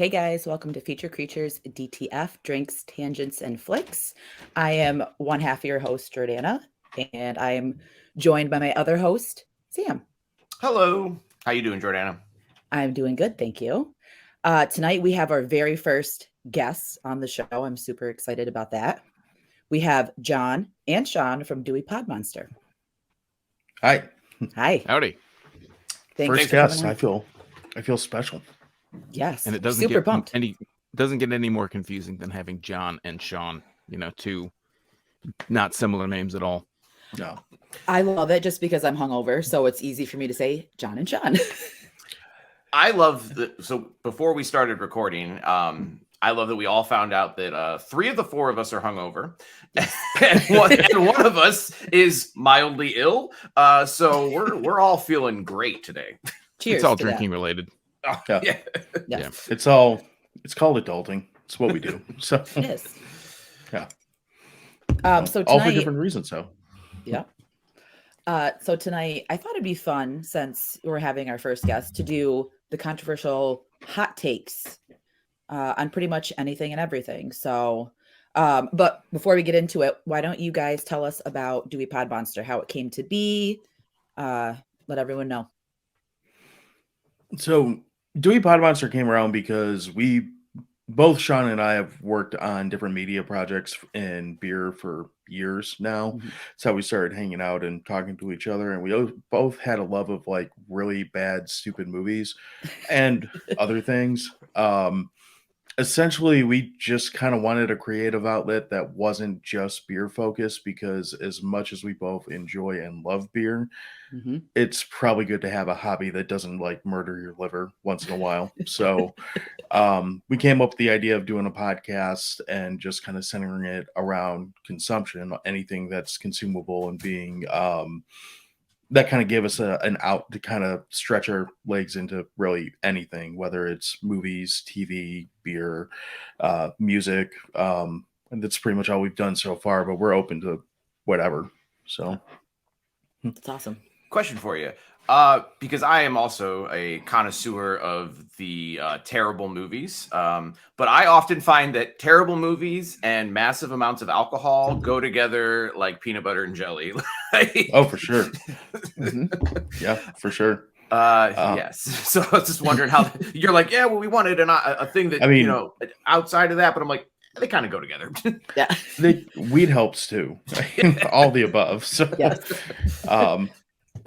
Hey guys, welcome to Feature Creatures DTF Drinks, Tangents, and Flicks. I am one half of your host, Jordana, and I am joined by my other host, Sam. Hello. How you doing, Jordana? I'm doing good, thank you. Tonight we have our very first guests on the show. I'm super excited about that. We have John and Sean from Dewey Podmonster. Hi. Hi. Howdy. Thanks First for guest. coming on. I feel special. Yes. And it doesn't super get pumped. doesn't get any more confusing than having John and Sean, two not similar names at all. No. I love it just because I'm hungover, so it's easy for me to say John and Sean. I love so before we started recording, I love that we all found out that 3 of the 4 of us are hungover, and one of us is mildly ill. So we're all feeling great today. Cheers. It's all to drinking that. related. Oh, Yeah. Yes. Yeah. It's called adulting. It's what we do. So It is. yeah. So all for tonight, different reasons. So yeah. So tonight, I thought it'd be fun since we're having our first guest to do the controversial hot takes on pretty much anything and everything. So, but before we get into it, why don't you guys tell us about Dewey Podmonster, how it came to be? Let everyone know. So Dewey Podmonster came around because both Sean and I have worked on different media projects in beer for years now. Mhm. That's how we started hanging out and talking to each other. And we both had a love of like really bad, stupid movies and other things. Essentially, we just kind of wanted a creative outlet that wasn't just beer focused, because as much as we both enjoy and love beer, Mm-hmm. it's probably good to have a hobby that doesn't like murder your liver once in a while. So we came up with the idea of doing a podcast and just kind of centering it around consumption, anything that's consumable, and being that kind of gave us an out to kind of stretch our legs into really anything, whether it's movies, TV, beer, music. And that's pretty much all we've done so far, but we're open to whatever. So That's awesome. Question for you, because I am also a connoisseur of the terrible movies, but I often find that terrible movies and massive amounts of alcohol go together like peanut butter and jelly. Oh, for sure. Mm-hmm. Yeah, for sure. Yes. So I was just wondering how you're like, yeah, well, we wanted a thing that, I mean, outside of that, but I'm like, they kind of go together. Yeah. Weed helps too. All the above. So, Yes.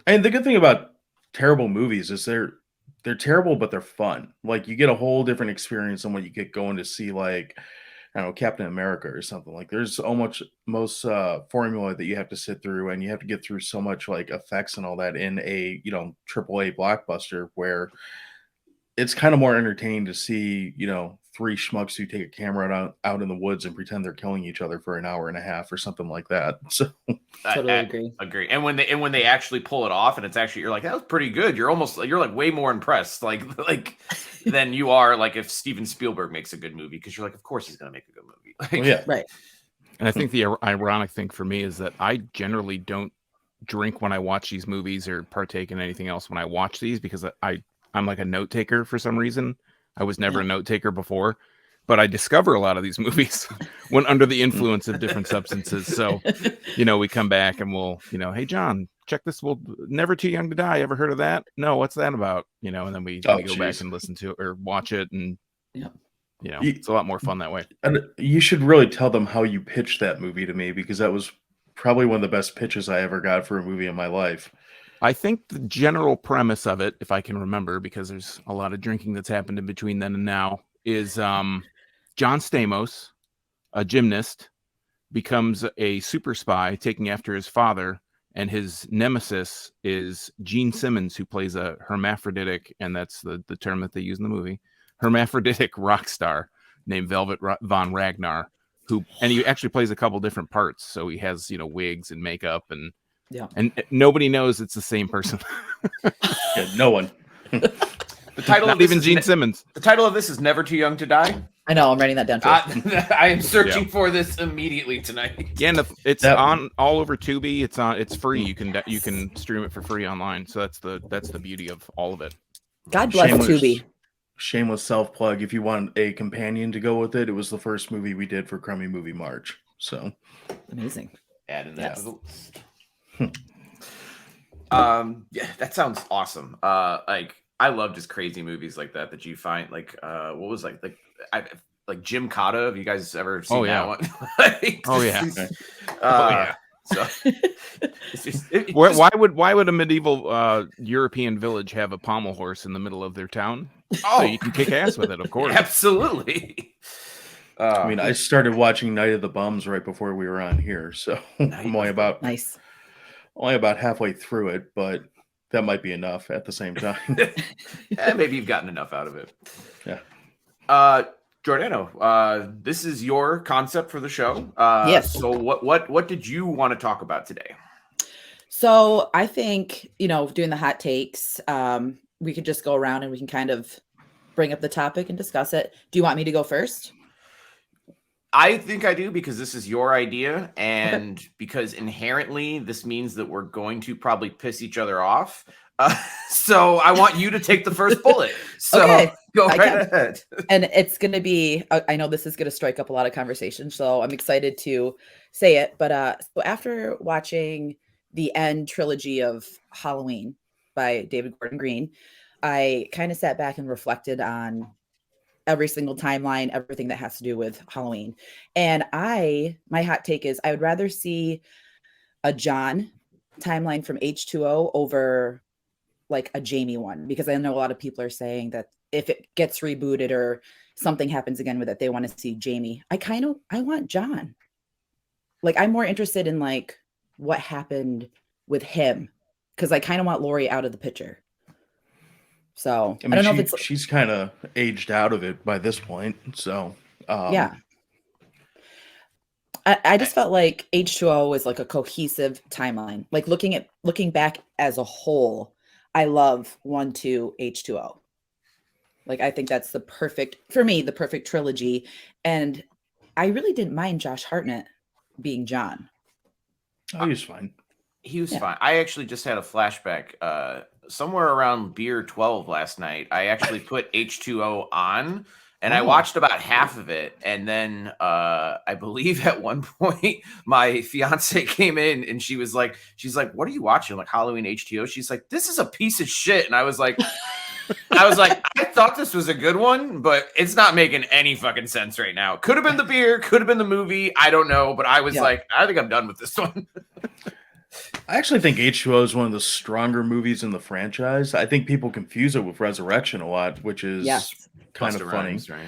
And the good thing about terrible movies is they're terrible, but they're fun. Like you get a whole different experience than what you get going to see, like, I don't know, Captain America or something. Like there's most formula that you have to sit through, and you have to get through so much like effects and all that in a AAA blockbuster, where it's kind of more entertaining to see 3 schmucks who take a camera out in the woods and pretend they're killing each other for an hour and a half or something like that. So Totally agree. Agree. And when they actually pull it off, and it's actually, you're like, that was pretty good. You're like way more impressed, like than you are like if Steven Spielberg makes a good movie, because you're like, of course he's gonna make a good movie. Like, well, yeah, Right. And I think the ironic thing for me is that I generally don't drink when I watch these movies or partake in anything else when I watch these, because I'm like a note taker for some reason. I was never a note taker before, but I discover a lot of these movies when under the influence of different substances. So, we come back and we'll, hey, John, check this. We'll Never Too Young to Die. Ever heard of that? No, what's that about? And then we go back and listen to it or watch it. And, it's a lot more fun that way. And you should really tell them how you pitched that movie to me, because that was probably one of the best pitches I ever got for a movie in my life. I think the general premise of it, if I can remember, because there's a lot of drinking that's happened in between then and now, is John Stamos, a gymnast, becomes a super spy taking after his father, and his nemesis is Gene Simmons, who plays a hermaphroditic, and that's the term that they use in the movie, hermaphroditic rock star named Velvet Von Ragnar, and he actually plays a couple different parts. So he has, wigs and makeup, and nobody knows it's the same person. Yeah, no one. The title Not of this even is Gene Simmons. The title of this is Never Too Young to Die. I know. I'm writing that down too. I am searching for this immediately tonight. Yeah, and it's on all over Tubi. It's free. You can stream it for free online. So that's the beauty of all of it. God bless Shameless. Tubi. shameless self plug. If you want a companion to go with it, it was the first movie we did for Crummy Movie March. So Amazing. Adding that to Yes. the list. Yeah, that sounds awesome. Like I love just crazy movies like that you find like what was like Jim Cotta. Have you guys ever seen that one? Like, Oh yeah. oh yeah. So it's just, Why would a medieval European village have a pommel horse in the middle of their town? oh, So you can kick ass with it, of course. absolutely. I mean, I started watching Night of the Bums right before we were on here, so I'm only about Nice. halfway through it, but that might be enough at the same time. Maybe you've gotten enough out of it. Yeah. Giordano, this is your concept for the show. Yes. So what did you want to talk about today? So I think, doing the hot takes, we could just go around and we can kind of bring up the topic and discuss it. Do you want me to go first? I think I do, because this is your idea, and because inherently this means that we're going to probably piss each other off. So I want you to take the first bullet. So Okay, go I right can. ahead. And it's going to be, I know this is going to strike up a lot of conversation, so I'm excited to say it. But so after watching the end trilogy of Halloween by David Gordon Green, I kind of sat back and reflected on every single timeline, everything that has to do with Halloween. And my hot take is I would rather see a John timeline from H2O over like a Jamie one, because I know a lot of people are saying that if it gets rebooted or something happens again with it, they want to see Jamie. I want John. Like, I'm more interested in like what happened with him, because I kind of want Laurie out of the picture. So I mean, I don't know if it's she's kind of aged out of it by this point. So yeah. I just felt like H2O was like a cohesive timeline. Like looking back as a whole, I love 1, 2, H2O. Like, I think that's the perfect trilogy. And I really didn't mind Josh Hartnett being John. he was fine. He was fine. I actually just had a flashback. Somewhere around beer 12 last night, I actually put H2O on, and I watched about half of it. And then I believe at one point my fiance came in and she's like, what are you watching? Like Halloween H2O? She's like, this is a piece of shit. And I was like, I thought this was a good one, but it's not making any fucking sense right now. Could have been the beer, could have been the movie. I don't know. But I was like, I think I'm done with this one. I actually think H2O is one of the stronger movies in the franchise. I think people confuse it with Resurrection a lot, which is kind of funny. Rhymes, right?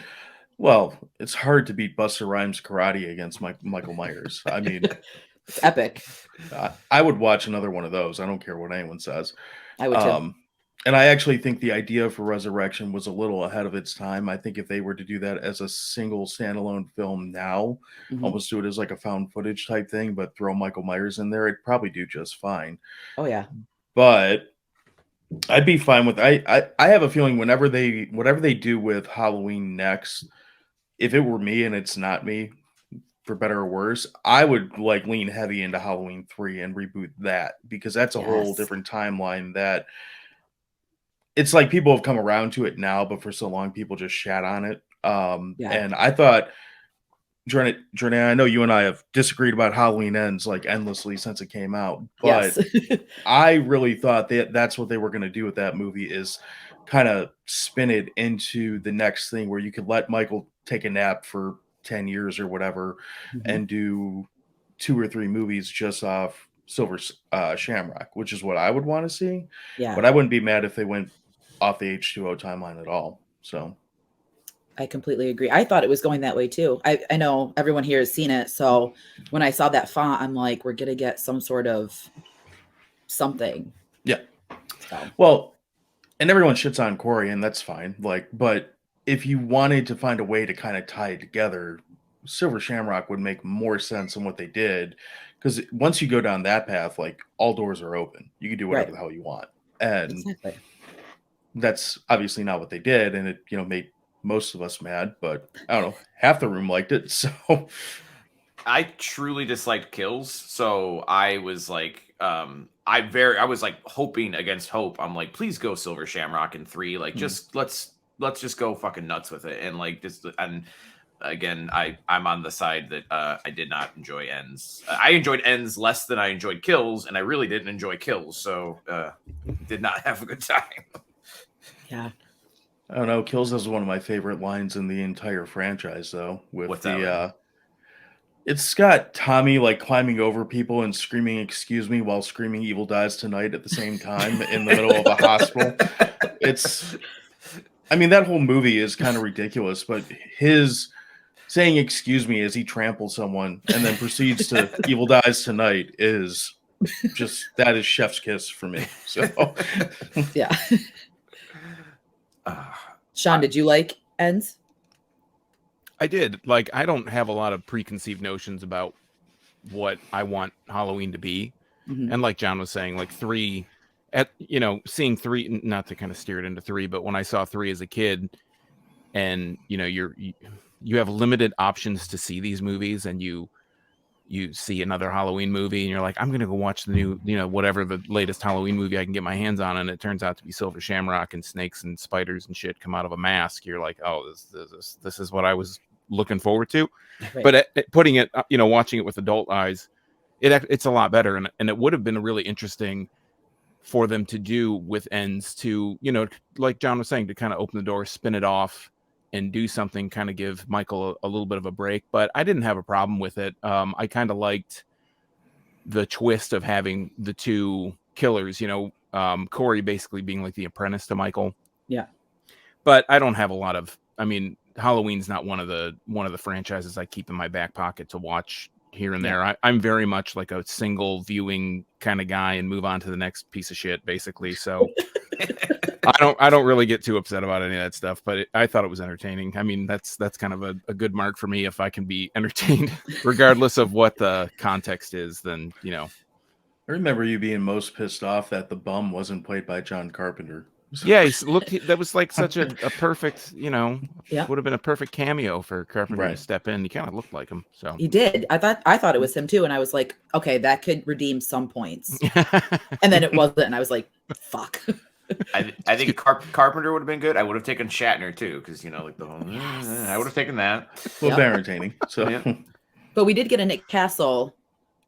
Well, it's hard to beat Busta Rhymes karate against Michael Myers. I mean, it's epic. I would watch another one of those. I don't care what anyone says. I would too. And I actually think the idea for Resurrection was a little ahead of its time. I think if they were to do that as a single standalone film now, almost do it as like a found footage type thing, but throw Michael Myers in there, it'd probably do just fine. Oh yeah. But I'd be fine with I have a feeling whatever they do with Halloween next, if it were me and it's not me, for better or worse, I would like lean heavy into Halloween 3 and reboot that, because that's a whole different timeline that it's like people have come around to it now, but for so long people just shat on it. And I thought, Jordan, I know you and I have disagreed about Halloween Ends like endlessly since it came out, but I really thought that that's what they were going to do with that movie, is kind of spin it into the next thing where you could let Michael take a nap for 10 years or whatever and do 2 or 3 movies just off Silver Shamrock, which is what I would want to see. Yeah. But I wouldn't be mad if they went off the H2O timeline at all. So I completely agree. I thought it was going that way too. I know everyone here has seen it. So when I saw that font, I'm like, we're going to get some sort of something. Yeah. So. Well, and everyone shits on Corey, and that's fine. Like, but if you wanted to find a way to kind of tie it together, Silver Shamrock would make more sense than what they did. Because once you go down that path, like, all doors are open. You can do whatever the hell you want. And that's obviously not what they did. And it, made most of us mad, but I don't know, half the room liked it. So I truly disliked kills. So I was like, I was like hoping against hope. I'm like, please go Silver Shamrock in 3. Like, just let's let's just go fucking nuts with it. And like this, and again, I'm on the side that I did not enjoy ends. I enjoyed ends less than I enjoyed kills, and I really didn't enjoy kills, so did not have a good time. Yeah. I don't know. Kills is one of my favorite lines in the entire franchise, though. With What's that line? It's got Tommy like climbing over people and screaming "excuse me" while screaming "Evil Dies Tonight" at the same time in the middle of a hospital. I mean, that whole movie is kind of ridiculous, but his saying "excuse me" as he tramples someone and then proceeds to "Evil Dies Tonight" is just, that is chef's kiss for me. So Yeah. Sean, did you like ends? I did. Like, I don't have a lot of preconceived notions about what I want Halloween to be. Mhm. And like John was saying, like seeing 3, not to kind of steer it into 3, but when I saw 3 as a kid, and you have limited options to see these movies, and you see another Halloween movie and you're like, I'm gonna go watch the new, whatever the latest Halloween movie I can get my hands on, and it turns out to be Silver Shamrock and snakes and spiders and shit come out of a mask. You're like, oh, this is what I was looking forward to. Right. But putting it, watching it with adult eyes, it's a lot better, and it would have been really interesting for them to do with ends, to like John was saying, to kind of open the door, spin it off, and do something, kind of give Michael a little bit of a break. But I didn't have a problem with it. I kind of liked the twist of having the 2 killers, Corey basically being like the apprentice to Michael. Yeah. But I don't have a lot of, Halloween's not one of the franchises I keep in my back pocket to watch here and there. I'm very much like a single viewing kind of guy and move on to the next piece of shit, basically. So I don't really get too upset about any of that stuff, but I thought it was entertaining. I mean, that's kind of a good mark for me. If I can be entertained, regardless of what the context is, then, I remember you being most pissed off that the bum wasn't played by John Carpenter. Yeah, that was like such a perfect, would have been a perfect cameo for Carpenter to step in. He kind of looked like him. So he did. I thought it was him too. And I was like, okay, that could redeem some points. And then it wasn't. And I was like, fuck. I think Carpenter would have been good. I would have taken Shatner too, because like the whole. Yes. I would have taken that. Well, entertaining. So, yeah. But we did get a Nick Castle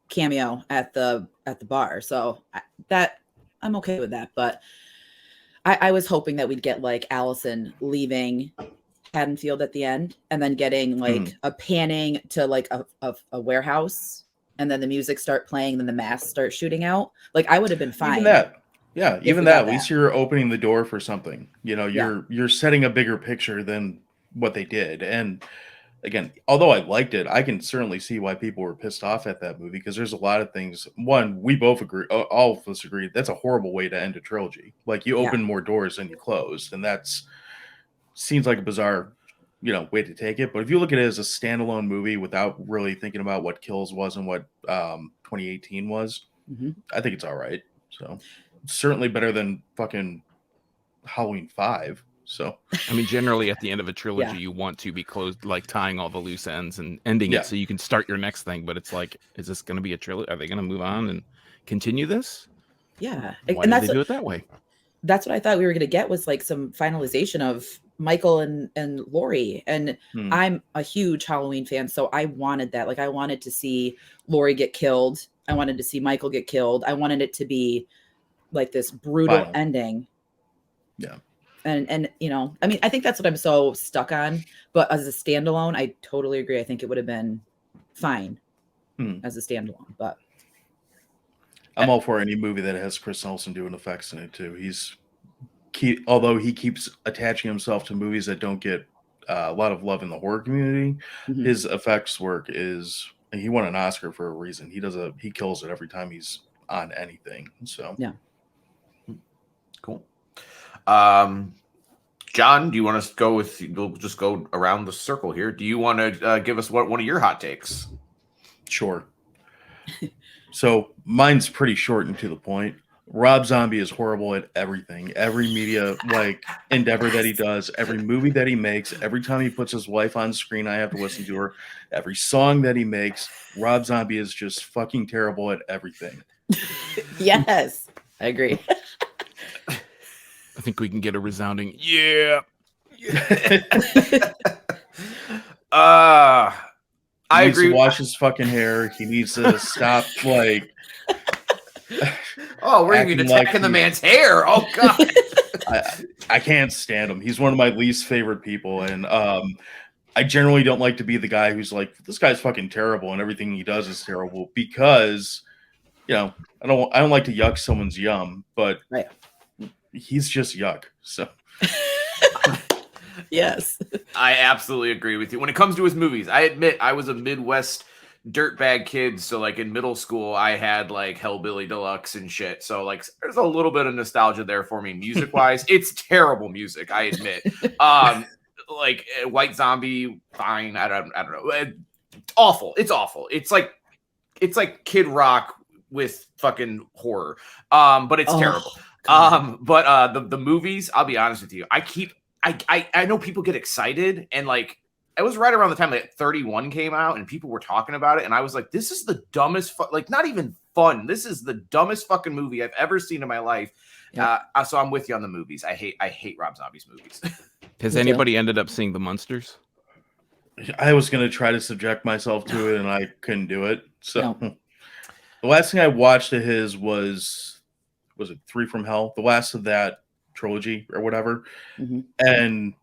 cameo at the bar, so I'm okay with that. But I was hoping that we'd get like Allison leaving Haddonfield at the end, and then getting like a panning to like a warehouse, and then the music start playing, then the masks start shooting out. Like, I would have been fine. Even that. Yeah, even that. At least you're opening the door for something. You're setting a bigger picture than what they did. And again, although I liked it, I can certainly see why people were pissed off at that movie, because there's a lot of things. One, we both agree, all of us agree, that's a horrible way to end a trilogy. Like, you open more doors than you closed, and seems like a bizarre, way to take it. But if you look at it as a standalone movie without really thinking about what Kills was and what 2018 was, I think it's all right. So it's certainly better than fucking Halloween 5. So, generally at the end of a trilogy, you want to be closed, like tying all the loose ends and ending it so you can start your next thing. But it's like, is this going to be a trilogy? Are they going to move on and continue this? Yeah. Why did they do it that way? That's what I thought we were going to get, was like some finalization of Michael and Laurie. And I'm a huge Halloween fan, so I wanted that. Like, I wanted to see Laurie get killed. I wanted to see Michael get killed. I wanted it to be like this brutal ending. Yeah. And I think that's what I'm so stuck on. But as a standalone, I totally agree. I think it would have been fine as a standalone. But I'm all for any movie that has Chris Nelson doing effects in it too. Although he keeps attaching himself to movies that don't get a lot of love in the horror community, his effects work he won an Oscar for a reason. He kills it every time he's on anything. So yeah. Cool. John, do you want to go with? We'll just go around the circle here. Do you want to give us one of your hot takes? Sure. So mine's pretty short and to the point. Rob Zombie is horrible at everything. Every media endeavor that he does, every movie that he makes, every time he puts his wife on screen, I have to listen to her. Every song that he makes, Rob Zombie is just fucking terrible at everything. Yes, I agree. I think we can get a resounding yeah. I He needs agree. to wash his fucking hair. He needs to stop like Oh, we're even acting like attacking the he's- man's hair. Oh god. I can't stand him. He's one of my least favorite people, and I generally don't like to be the guy who's like, this guy's fucking terrible and everything he does is terrible, because I don't like to yuck someone's yum, but Right. he's just yuck. So Yes. I absolutely agree with you. When it comes to his movies, I admit I was a Midwest dirtbag kid. So like in middle school, I had like Hellbilly Deluxe and shit. So like there's a little bit of nostalgia there for me music wise. It's terrible music, I admit. Like White Zombie, fine. I don't know. Awful. It's awful. It's like Kid Rock with fucking horror. But it's terrible. But the movies, I'll be honest with you, I know people get excited, and like it was right around the time that 31 came out and people were talking about it, and I was like, this is the dumbest like not even fun. This is the dumbest fucking movie I've ever seen in my life. Yep. So I'm with you on the movies. I hate Rob Zombie's movies. Has anybody ended up seeing The Munsters? I was gonna try to subject myself to it and I couldn't do it. So No. The last thing I watched of his was it 3 from Hell? The last of that trilogy or whatever. Mm-hmm. And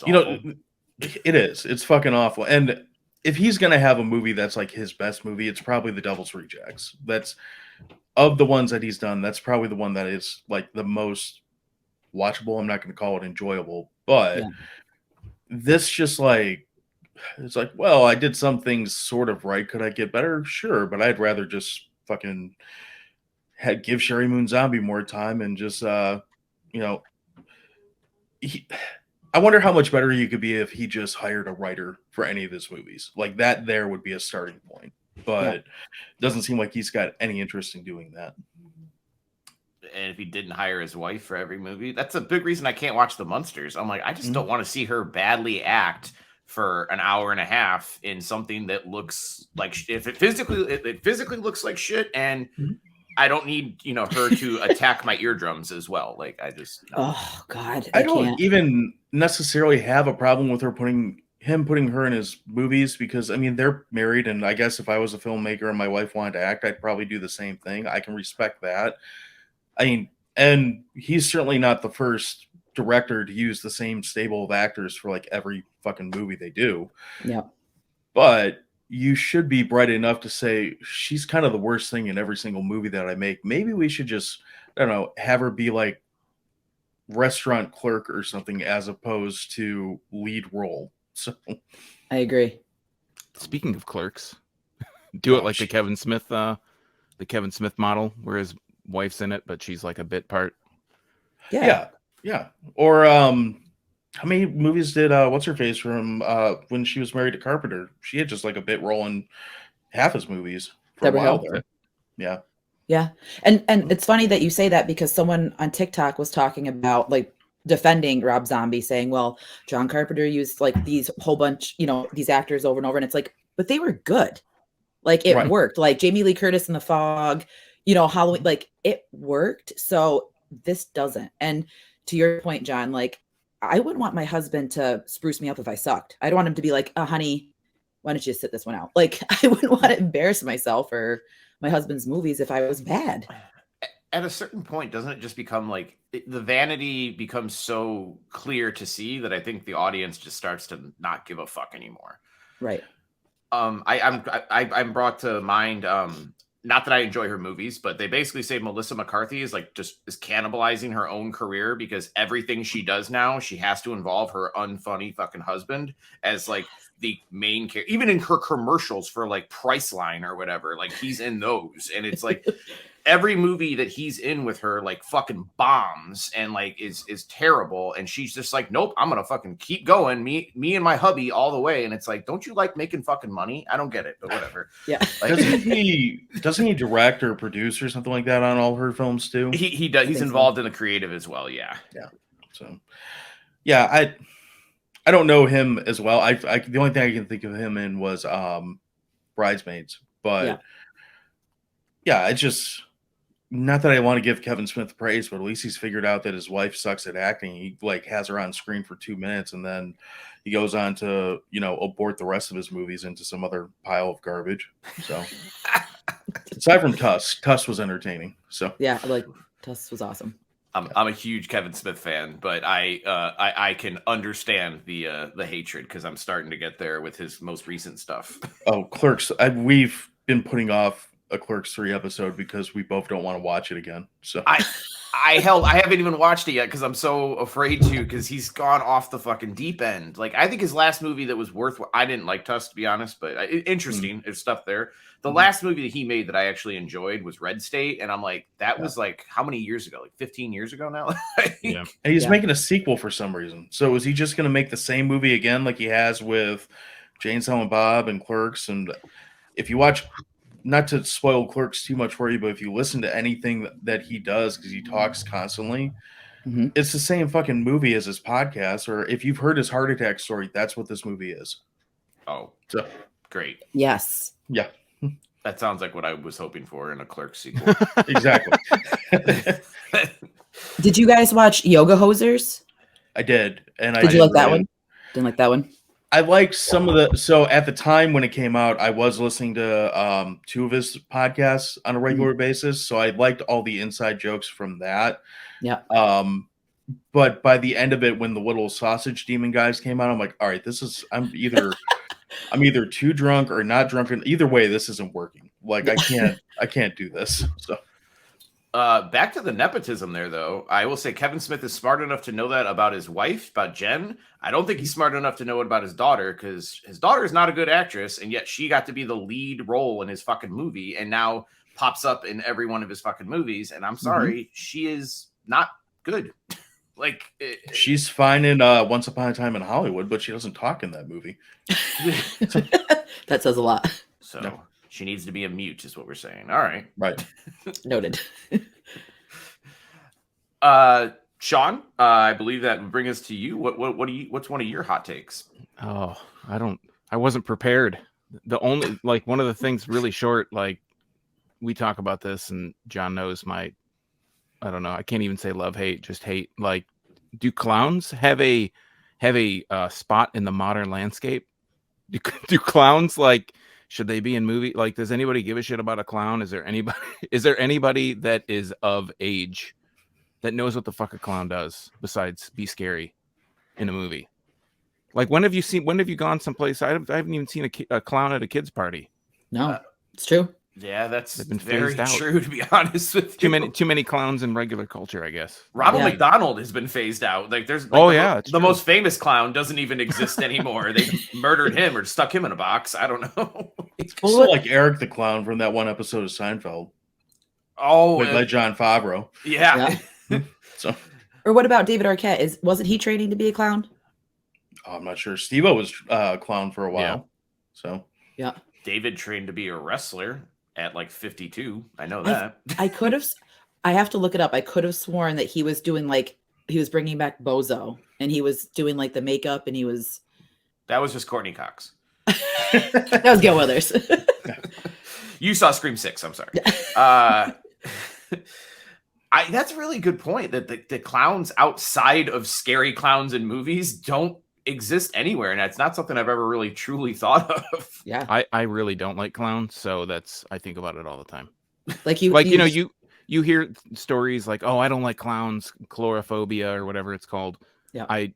it is. It's fucking awful. And if he's gonna have a movie that's like his best movie, it's probably The Devil's Rejects. That's of the ones that he's done, that's probably the one that is like the most watchable. I'm not gonna call it enjoyable, but this just like it's like, well, I did some things sort of right. Could I get better? Sure, but I'd rather just fucking give Sherry Moon Zombie more time and just I wonder how much better he could be if he just hired a writer for any of his movies. Like that there would be a starting point. But it doesn't seem like he's got any interest in doing that. And if he didn't hire his wife for every movie, that's a big reason I can't watch The Munsters. I'm like, I just don't want to see her badly act for an hour and a half in something that looks like if it physically looks like shit, and I don't need her to attack my eardrums as well. Like I just oh god, I don't even necessarily have a problem with her putting her in his movies, because I mean they're married, and I guess if I was a filmmaker and my wife wanted to act, I'd probably do the same thing. I can respect that. I mean, and he's certainly not the first director to use the same stable of actors for like every fucking movie they do. Yeah. But you should be bright enough to say she's kind of the worst thing in every single movie that I make. Maybe we should just, I don't know, have her be like restaurant clerk or something as opposed to lead role. So I agree. Speaking of clerks, do it like the Kevin Smith model where his wife's in it, but she's like a bit part. Yeah. Or how many movies did what's her face from when she was married to Carpenter? She had just like a bit role in half his movies for Deborah a while Hill. there. Yeah. And it's funny that you say that, because someone on TikTok was talking about like defending Rob Zombie, saying, well, John Carpenter used like these whole bunch, these actors over and over, and it's like, but they were good. Like it worked. Like Jamie Lee Curtis in The Fog, Halloween, like it worked. So this doesn't. And to your point, John, like I wouldn't want my husband to spruce me up if I sucked. I'd want him to be like, honey, why don't you sit this one out? Like I wouldn't want to embarrass myself or my husband's movies if I was bad. At a certain point, doesn't it just become like the vanity becomes so clear to see that I think the audience just starts to not give a fuck anymore. Right. I'm brought to mind, not that I enjoy her movies, but they basically say Melissa McCarthy is cannibalizing her own career, because everything she does now, she has to involve her unfunny fucking husband as like the main character. Even in her commercials for like Priceline or whatever, like he's in those, and it's like every movie that he's in with her like fucking bombs and like is terrible, and she's just like, nope, I'm gonna fucking keep going, me and my hubby all the way. And it's like, don't you like making fucking money? I don't get it, but whatever. Yeah. Like, doesn't he direct or produce or something like that on all her films too? He does. He's involved in the creative as well. Yeah. So yeah, I don't know him as well. I the only thing I can think of him in was Bridesmaids, but yeah, it's just not that I want to give Kevin Smith praise, but at least he's figured out that his wife sucks at acting. He like has her on screen for 2 minutes, and then he goes on to, you know, abort the rest of his movies into some other pile of garbage. So aside from Tusk was entertaining. So Yeah, like Tusk was awesome. I'm a huge Kevin Smith fan, but I can understand the hatred because I'm starting to get there with his most recent stuff. Oh, Clerks! We've been putting off a Clerks 3 episode because we both don't want to watch it again. So I haven't even watched it yet because I'm so afraid to, because he's gone off the fucking deep end. Like, I think his last movie that was worth, I didn't like Tusk, to be honest, but interesting. There's stuff there. The last movie that he made that I actually enjoyed was Red State, and I'm like, that was like how many years ago? Like 15 years ago now. Yeah. And he's making a sequel for some reason. So is he just going to make the same movie again like he has with Jane, Silent Bob and Clerks? And if you watch, not to spoil Clerks too much for you, but if you listen to anything that he does, because he talks constantly, it's the same fucking movie as his podcast. Or if you've heard his heart attack story, that's what this movie is. Oh, so great. Yes. Yeah. That sounds like what I was hoping for in a Clerks sequel. Exactly. Did you guys watch Yoga Hosers? I did. And Did you like that one? Didn't like that one? I liked some of the, so at the time when it came out, I was listening to 2 of his podcasts on a regular basis. So I liked all the inside jokes from that. Yeah. But by the end of it, when the little sausage demon guys came out, I'm like, all right, I'm either too drunk or not drunk. And either way, this isn't working. Like I can't do this. So back to the nepotism there, though. I will say Kevin Smith is smart enough to know that about his wife, about Jen. I don't think he's smart enough to know it about his daughter, because his daughter is not a good actress, and yet she got to be the lead role in his fucking movie, and now pops up in every one of his fucking movies. And I'm sorry, she is not good. Like she's fine in Once Upon a Time in Hollywood, but she doesn't talk in that movie. That says a lot. So No. She needs to be a mute, is what we're saying. All right. Right. Noted. Sean, I believe that would bring us to you. What's one of your hot takes? Oh, I wasn't prepared. The only, like, one of the things really short, like, we talk about this and John knows I don't know, I can't even say love, hate, just hate. Like, do clowns have a spot in the modern landscape? Do clowns, like, should they be in movie? Like, does anybody give a shit about a clown? Is there anybody that is of age that knows what the fuck a clown does besides be scary in a movie? Like, when have you gone someplace? I haven't even seen a clown at a kid's party. No, it's true. Yeah, that's They've been very phased out. true, to be honest with you. Too many clowns in regular culture, I guess. Ronald Yeah. McDonald has been phased out. Like, there's the true. most famous clown doesn't even exist anymore. They murdered him or stuck him in a box. I don't know. It's also like Eric the Clown from that one episode of Seinfeld. Oh, Played by John Favreau. yeah. So Or what about David Arquette? Wasn't he training to be a clown? I'm not sure. Steve-O was a clown for a while. Yeah. So Yeah. David trained to be a wrestler at like 52. I know that. I have to look it up. I could have sworn that he was doing he was bringing back Bozo and he was doing like the makeup and he was. That was just Courtney Cox. That was Gil Withers. You saw Scream 6. I'm sorry. That's a really good point that the clowns outside of scary clowns in movies don't exist anywhere, and that's not something I've ever really truly thought of. Yeah. I really don't like clowns, so I think about it all the time. You hear stories like, oh, I don't like clowns, chlorophobia or whatever it's called. Yeah. I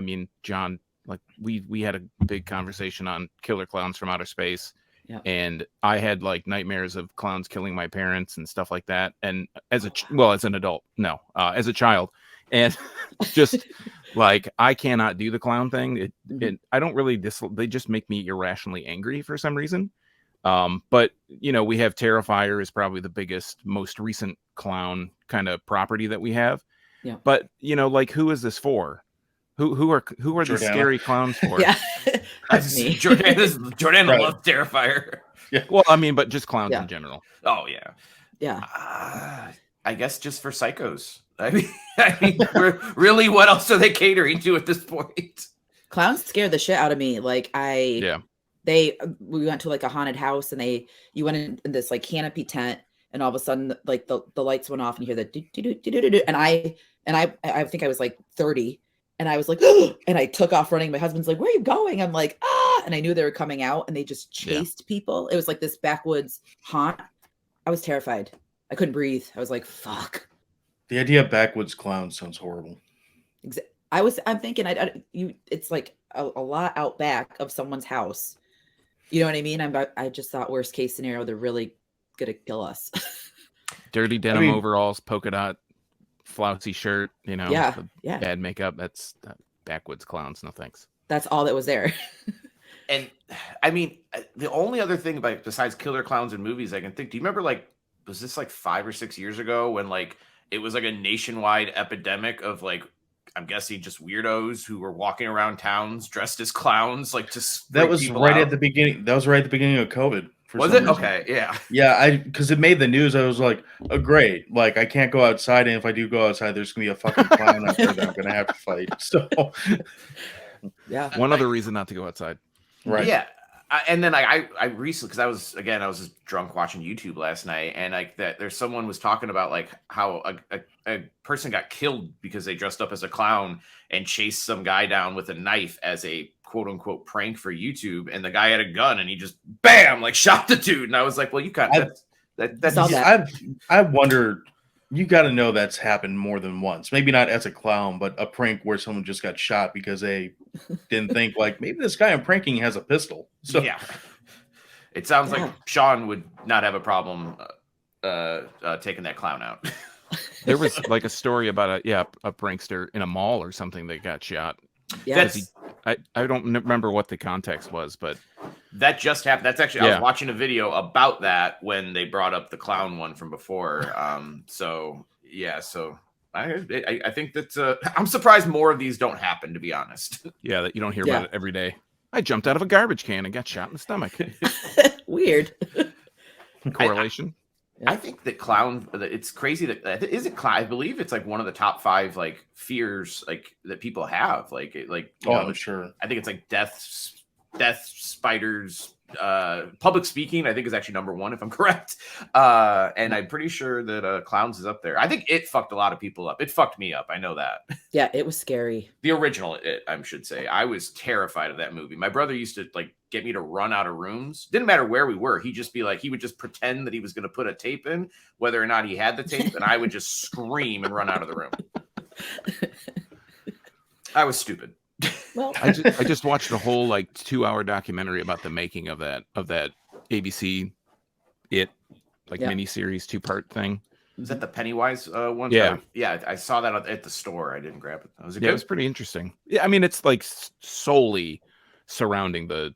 mean, John, like we had a big conversation on killer clowns from outer space. Yeah. And I had like nightmares of clowns killing my parents and stuff like that. And as an adult, no, as a child, and just like, I cannot do the clown thing. I don't really they just make me irrationally angry for some reason. But we have Terrifier is probably the biggest, most recent clown kind of property that we have. Yeah. But like, who is this for? Who are the scary clowns for? Yeah. That's me. Jordan loves Terrifier. Yeah. Well, I mean, but just clowns in general. Oh yeah. Yeah. I guess just for psychos. I mean, really, what else are they catering to at this point? Clowns scare the shit out of me. Like we went to like a haunted house and you went in this like canopy tent and all of a sudden like the lights went off and you hear the and I think I was like 30 and I was like and I took off running. My husband's like, where are you going? I'm like, and I knew they were coming out and they just chased people. It was like this backwoods haunt. I was terrified. I couldn't breathe. I was like, fuck. The idea of backwoods clowns sounds horrible. I'm thinking it's like a lot out back of someone's house. You know what I mean? I just thought worst case scenario, they're really gonna kill us. Dirty denim overalls, polka dot, flouncy shirt, bad makeup. That's backwoods clowns. No thanks. That's all that was there. And I mean, the only other thing besides killer clowns in movies I can think, do you remember was this like 5 or 6 years ago when like it was like a nationwide epidemic of like, I'm guessing just weirdos who were walking around towns dressed as clowns, like just that was right at the beginning. That was right at the beginning of COVID. Was it? Okay, yeah. Yeah, because it made the news. I was like, oh, great. Like, I can't go outside, and if I do go outside, there's going to be a fucking clown out there that I'm going to have to fight. So, yeah. One other reason not to go outside. Right. Yeah. And then I recently, because I was just drunk watching YouTube last night, and like that there's someone was talking about like how a person got killed because they dressed up as a clown and chased some guy down with a knife as a quote unquote prank for YouTube, and the guy had a gun and he just bam like shot the dude, and I was like, well, you can't. I wonder. You got to know that's happened more than once. Maybe not as a clown, but a prank where someone just got shot because they didn't think like maybe this guy I'm pranking has a pistol. So yeah, it sounds like Sean would not have a problem taking that clown out. There was like a story about a prankster in a mall or something that got shot. Yeah, I don't remember what the context was, but that just happened. That's actually I was watching a video about that when they brought up the clown one from before. So I think that I'm surprised more of these don't happen, to be honest. Yeah, that you don't hear about it every day. I jumped out of a garbage can and got shot in the stomach. Weird correlation. I think that it's crazy that isn't clown. I believe it's like one of the top 5 like fears like that people have. Sure. I think it's like death, spiders, public speaking. I think is actually number 1 if I'm correct. And I'm pretty sure that clowns is up there. I think it fucked a lot of people up. It fucked me up. I know that. Yeah, it was scary. The original It, I should say. I was terrified of that movie. My brother used to like get me to run out of rooms. Didn't matter where we were. He'd just be like, he would just pretend that he was going to put a tape in, whether or not he had the tape, and I would just scream and run out of the room. I was stupid. Well, I just watched a whole like 2-hour documentary about the making of that ABC miniseries 2-part thing. Is that the Pennywise one? Yeah. I saw that at the store. I didn't grab it. Was it good? It was pretty interesting. Yeah, I mean, it's like solely surrounding the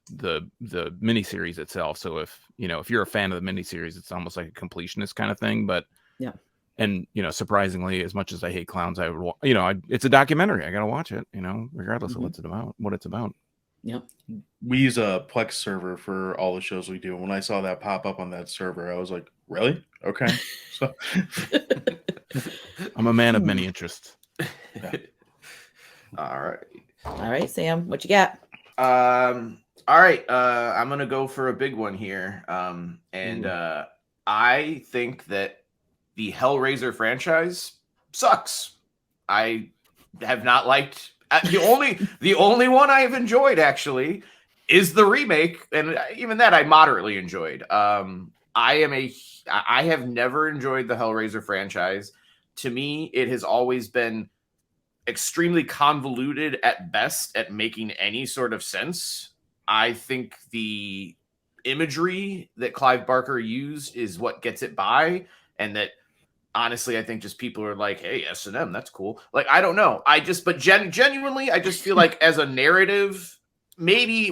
miniseries itself. So if you're a fan of the miniseries, it's almost like a completionist kind of thing. But yeah, and surprisingly, as much as I hate clowns, I would it's a documentary. I gotta watch it. Regardless of what it's about. Yep. We use a Plex server for all the shows we do. And when I saw that pop up on that server, I was like, really? Okay. So I'm a man of many interests. Yeah. All right, Sam, what you got? All right. I'm gonna go for a big one here. I think that the Hellraiser franchise sucks. I have not liked the only one I have enjoyed actually is the remake, and even that I moderately enjoyed. I have never enjoyed the Hellraiser franchise. To me, it has always been extremely convoluted at best at making any sort of sense. I think the imagery that Clive Barker used is what gets it by, and that honestly, I think just people are like, hey, S&M, that's cool. Like, I don't know. Genuinely, I just feel like as a narrative, maybe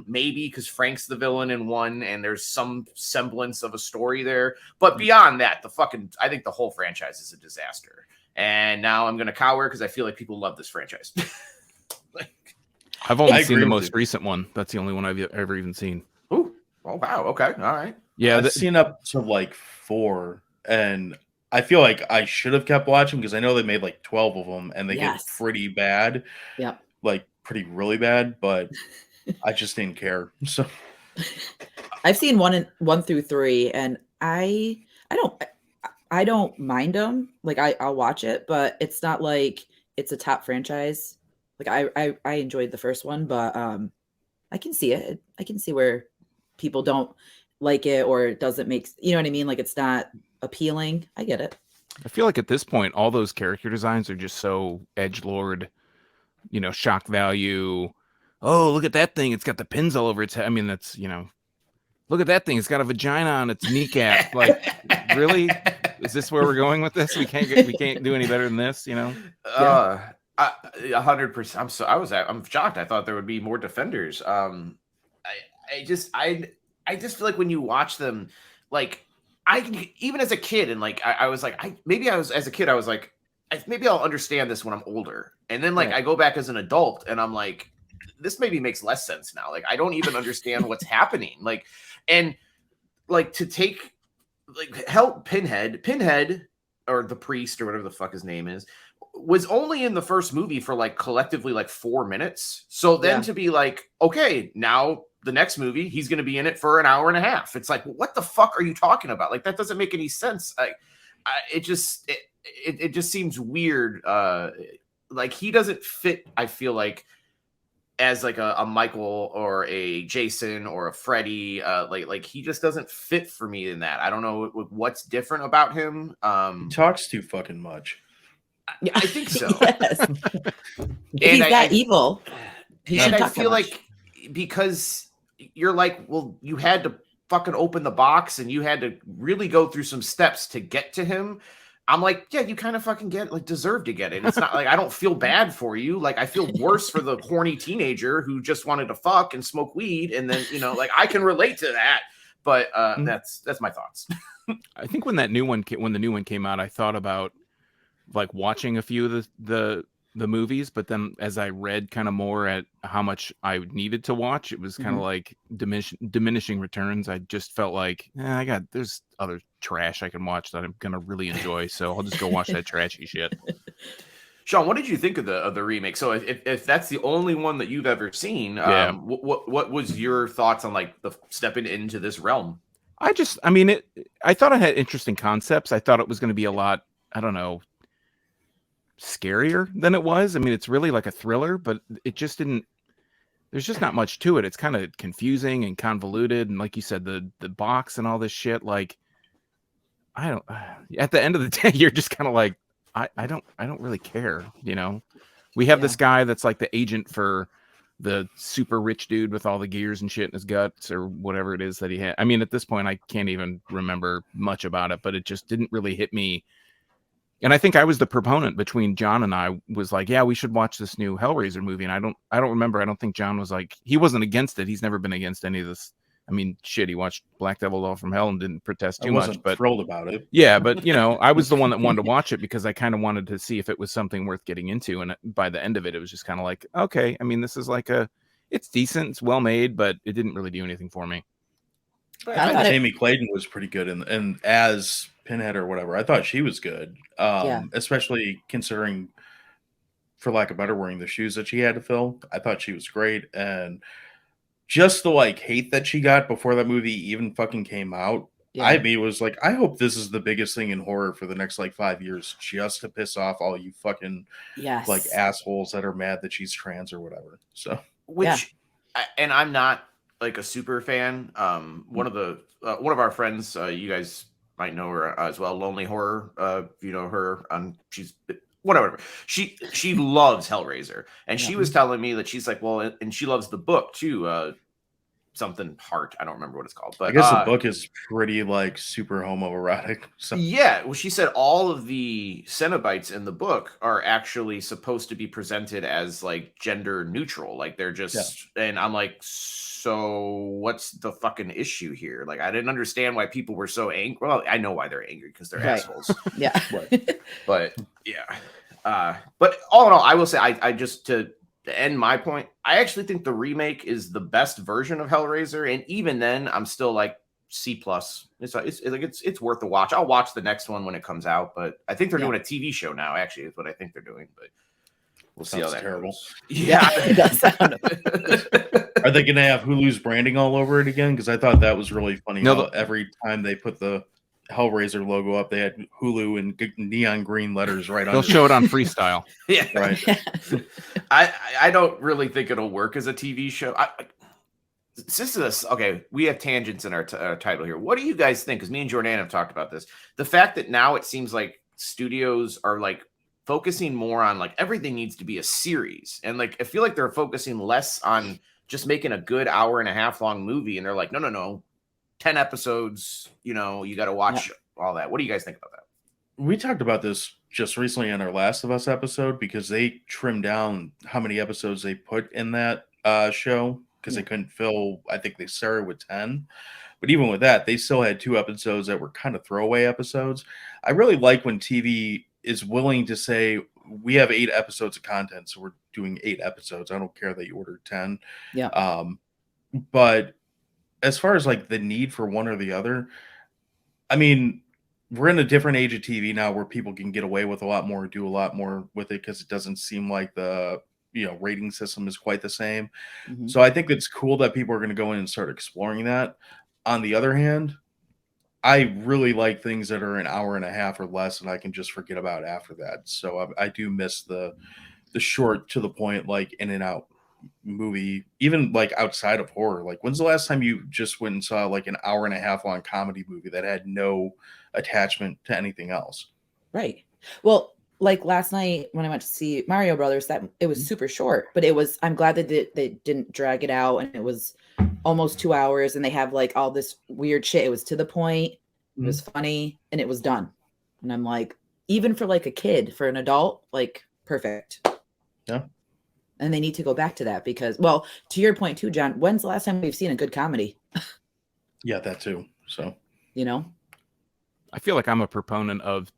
because Frank's the villain in 1, and there's some semblance of a story there. But beyond that, I think the whole franchise is a disaster. And now I'm going to cower because I feel like people love this franchise. I've only seen the most recent one. That's the only one I've ever even seen. Ooh. Oh, wow. Okay. All right. Yeah. I've seen up to like 4, and I feel like I should have kept watching because I know they made like 12 of them, and they get pretty bad. Yeah. Like really bad, but I just didn't care. So I've seen 1 through 3, and I I don't mind them. Like I'll watch it, but it's not like it's a top franchise. Like I enjoyed the first one, but I can see it. I can see where people don't like it or it doesn't make, you know what I mean? Like it's not appealing. I get it. I feel like at this point, all those character designs are just so edgelord, you know, shock value. Oh, look at that thing. It's got the pins all over its head. I mean, that's, you know, look at that thing. It's got a vagina on its kneecap. Like, really? Is this where we're going with this? We can't do any better than this, you know? 100%. I'm shocked. I thought there would be more defenders. I just feel like when you watch them, like even as a kid, and like I was like, maybe as a kid, I was like, maybe I'll understand this when I'm older. And then like I go back as an adult and I'm like, this maybe makes less sense now. Like I don't even understand what's happening. Like, and like to take like help Pinhead or the priest or whatever the fuck his name is, was only in the first movie for like collectively like 4 minutes. So then to be like, okay, now the next movie, he's going to be in it for an hour and a half. It's like, what the fuck are you talking about? Like, that doesn't make any sense. It just seems weird. Like he doesn't fit, I feel like, as like a Michael or a Jason or a Freddy. Like he just doesn't fit for me in that. I don't know what's different about him. He talks too fucking much. I think so. Yes. He's that evil. And I feel like because you're like, well, you had to fucking open the box and you had to really go through some steps to get to him. I'm like, yeah, you kind of fucking deserve to get it. It's not like I don't feel bad for you. Like I feel worse for the horny teenager who just wanted to fuck and smoke weed. And then, you know, like I can relate to that. But that's my thoughts. I think when the new one came out, I thought about like watching a few of the movies, but then as I read kind of more at how much I needed to watch, it was kind of like diminishing returns. I just felt like there's other trash I can watch that I'm gonna really enjoy, so I'll just go watch that trashy shit. Sean, what did you think of the remake? So if that's the only one that you've ever seen, what was your thoughts on like the stepping into this realm? I thought it had interesting concepts. I thought it was going to be a lot, I don't know, scarier than it was. I mean, it's really like a thriller, but it just didn't. There's just not much to it. It's kind of confusing and convoluted, and like you said, the box and all this shit. Like, I don't. At the end of the day, you're just kind of like, I don't really care. You know, we have this guy that's like the agent for the super rich dude with all the gears and shit in his guts or whatever it is that he had. I mean, at this point, I can't even remember much about it, but it just didn't really hit me. And I think I was the proponent between John and I was like, yeah, we should watch this new Hellraiser movie. And I don't remember. I don't think John was like, he wasn't against it. He's never been against any of this. I mean, shit, he watched Black Devil Doll from Hell and didn't protest too much. But thrilled about it. Yeah, but you know, I was the one that wanted to watch it because I kind of wanted to see if it was something worth getting into. And by the end of it, it was just kind of like, okay, I mean, this is like it's decent, it's well made, but it didn't really do anything for me. I thought Jamie Clayton was pretty good, and as Pinhead or whatever, I thought she was good. Especially considering, for lack of better wording, the shoes that she had to fill. I thought she was great, and just the like hate that she got before that movie even fucking came out. I was like, I hope this is the biggest thing in horror for the next like 5 years, just to piss off all you fucking like assholes that are mad that she's trans or whatever. So and I'm not like a super fan. One of our friends, you guys might know her as well, Lonely Horror. If you know her, she's whatever. She loves Hellraiser, and she was telling me that she's like, well, and she loves the book too. Something Heart, I don't remember what it's called, but I guess the book is pretty like super homoerotic. So. Yeah, well, she said all of the Cenobites in the book are actually supposed to be presented as like gender neutral, like they're just. And I'm like, so what's the fucking issue here? Like, I didn't understand why people were so angry. Well, I know why they're angry because they're assholes. But but all in all, I will say, I just to end my point, I actually think the remake is the best version of Hellraiser, and even then, I'm still like C+. It's worth a watch. I'll watch the next one when it comes out, but I think they're doing a TV show now. Actually, is what I think they're doing, but we'll see how that goes. Yeah, it does sound. Are they going to have Hulu's branding all over it again? Because I thought that was really funny. Every time they put the Hellraiser logo up. They had Hulu in neon green letters right They'll under. show it on freestyle. Yeah. Right. I don't really think it'll work as a TV show. This is okay. We have tangents in our title here. What do you guys think? Because me and Jordan have talked about this. The fact that now it seems like studios are like focusing more on like everything needs to be a series, and like I feel like they're focusing less on just making a good hour and a half long movie, and they're like, no, 10 episodes. You know, you got to watch all that. What do you guys think about that? We talked about this just recently in our Last of Us episode because they trimmed down how many episodes they put in that show because they couldn't fill. I think they started with 10, but even with that, they still had 2 episodes that were kind of throwaway episodes. I really like when TV is willing to say, we have 8 episodes of content, so we're doing 8 episodes. I don't care that you ordered 10. Yeah. But as far as like the need for one or the other, I mean, we're in a different age of TV now where people can get away with a lot more, do a lot more with it because it doesn't seem like the rating system is quite the same. Mhm. So I think it's cool that people are going to go in and start exploring that. On the other hand, I really like things that are an hour and a half or less, and I can just forget about after that. So I do miss the short to the point, like in and out movie, even like outside of horror. Like, when's the last time you just went and saw like an hour and a half long comedy movie that had no attachment to anything else? Right. Well, like last night when I went to see Mario Brothers, that it was super short, but I'm glad that they didn't drag it out, and it was almost 2 hours, and they have like all this weird shit. It was to the point, it was funny, and it was done. And I'm like, even for like a kid, for an adult, like perfect. Yeah. And they need to go back to that because, well, to your point too, John, when's the last time we've seen a good comedy? Yeah, that too. So, I feel like I'm a proponent of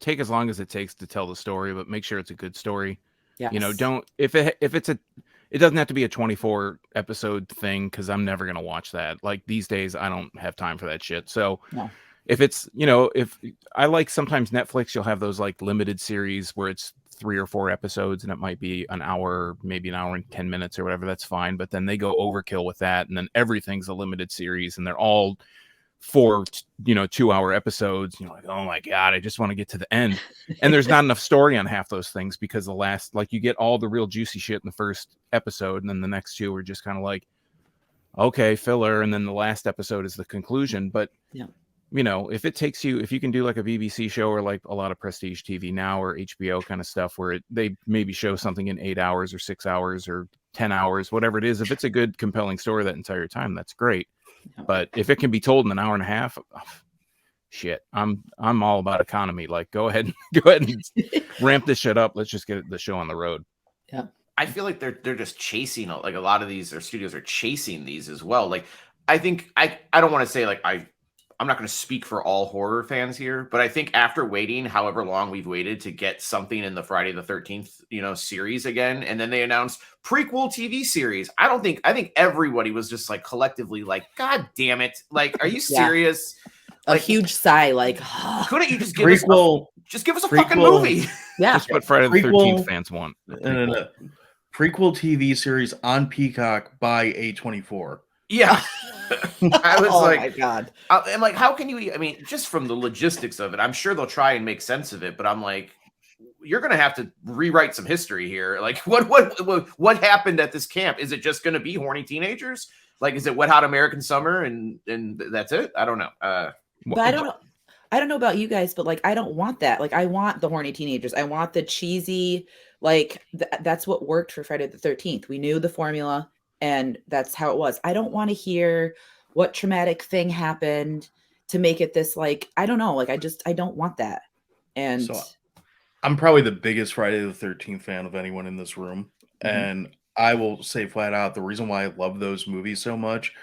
take as long as it takes to tell the story, but make sure it's a good story. Yes. Don't it doesn't have to be a 24 episode thing because I'm never gonna watch that. Like these days, I don't have time for that shit. So No. if it's if I like sometimes Netflix, you'll have those like limited series where it's 3 or 4 episodes and it might be an hour, maybe an hour and 10 minutes or whatever. That's fine. But then they go overkill with that, and then everything's a limited series, and they're all 4 2-hour episodes. You're like, oh my god, I just want to get to the end. And there's not enough story on half those things because the last, like, you get all the real juicy shit in the first episode, and then the next 2 are just kind of like, okay, filler, and then the last episode is the conclusion. But if you can do like a BBC show or like a lot of prestige TV now or HBO kind of stuff where they maybe show something in 8 hours or 6 hours or 10 hours, whatever it is, if it's a good compelling story that entire time, that's great. But if it can be told in an hour and a half, shit, I'm all about economy. Like, go ahead and ramp this shit up. Let's just get the show on the road. Yeah. I feel like they're just chasing, like a lot of these or studios are chasing these as well. Like, I think I don't want to say like I'm not going to speak for all horror fans here, but I think after waiting however long we've waited to get something in the Friday the 13th, series again, and then they announced prequel TV series. I think everybody was just like collectively like, God damn it. Like, are you serious? A huge sigh, like, couldn't you just give prequel, us a fucking movie? Yeah. That's what Friday the 13th fans want. Prequel TV series on Peacock by A24. Yeah. I was like, my God. I'm like, how can you? I mean, just from the logistics of it, I'm sure they'll try and make sense of it, but I'm like, you're gonna have to rewrite some history here. Like, what happened at this camp? Is it just gonna be horny teenagers? Like, is it Wet Hot American Summer and that's it? I don't know. But I don't know about you guys, but like, I don't want that. Like, I want the horny teenagers. I want the cheesy, like that's what worked for Friday the 13th. We knew the formula. And that's how it was. I don't want to hear what traumatic thing happened to make it this, like, I don't know. Like, I don't want that. And so I'm probably the biggest Friday the 13th fan of anyone in this room. Mm-hmm. And I will say flat out, the reason why I love those movies so much,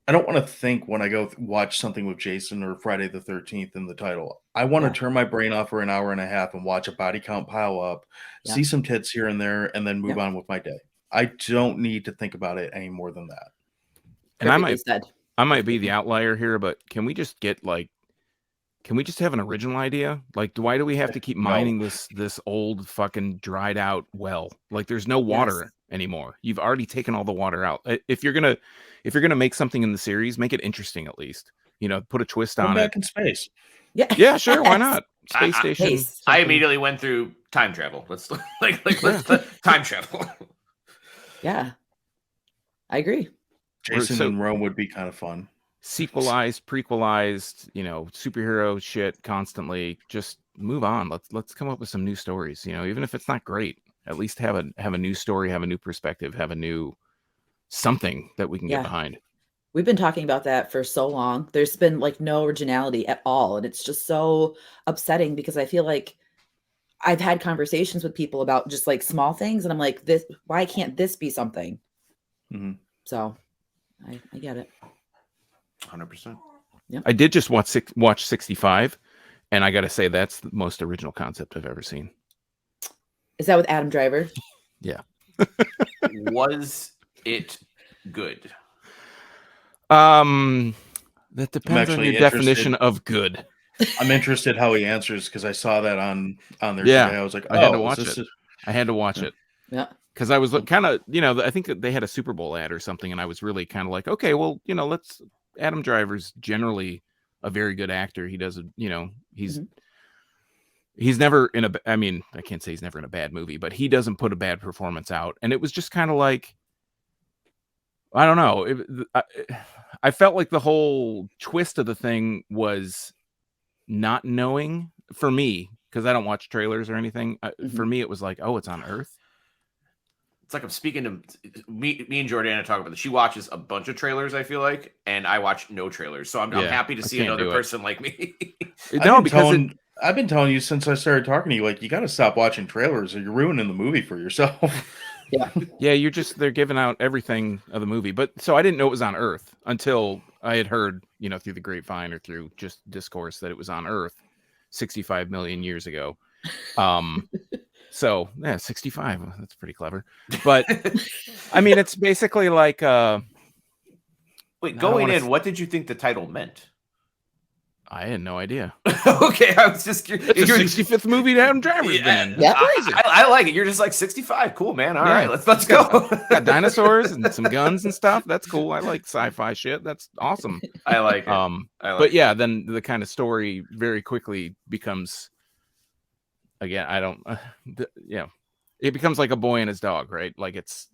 I don't want to think when I go watch something with Jason or Friday the 13th in the title. I want to turn my brain off for an hour and a half and watch a body count pile up, see some tits here and there, and then move on with my day. I don't need to think about it any more than that. And I might be the outlier here, but can we just have an original idea? Like, why do we have to keep mining this old fucking dried out well? Like, there's no water anymore. You've already taken all the water out. If you're gonna make something in the series, make it interesting at least. put a twist Come on it. back in space. Yeah, sure, why not? Space I- station. Space. I something. immediately went through time travel. Let's let's time travel. Yeah, I agree. Jason so- in Rome would be kind of fun. Sequelized, prequelized, superhero shit constantly. Just move on. Let's come up with some new stories. Even if it's not great, at least have a new story, have a new perspective, have a new something that we can Yeah. get behind. We've been talking about that for so long. There's been like no originality at all. And it's just so upsetting because I feel like I've had conversations with people about just like small things. And I'm like, why can't this be something? Mhm. So I get it. 100%. I did just watch 65, and I got to say that's the most original concept I've ever seen. Is that with Adam Driver? Yeah. Was it good? That depends on actually your definition of good. I'm interested how he answers because I saw that on there Yeah, today. I was like, I had to is watch this it. I had to watch Yeah. it. Yeah. Because I was kind of, I think that they had a Super Bowl ad or something, and I was really kind of like, okay, well, Adam Driver's generally a very good actor. He does, he's never in a, I mean, I can't say he's never in a bad movie, but he doesn't put a bad performance out. And it was just kind of like, I don't know. I felt like the whole twist of the thing was not knowing for me, because I don't watch trailers or anything. For me, it was like, oh, it's on Earth. It's like I'm speaking to me and Jordana talk about this. She watches a bunch of trailers, I feel like, and I watch no trailers. So I'm happy to see another person like me. No, because I've been telling you since I started talking to you, like, you got to stop watching trailers or you're ruining the movie for yourself. Yeah. they're giving out everything of the movie. But so I didn't know it was on Earth until I had heard, through the grapevine or through just discourse that it was on Earth 65 million years ago. So yeah, 65. That's pretty clever. But I mean, it's basically like Wait, going in, what did you think the title meant? I had no idea. Okay, I was just curious. It's the 65th movie Adam Driver's been. Yeah. Crazy. I like it. You're just like 65. Cool, man. All right, let's go. Got dinosaurs and some guns and stuff. That's cool. I like sci-fi shit. That's awesome. I like it. But yeah, then the kind of story very quickly becomes, again, I don't, it becomes like a boy and his dog, right? Like it's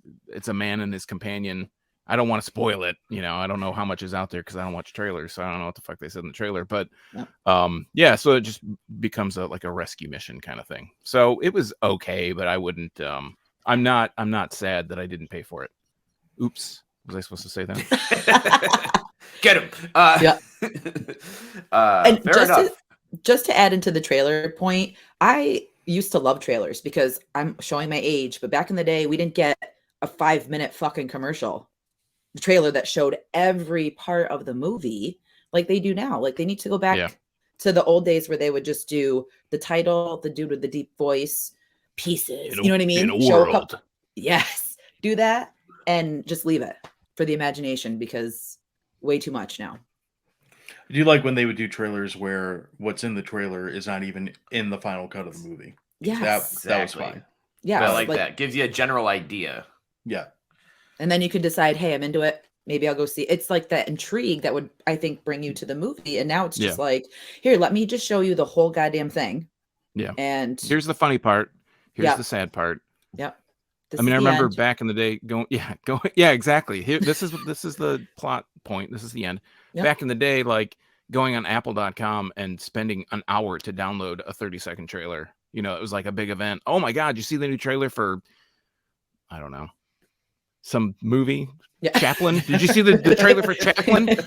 a man and his companion. I don't want to spoil it. I don't know how much is out there because I don't watch trailers, so I don't know what the fuck they said in the trailer. But so it just becomes like a rescue mission kind of thing. So it was okay, but I wouldn't. I'm not sad that I didn't pay for it. Oops, was I supposed to say that? Get him. Yeah. And fair enough. Just to add into the trailer point, I used to love trailers because I'm showing my age, but back in the day, we didn't get a 5-minute fucking commercial. The trailer that showed every part of the movie like they do now. Like they need to go back to the old days where they would just do the title, the dude with the deep voice, pieces. You know what I mean? In a world. Yes. Do that and just leave it for the imagination because way too much now. Do you like when they would do trailers where what's in the trailer is not even in the final cut of the movie? Yes. That was fine. Yeah. I like that. Gives you a general idea. Yeah. And then you could decide, hey, I'm into it. Maybe I'll go see. It's like that intrigue that would, I think, bring you to the movie. And now it's just like, here, let me just show you the whole goddamn thing. Yeah. And here's the funny part. Here's the sad part. Yep. I mean, I remember back in the day going. Yeah, exactly. Here, this is the plot point. This is the end. Yep. Back in the day, like going on Apple.com and spending an hour to download a 30-second trailer. It was like a big event. Oh my God, you see the new trailer for, I don't know, some movie? Chaplin? Did you see the trailer for Chaplin?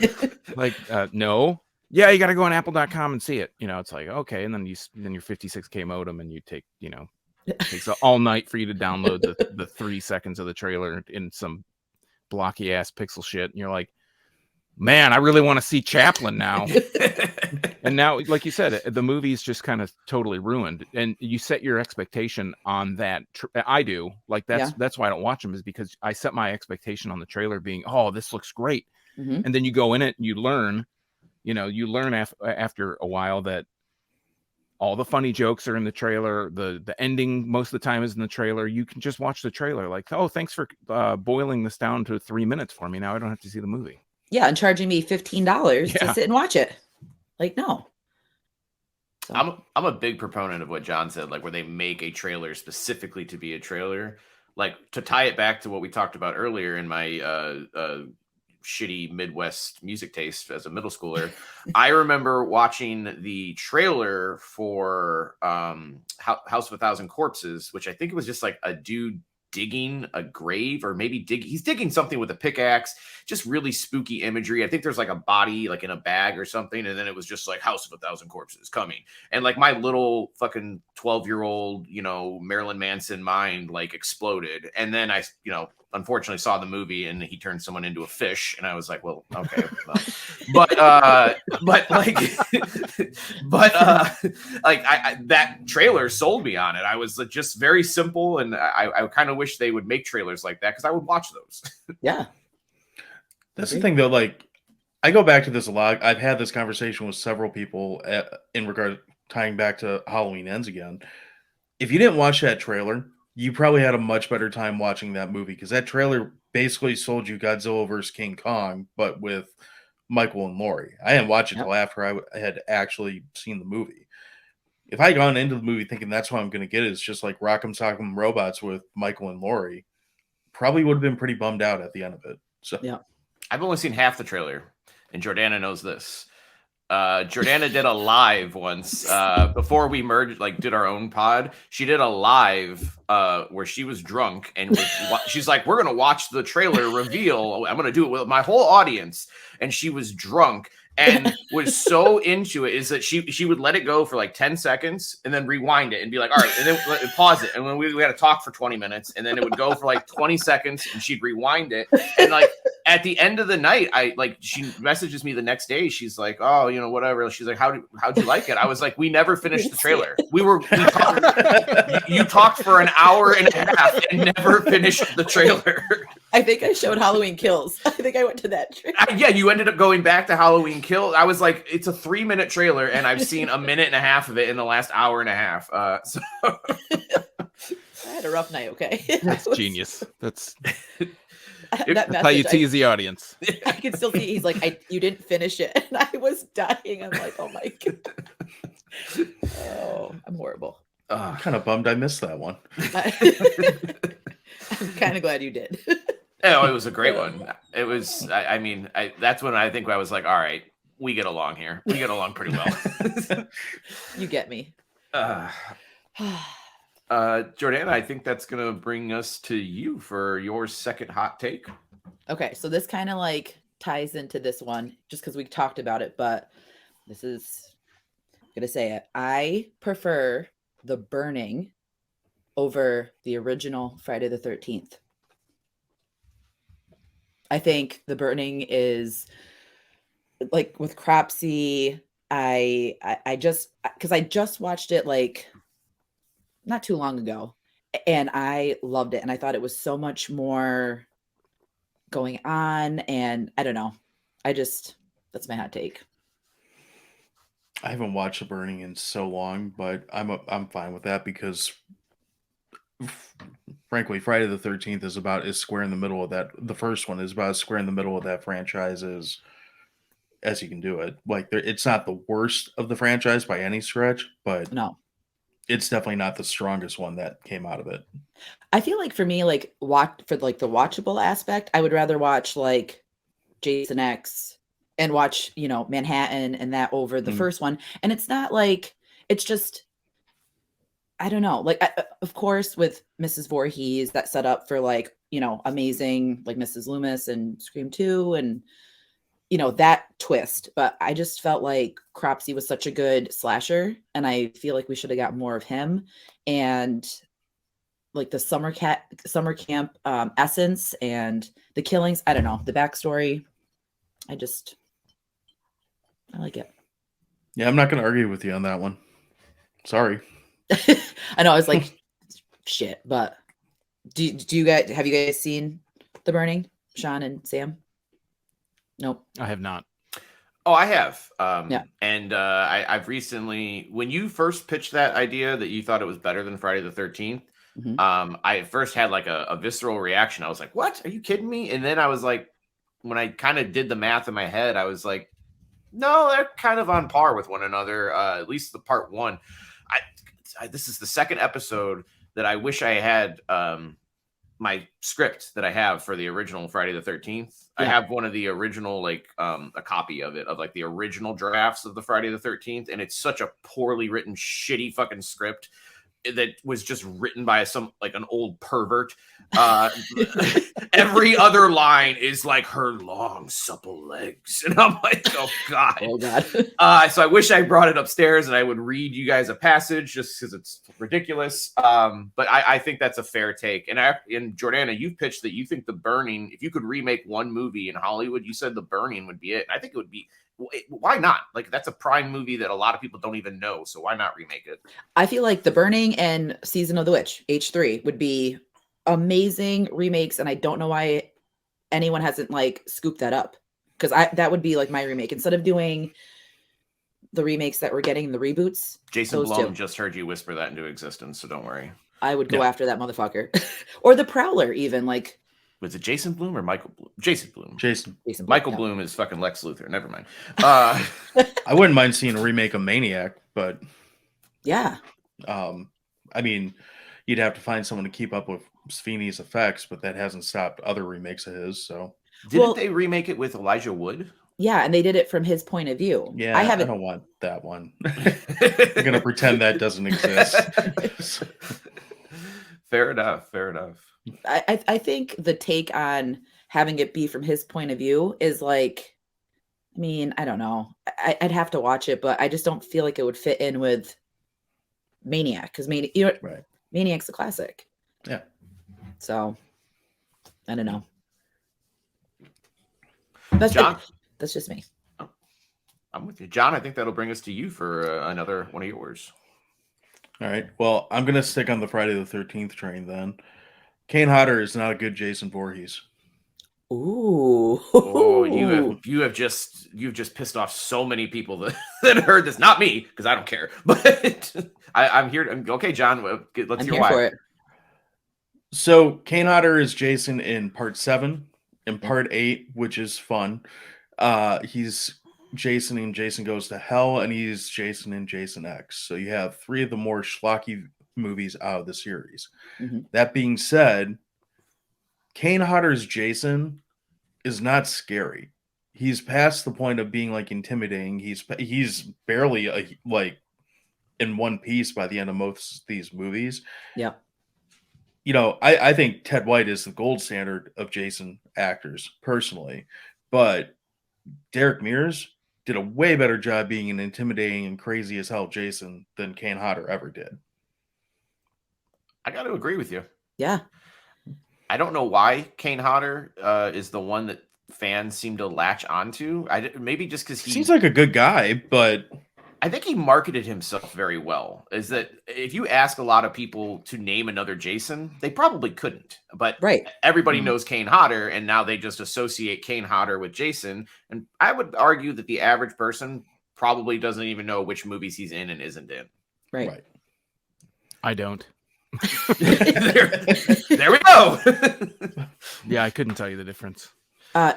Like, no. Yeah, you got to go on Apple.com and see it. It's like, okay. And then your 56K modem and you take, it takes all night for you to download the 3 seconds of the trailer in some blocky ass pixel shit. And you're like, man, I really want to see Chaplin now. And now, like you said, the movie's just kind of totally ruined. And you set your expectation on that. I do. Like that's why I don't watch them, is because I set my expectation on the trailer being, oh, this looks great. Mm-hmm. And then you go in it and you learn, after a while that all the funny jokes are in the trailer. The ending most of the time is in the trailer. You can just watch the trailer like, oh, thanks for boiling this down to 3 minutes for me. Now I don't have to see the movie. Yeah, and charging me $15 to Yeah. sit and watch it. Like, no. So, I'm a big proponent of what John said, like where they make a trailer specifically to be a trailer. Like to tie it back to what we talked about earlier in my shitty Midwest music taste as a middle schooler. I remember watching the trailer for House of a Thousand Corpses, which I think it was just like a dude digging a grave, or maybe he's digging something with a pickaxe, just really spooky imagery. I think there's like a body like in a bag or something, and then it was just like House of a Thousand Corpses coming, and like my little fucking 12-year-old, you know, Marilyn Manson mind like exploded. And then I, you know, unfortunately saw the movie and he turned someone into a fish, and I was like, well, okay, well. but like like that trailer sold me on it. I was just very simple, and I kind of wish they would make trailers like that because I would watch those. yeah. That's the thing, though. Like, I go back to this a lot. I've had this conversation with several people in regard tying back to Halloween Ends again. If you didn't watch that trailer, you probably had a much better time watching that movie, because that trailer basically sold you Godzilla vs. King Kong, but with Michael and Laurie. I didn't watch it till after I had actually seen the movie. If I had gone into the movie thinking that's what I'm going to get, it's just like Rock'em Sock'em Robots with Michael and Laurie, probably would have been pretty bummed out at the end of it. So Yeah. I've only seen half the trailer, and Jordana knows this. Jordana did a live once before we merged, like did our own pod. She did a live where she was drunk, and she's like, we're going to watch the trailer reveal. I'm going to do it with my whole audience. And she was drunk and was so into it is that she would let it go for like 10 seconds and then rewind it and be like, all right, and then pause it. And when we had to talk for 20 minutes, and then it would go for like 20 seconds and she'd rewind it. And like at the end of the night, she messages me the next day. She's like, oh, you know, whatever. She's like, how'd you like it? I was like, we never finished the trailer. You talked for an hour and a half and never finished the trailer. I think I showed Halloween Kills. I think I went to that trailer. Yeah, you ended up going back to Halloween Kill. I was like, it's a 3-minute trailer, and I've seen a minute and a half of it in the last hour and a half. So I had a rough night. Okay, That's genius. That's that how you message, tease the audience. I can still see. He's like, you didn't finish it, and I was dying. I'm like, oh my god. Oh, I'm horrible. I'm kind of bummed I missed that one. I'm kind of glad you did. Oh, it was a great one. It was. I mean, that's when I think I was like, all right, we get along here. We get along pretty well. You get me. Jordana, I think that's gonna bring us to you for your second hot take. Okay, so this kind of like ties into this one just because we talked about it, but this is I'm gonna say it. I prefer The Burning over the original Friday the 13th. I think The Burning is like with Cropsey. I just because I just watched it like not too long ago, and I loved it, and I thought it was so much more going on, and I don't know. That's my hot take. I haven't watched The Burning in so long, but I'm fine with that because, frankly, Friday the 13th is about as square in the middle of that. The first one is about as square in the middle of that franchise as you can do it. Like, it's not the worst of the franchise by any stretch, but No, it's definitely not the strongest one that came out of it. I feel like for me, like for like the watchable aspect, I would rather watch like Jason X and watch, you know, Manhattan and that over the first one. And it's not like, it's just, I don't know. Like, of course, with Mrs. Voorhees, that set up for like, you know, amazing, like Mrs. Loomis and Scream 2 and, you know, that twist. But I just felt like Cropsey was such a good slasher. And I feel like we should have got more of him. And like the summer camp essence and the killings. I don't know. The backstory. I like it. Yeah, I'm not going to argue with you on that one. Sorry. I know I was like, shit, but have you guys seen The Burning, Sean and Sam? Nope. I have not. Oh, I have. Yeah. And I've recently, when you first pitched that idea that you thought it was better than Friday the 13th, Mm-hmm. I at first had like a visceral reaction. I was like, what? Are you kidding me? And then I was like, kind of did the math in my head, I was like, no, they're kind of on par with one another. At least the part one. This is the second episode that I wish I had my script that I have for the original Friday the 13th. I have one of the original, like a copy of it, of like the original drafts of the Friday the 13th, and it's such a poorly written, shitty fucking script that was just written by an old pervert. Every other line is like her long, supple legs, and I'm like, oh god, Oh god. So I wish I brought it upstairs and I would read you guys a passage just because it's ridiculous. But I think that's a fair take. And Jordana, you've pitched that you think The Burning, if you could remake one movie in Hollywood, you said The Burning would be it. And I think it would be. Why not? Like, that's a prime movie that a lot of people don't even know. So why not remake it? I feel like The Burning and Season of the Witch, H3, would be amazing remakes, and I don't know why anyone hasn't like scooped that up, because that would be like my remake instead of doing the remakes that we're getting, the reboots. Jason Blum just heard you whisper that into existence, so don't worry. I would go after that motherfucker. Or the Prowler, even. Like, was it Jason Blum or Michael Blum? Jason Blum. Jason Blum, Michael Blum is fucking Lex Luthor. Never mind. I wouldn't mind seeing a remake of Maniac, but yeah. I mean, you'd have to find someone to keep up with Sweeney's effects, but that hasn't stopped other remakes of his. So didn't they remake it with Elijah Wood? Yeah, and they did it from his point of view. Yeah, I don't want that one. I'm gonna pretend that doesn't exist. Fair enough. Fair enough. I think the take on having it be from his point of view is like, I mean, I don't know. I'd have to watch it, but I just don't feel like it would fit in with Maniac, because Maniac's a classic. Yeah. So I don't know. That's just me. I'm with you, John. I think that'll bring us to you for another one of yours. All right. Well, I'm gonna stick on the Friday the 13th train then. Kane Hodder is not a good Jason Voorhees. Ooh. Oh, you've just pissed off so many people that heard this. Not me, because I don't care. But I'm here. Okay, John. Let's hear why. For it. So Kane Hodder is Jason in part 7. In part 8, which is fun, he's Jason in Jason Goes to Hell, and he's Jason in Jason X. So you have 3 of the more schlocky movies out of the series. Mm-hmm. That being said, Kane Hodder's Jason is not scary. He's past the point of being like intimidating. He's barely like in one piece by the end of most of these movies. Yeah. You know, I think Ted White is the gold standard of Jason actors personally, but Derek Mears did a way better job being an intimidating and crazy as hell Jason than Kane Hodder ever did. I got to agree with you. Yeah. I don't know why Kane Hodder is the one that fans seem to latch onto. Maybe just because he seems like a good guy, but I think he marketed himself very well. Is that if you ask a lot of people to name another Jason, they probably couldn't. But everybody knows Kane Hodder, and now they just associate Kane Hodder with Jason. And I would argue that the average person probably doesn't even know which movies he's in and isn't in. Right. I don't. there we go. Yeah, I couldn't tell you the difference.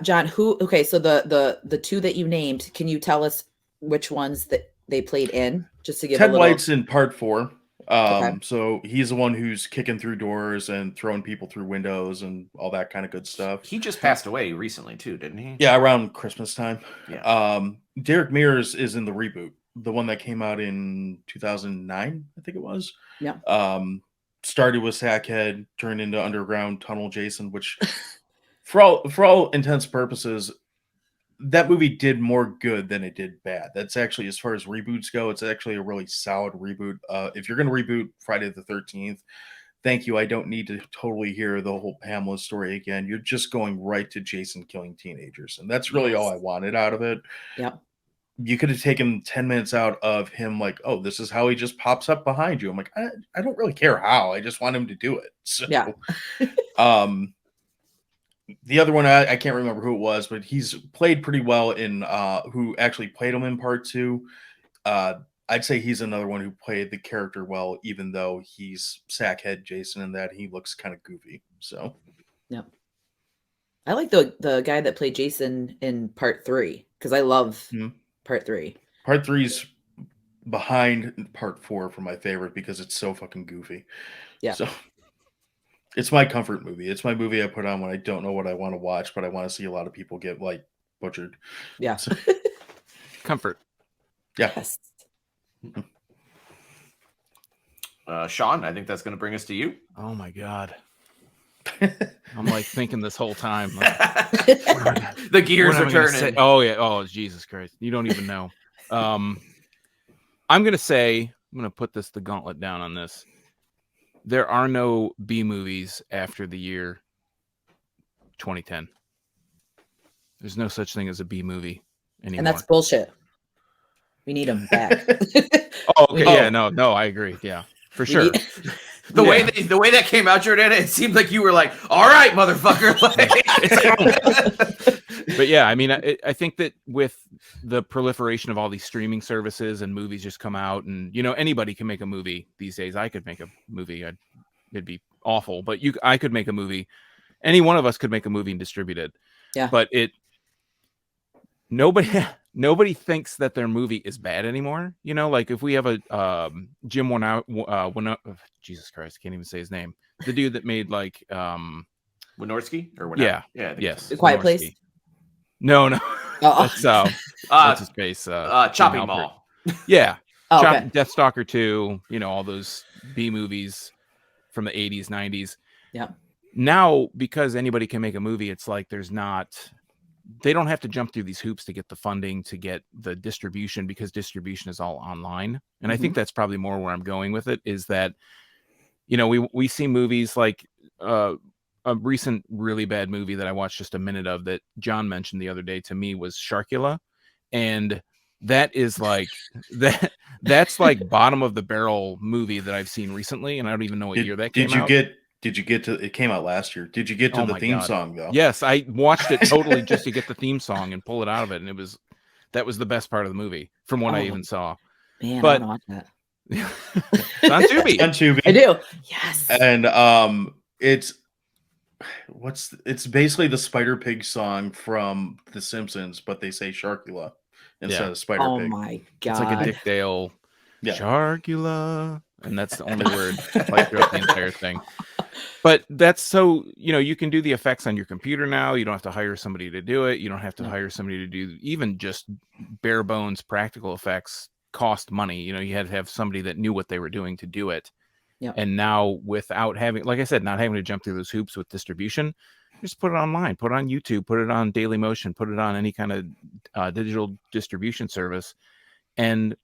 John, so the 2 that you named, can you tell us which ones that they played in, just to give Ted White's in part 4. Okay. So he's the one who's kicking through doors and throwing people through windows and all that kind of good stuff. He just passed away recently too, didn't he? Yeah, around Christmas time. Yeah. Derek Mears is in the reboot, the one that came out in 2009, I think it was. Yeah. Started with Sackhead, turned into Underground Tunnel Jason, which for all intents and purposes, that movie did more good than it did bad. That's actually, as far as reboots go, it's actually a really solid reboot. If you're going to reboot Friday the 13th, thank you. I don't need to totally hear the whole Pamela story again. You're just going right to Jason killing teenagers. And that's really all I wanted out of it. Yep. You could have taken 10 minutes out of him like, oh, this is how he just pops up behind you. I'm like, I don't really care how. I just want him to do it. So, yeah. The other one, I can't remember who it was, but he's played pretty well in who actually played him in part 2. I'd say he's another one who played the character well, even though he's Sackhead Jason in that he looks kind of goofy. So, yeah. I like the guy that played Jason in part 3 because I love Mhm. part 3. Part 3's behind part 4 for my favorite because it's so fucking goofy. Yeah. So it's my comfort movie. It's my movie I put on when I don't know what I want to watch, but I want to see a lot of people get like butchered. Yeah. So, Comfort. yeah. Yes. Sean, I think that's going to bring us to you. Oh my god. I'm like thinking this whole time. Like, The gears what are am I gonna turning. say? Oh yeah. Oh Jesus Christ. You don't even know. I'm gonna put the gauntlet down on this. There are no B movies after the year 2010. There's no such thing as a B movie anymore. And that's bullshit. We need them back. Oh, okay. We- Yeah, no, I agree. Yeah, for we sure. need- The way that came out, Jordana, it seemed like you were like, "All right, motherfucker." But yeah, I mean, I think that with the proliferation of all these streaming services and movies just come out, and anybody can make a movie these days. I could make a movie. It'd be awful, but I could make a movie. Any one of us could make a movie and distribute it. Yeah. But nobody thinks that their movie is bad anymore. Like if we have a Jim Jesus Christ, I can't even say his name. The dude that made like Wynorski or yeah, I think yes, The Quiet Wynorski. Place? No, Oh. that's what's his face? Chopping Jim Halpert. Mall. Yeah, Oh, okay. Deathstalker 2. All those B movies from the 80s, 90s. Yeah. Now, because anybody can make a movie, it's like they don't have to jump through these hoops to get the funding, to get the distribution, because distribution is all online. And I think that's probably more where I'm going with it, is that, we see movies like a recent really bad movie that I watched just a minute of that John mentioned the other day to me was Sharkula. And that is like, that's like bottom of the barrel movie that I've seen recently. And I don't even know what year that came out. Did you get to it? Came out last year. Did you get to the theme song though? Yes, I watched it totally just to get the theme song and pull it out of it, and that was the best part of the movie from what I even saw. Man, But I want to watch it's on Tubi. On Tubi. that. I do. Yes. And it's basically the Spider Pig song from The Simpsons, but they say Sharkula instead of Spider Oh Pig. my god. It's like a Dick Dale Sharkula, and that's the only word like throughout the entire thing. But that's so you can do the effects on your computer now. You don't have to hire somebody to do it. You don't have to hire somebody to do even just bare bones practical effects. Cost money. You had to have somebody that knew what they were doing to do it. Yep. And now, without having, like I said, not having to jump through those hoops with distribution, just put it online, put it on YouTube, put it on Dailymotion, put it on any kind of digital distribution service, and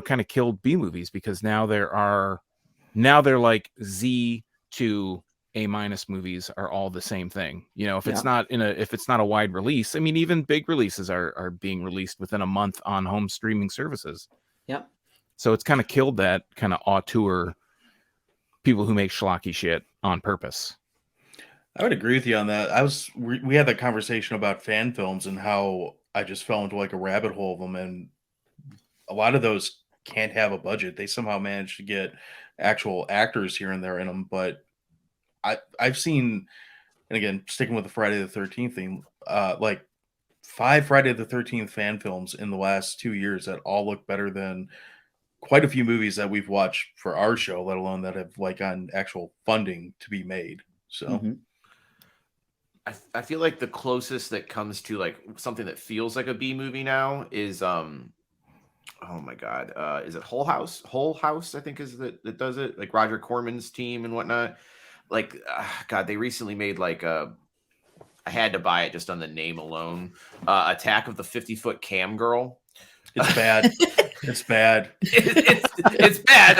kind of killed B movies, because now they're like Z to A- movies are all the same thing. If it's not a wide release, I mean, even big releases are being released within a month on home streaming services. Yep. So it's kind of killed that kind of auteur people who make schlocky shit on purpose. I would agree with you on that. We had that conversation about fan films and how I just fell into like a rabbit hole of them, and a lot of those can't have a budget. They somehow manage to get actual actors here and there in them, but I've seen, and again, sticking with the Friday the 13th thing, like 5 Friday the 13th fan films in the last 2 years that all look better than quite a few movies that we've watched for our show, let alone that have like gotten actual funding to be made. So I feel like the closest that comes to like something that feels like a B movie now is oh my god, is it Whole House? Whole House, I think, is that does it, like Roger Corman's team and whatnot. Like god, they recently made like I had to buy it just on the name alone. Attack of the 50-Foot Cam Girl. it's bad. It's bad. It's bad.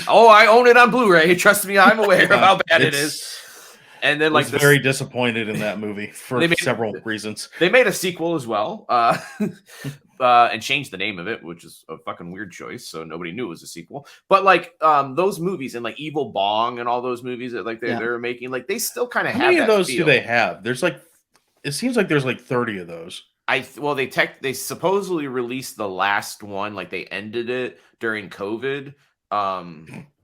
I own it on Blu-ray. Trust me, I'm aware of how bad it is. And then, like, very disappointed in that movie for several reasons. They made a sequel as well, and changed the name of it, which is a fucking weird choice. So nobody knew it was a sequel. But like those movies and like Evil Bong and all those movies that like they're making, like they still kind of have. How many of those feel. Do they have? There's like, it seems like there's like 30 of those. They supposedly released the last one, like they ended it during COVID.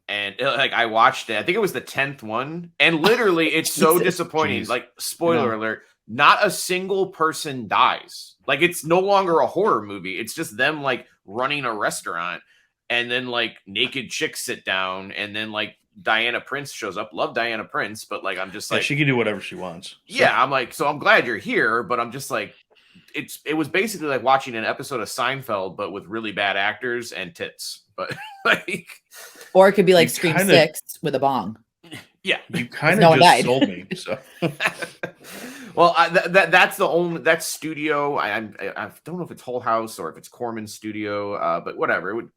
And like I watched it, I think it was the 10th one, and literally it's so Jesus. disappointing. Jeez. Like, spoiler alert, not a single person dies. Like, it's no longer a horror movie. It's just them like running a restaurant, and then like naked chicks sit down, and then like Diana Prince shows up. Love Diana Prince, but like I'm just like, she can do whatever she wants. So. Yeah, I'm like, so I'm glad you're here, but I'm just like, it was basically like watching an episode of Seinfeld, but with really bad actors and tits. But like, Or it could be like You Scream kinda- 6 with a bong. yeah. You kind No of one just died. sold me. So Well, that's the only that studio. I don't know if it's Whole House or if it's Corman Studio, but whatever. It would,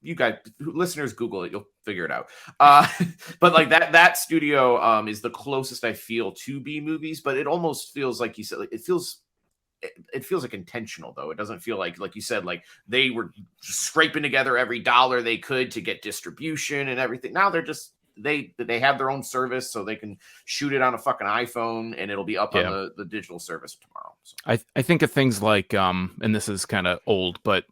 you guys, listeners, Google it. You'll figure it out. But like that studio is the closest I feel to B movies, but it almost feels like you said. Like, it feels like intentional though. It doesn't feel like you said, like they were scraping together every dollar they could to get distribution and everything. Now they're just they have their own service, so they can shoot it on a fucking iPhone and it'll be up on the digital service tomorrow. So. I think of things like and this is kind of old, but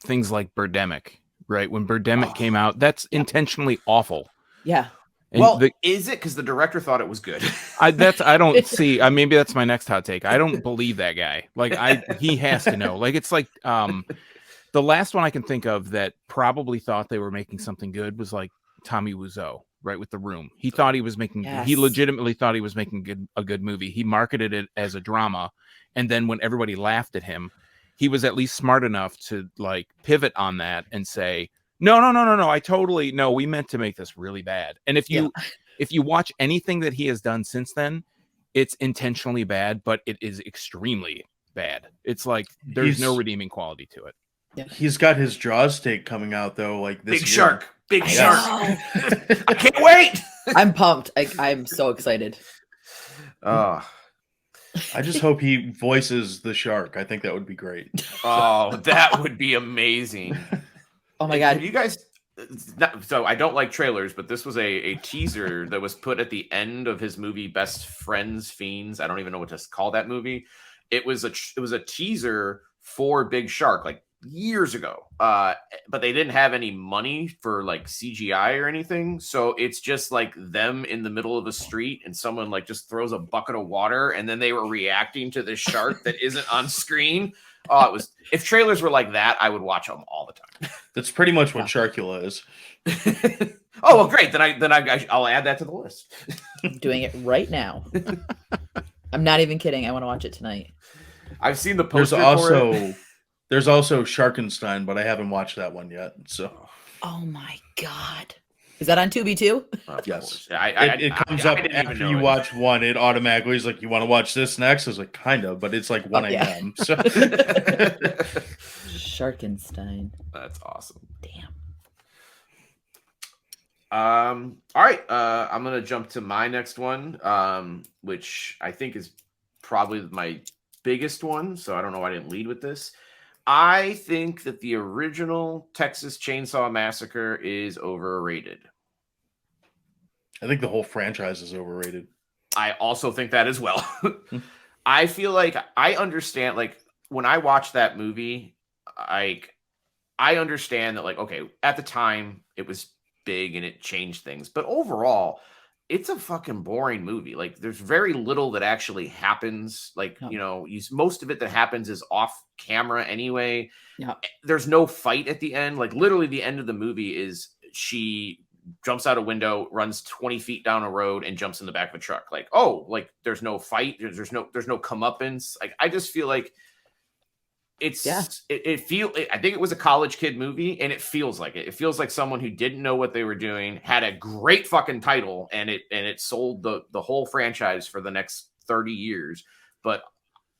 things like Birdemic, right? When Birdemic came out, that's intentionally awful. Yeah. And Well, is it because the director thought it was good? I don't see. Maybe that's my next hot take. I don't believe that guy. Like he has to know. Like it's like the last one I can think of that probably thought they were making something good was like Tommy Wiseau, right, with The Room. He thought he was making. Yes. He legitimately thought he was making a good movie. He marketed it as a drama, and then when everybody laughed at him, he was at least smart enough to like pivot on that and say, No. I totally no. We meant to make this really bad. And if you watch anything that he has done since then, it's intentionally bad, but it is extremely bad. It's like there's no redeeming quality to it. Yeah. he's got his Jaws take coming out though. Like this Big year. shark, big I shark. know. I can't wait. I'm pumped. I'm so excited. I just hope he voices the shark. I think that would be great. Oh, that would be amazing. Oh my Have God. you guys? So I don't like trailers, but this was a teaser that was put at the end of his movie Best Friends Fiends. I don't even know what to call that movie. It was a teaser for Big Shark like years ago, but they didn't have any money for like CGI or anything, so it's just like them in the middle of the street and someone like just throws a bucket of water and then they were reacting to this shark that isn't on screen. Oh, it was. If trailers were like that, I would watch them all the time. That's pretty much what Sharkula is. Oh well, great. Then I'll add that to the list. I'm doing it right now. I'm not even kidding. I want to watch it tonight. I've seen the There's poster for it. also Sharkenstein, but I haven't watched that one yet. So Oh my God. Is that on Tubi too? Of yes, course. it comes up didn't even after know you it. watch one. It automatically is like, you want to watch this next? I was like, kind of, but it's like 1 yeah. a.m. So Sharkenstein. That's awesome. Damn. All right. I'm gonna jump to my next one, which I think is probably my biggest one. So I don't know why I didn't lead with this. I think that the original Texas Chainsaw Massacre is overrated. I think the whole franchise is overrated. I also think that as well. I feel like I understand, like when I watched that movie, I understand that, like, okay, at the time it was big and it changed things, but overall, it's a fucking boring movie. Like, there's very little that actually happens. Like, Yeah. Most of it that happens is off camera anyway. Yeah. There's no fight at the end. Like, literally, the end of the movie is she jumps out a window, runs 20 feet down a road, and jumps in the back of a truck. Like, oh, like there's no fight. There's no comeuppance. Like, I just feel like it's Yeah. I think it was a college kid movie, and it feels like it. It feels like someone who didn't know what they were doing had a great fucking title, and it sold the whole franchise for the next 30 years. But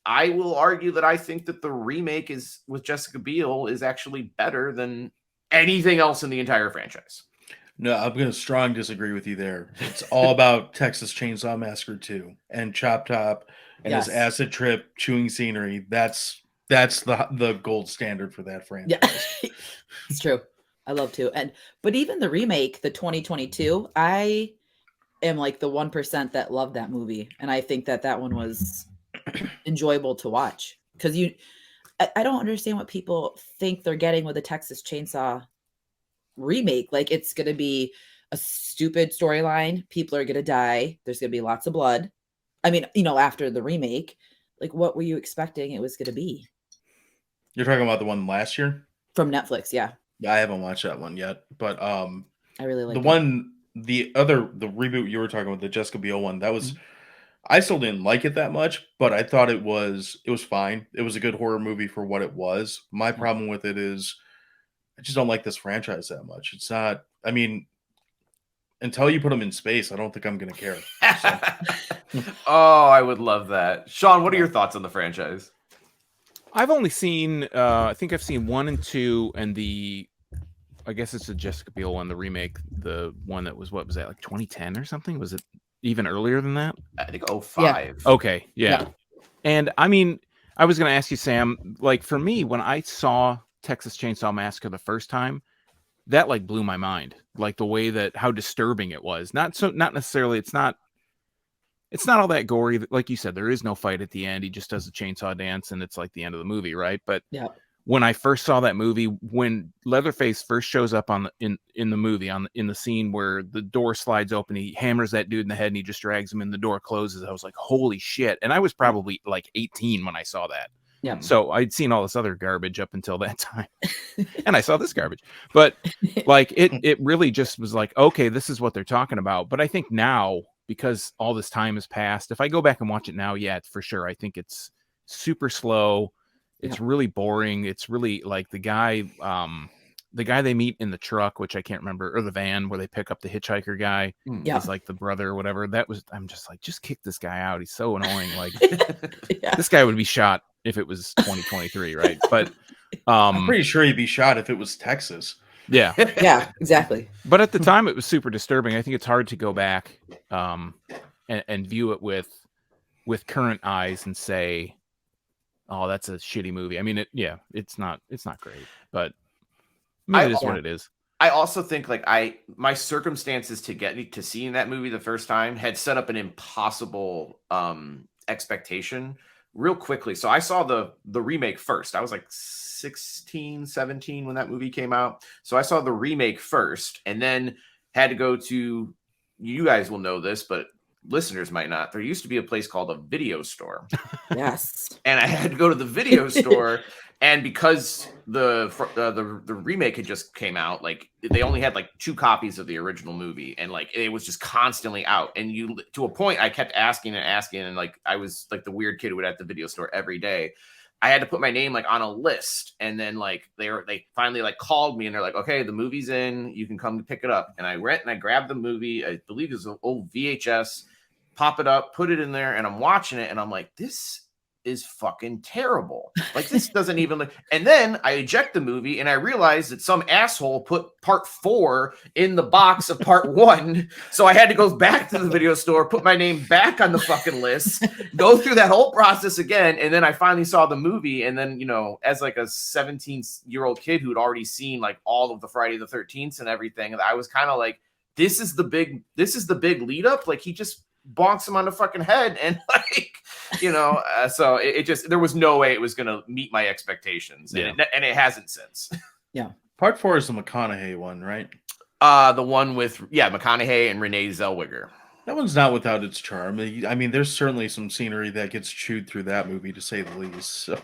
I will argue that I think that the remake is with Jessica Biel is actually better than anything else in the entire franchise. No, I'm going to strong disagree with you there. It's all about Texas Chainsaw Massacre 2 and Chop Top and his Yes. acid trip chewing scenery. That's the gold standard for that franchise. Yeah. It's true. I love to. But even the remake, the 2022, I am like the 1% that loved that movie. And I think that one was enjoyable to watch. Because I don't understand what people think they're getting with the Texas Chainsaw remake. Like, it's going to be a stupid storyline. People are going to die. There's going to be lots of blood. I mean, after the remake, like, what were you expecting it was going to be? You're talking about the one last year? From Netflix, yeah. Yeah, I haven't watched that one yet, but I really like the reboot you were talking about, the Jessica Biel one, that was I still didn't like it that much, but I thought it was fine. It was a good horror movie for what it was. My problem with it is I just don't like this franchise that much. It's not, I mean, until you put them in space, I don't think I'm going to care. So. Oh, I would love that. Sean, what are your thoughts on the franchise? I've only seen, I think I've seen 1 and 2, and I guess it's the Jessica Biel one, the remake, the one that was, what was that, like 2010 or something? Was it even earlier than that? I think 05. Yeah. Okay, yeah. And I mean, I was going to ask you, Sam, like for me, when I saw Texas Chainsaw Massacre the first time, that like blew my mind. Like the way that, how disturbing it was. Not necessarily, it's not all that gory. Like you said, there is no fight at the end. He just does a chainsaw dance and it's like the end of the movie, right? But when I first saw that movie, when Leatherface first shows up in the movie, in the scene where the door slides open, he hammers that dude in the head and he just drags him and the door closes. I was like, holy shit. And I was probably like 18 when I saw that. Yeah. So I'd seen all this other garbage up until that time. And I saw this garbage. But like it really just was like, okay, this is what they're talking about. But I think now, because all this time has passed, if I go back and watch it now, yeah, for sure. I think it's super slow. It's really boring. It's really like the guy they meet in the truck, which I can't remember, or the van where they pick up the hitchhiker guy. He's like the brother or whatever. I'm just like, just kick this guy out. He's so annoying. Like this guy would be shot if it was 2023, right? But I'm pretty sure he'd be shot if it was Texas. Yeah. Yeah, exactly. But at the time it was super disturbing. I think it's hard to go back and view it with current eyes and say, oh, that's a shitty movie. I mean, it's not great, but it is what it is. I also think like my circumstances to get to seeing that movie the first time had set up an impossible expectation real quickly. So I saw the remake first. I was like 16, 17 when that movie came out. So I saw the remake first and then had to go to, you guys will know this, but listeners might not. There used to be a place called a video store. Yes. And I had to go to the video store, and because the remake had just came out, like they only had like 2 copies of the original movie, and like it was just constantly out. And to a point, I kept asking, and like I was like the weird kid who would at the video store every day. I had to put my name like on a list, and then like they finally like called me and they're like, okay, the movie's in, you can come to pick it up. And I went and I grabbed the movie. I believe it was an old VHS. Pop it up, put it in there, and I'm watching it, and I'm like, this is fucking terrible. Like this doesn't even look. And then I eject the movie, and I realize that some asshole put part 4 in the box of part 1. So I had to go back to the video store, put my name back on the fucking list, go through that whole process again, and then I finally saw the movie. And then, as like a 17-year-old kid who'd already seen like all of the Friday the 13th and everything, I was kind of like, this is the big lead up. Like he just bonks him on the fucking head, and like so it just, there was no way it was gonna meet my expectations, and it hasn't since. Yeah, part 4 is the McConaughey one, right? The one with McConaughey and Renee Zellweger. That one's not without its charm. I mean, there's certainly some scenery that gets chewed through that movie, to say the least. So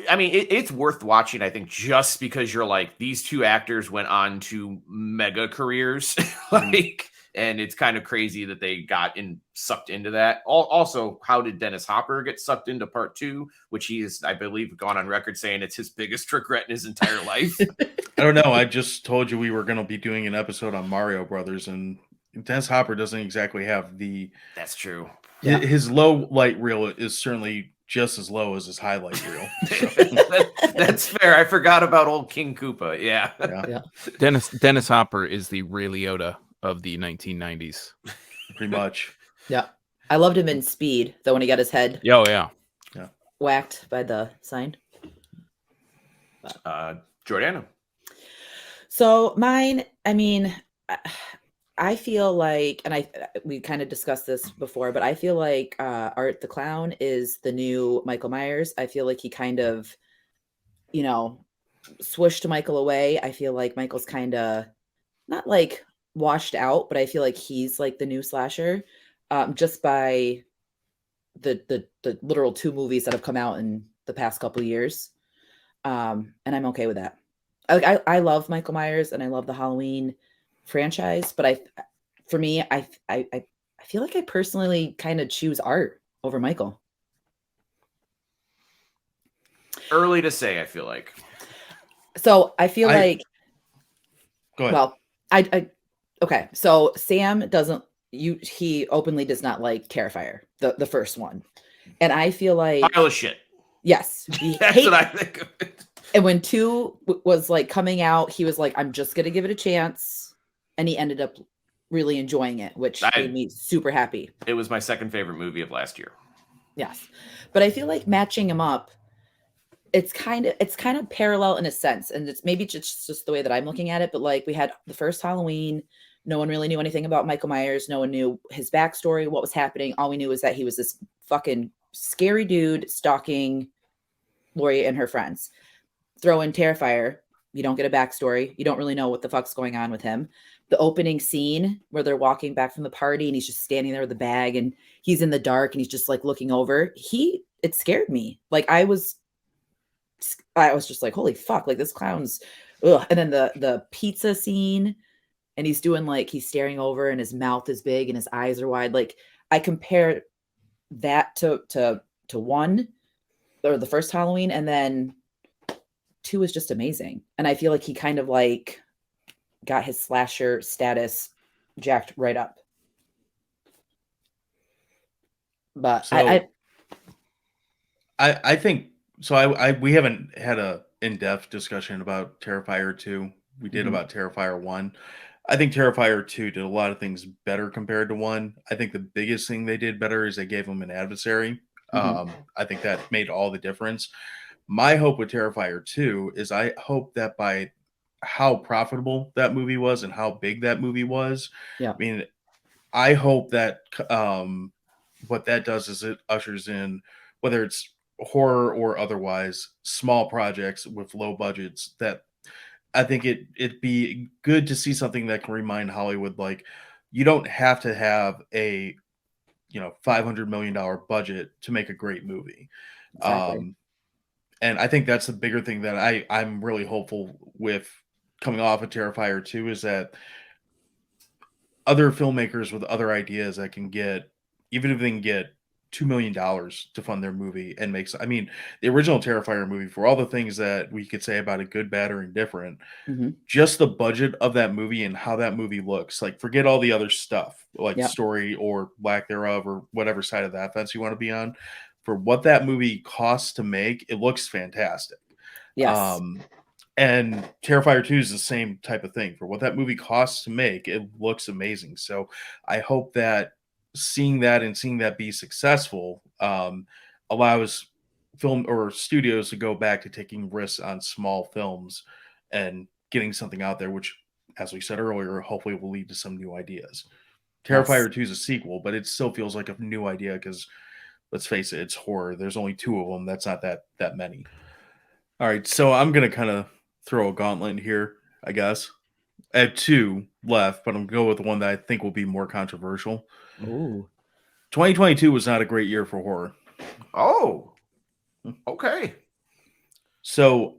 I mean, it's worth watching, I think, just because you're like, these 2 actors went on to mega careers, like. And it's kind of crazy that they got sucked into that. Also, how did Dennis Hopper get sucked into part 2, which he is, I believe, gone on record saying it's his biggest regret in his entire life. I don't know. I just told you we were going to be doing an episode on Mario Brothers, and Dennis Hopper doesn't exactly have the... That's true. His low light reel is certainly just as low as his highlight reel. That's fair. I forgot about old King Koopa. Yeah. Dennis Hopper is the Ray Liotta of the 1990s. Pretty much. Yeah. I loved him in Speed, though, when he got his head whacked by the sign. Jordana. So mine, I mean, I feel like, and we kind of discussed this before, but I feel like Art the Clown is the new Michael Myers. I feel like he kind of, swished Michael away. I feel like Michael's kind of not like washed out, but I feel like he's like the new slasher, just by the literal 2 movies that have come out in the past couple of years. And I'm okay with that. I love Michael Myers and I love the Halloween franchise, but for me, I feel like I personally kind of choose Art over Michael. Early to say, I feel like. So I feel like, Go ahead. well, okay. So Sam he openly does not like Terrifier, the first one. And I feel like, Pile of shit. yes, That's what I think of it. And when 2 was like coming out, he was like, I'm just going to give it a chance. And he ended up really enjoying it, which made me super happy. It was my second favorite movie of last year. Yes. But I feel like matching him up, it's kind of parallel in a sense. And it's maybe just the way that I'm looking at it. But like, we had the first Halloween. No one really knew anything about Michael Myers. No one knew his backstory, what was happening. All we knew was that he was this fucking scary dude stalking Lori and her friends. Throw in Terrifier, you don't get a backstory. You don't really know what the fuck's going on with him. The opening scene where they're walking back from the party and he's just standing there with a bag and he's in the dark and he's just like looking over. It scared me. Like I was just like, holy fuck, like this clown's ugh. And then the pizza scene and he's doing like, he's staring over and his mouth is big and his eyes are wide. Like I compare that to 1 or the first Halloween, and then 2 is just amazing. And I feel like he kind of like got his slasher status jacked right up. But so I think so. We haven't had a in-depth discussion about Terrifier 2. We did about Terrifier 1. I think Terrifier 2 did a lot of things better compared to 1. I think the biggest thing they did better is they gave him an adversary. I think that made all the difference. My hope with Terrifier 2 is I hope that by how profitable that movie was and how big that movie was, I mean, I hope that what that does is it ushers in, whether it's horror or otherwise, small projects with low budgets, that I think it'd be good to see something that can remind Hollywood, like, you don't have to have a $500 million budget to make a great movie. exactly. And I think that's the bigger thing that I'm really hopeful with coming off of Terrifier 2 is that other filmmakers with other ideas that can get, even if they can get $2 million to fund their movie and makes, I mean, the original Terrifier movie, for all the things that we could say about it, good, bad, or indifferent, just the budget of that movie and how that movie looks, like forget all the other stuff, like story or lack thereof, or whatever side of that fence you want to be on. For what that movie costs to make, it looks fantastic. Yes. And Terrifier 2 is the same type of thing. For what that movie costs to make, it looks amazing. So I hope that seeing that be successful allows film or studios to go back to taking risks on small films and getting something out there, which, as we said earlier, hopefully will lead to some new ideas. Terrifier 2 is a sequel, but it still feels like a new idea because, let's face it, it's horror. There's only 2 of them. That's not that many. All right, so I'm going to kind of throw a gauntlet here, I guess. I have 2 left, but I'm going to go with one that I think will be more controversial. Ooh. 2022 was not a great year for horror. Oh, okay. So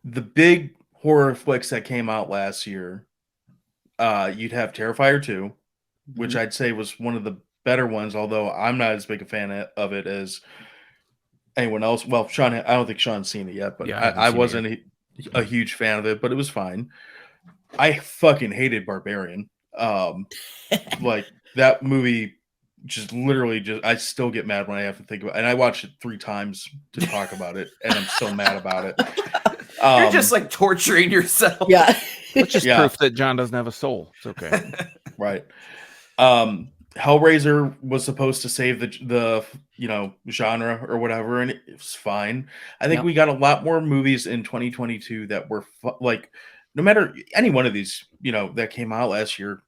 the big horror flicks that came out last year, you'd have Terrifier 2, which I'd say was one of the better ones, although I'm not as big a fan of it as anyone else. Well, Sean, I don't think Sean's seen it yet, but I wasn't a huge fan of it, but it was fine. I fucking hated Barbarian. Like that movie just literally I still get mad when I have to think about it. And I watched it 3 times to talk about it, and I'm so mad about it. You're just like torturing yourself. Yeah. It's just proof that John doesn't have a soul. It's okay. Right. Hellraiser was supposed to save the genre or whatever, and it was fine. I think we got a lot more movies in 2022 that were like, no matter any one of these, that came out last year.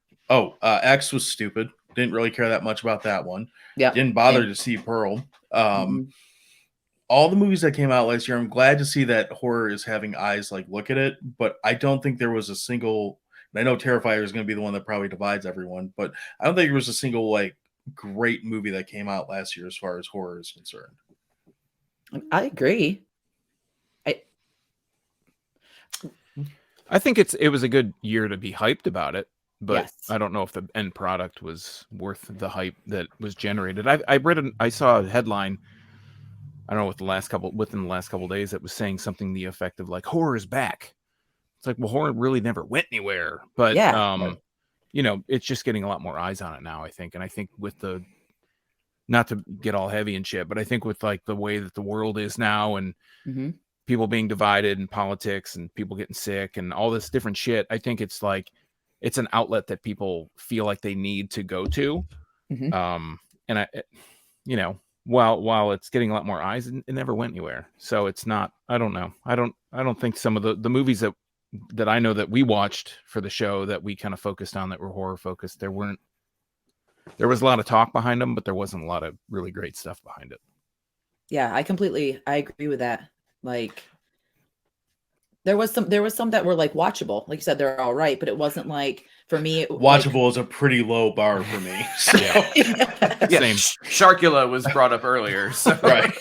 X was stupid. Didn't really care that much about that one. Yeah. Didn't bother to see Pearl. All the movies that came out last year, I'm glad to see that horror is having eyes like look at it, but I don't think there was a single And I know Terrifier is going to be the one that probably divides everyone, but I don't think there was a single like great movie that came out last year as far as horror is concerned. I agree. I think it was a good year to be hyped about it, but Yes. I don't know if the end product was worth the hype that was generated. I saw a headline, I don't know, within the last couple of days, that was saying something to the effect of like, horror is back. It's like, well, horror really never went anywhere, but Yeah. you know, it's just getting a lot more eyes on it now, I think. And I think with the, not to get all heavy and shit, but I think with like the way that the world is now and Mhm. people being divided and politics and people getting sick and all this different shit, I think it's like, it's an outlet that people feel like they need to go to. Mhm. And you know, while it's getting a lot more eyes, it never went anywhere. So it's not, I don't know. I don't think some of the movies that I know that we watched for the show that we kind of focused on that were horror focused, there was a lot of talk behind them, but there wasn't a lot of really great stuff behind it. Yeah, I agree with that. Like there was some that were like watchable. Like you said, they're all right, but it wasn't like, for me, Watchable is a pretty low bar for me. So. Yeah. Yeah, Same. Sharkula was brought up earlier. So. Right.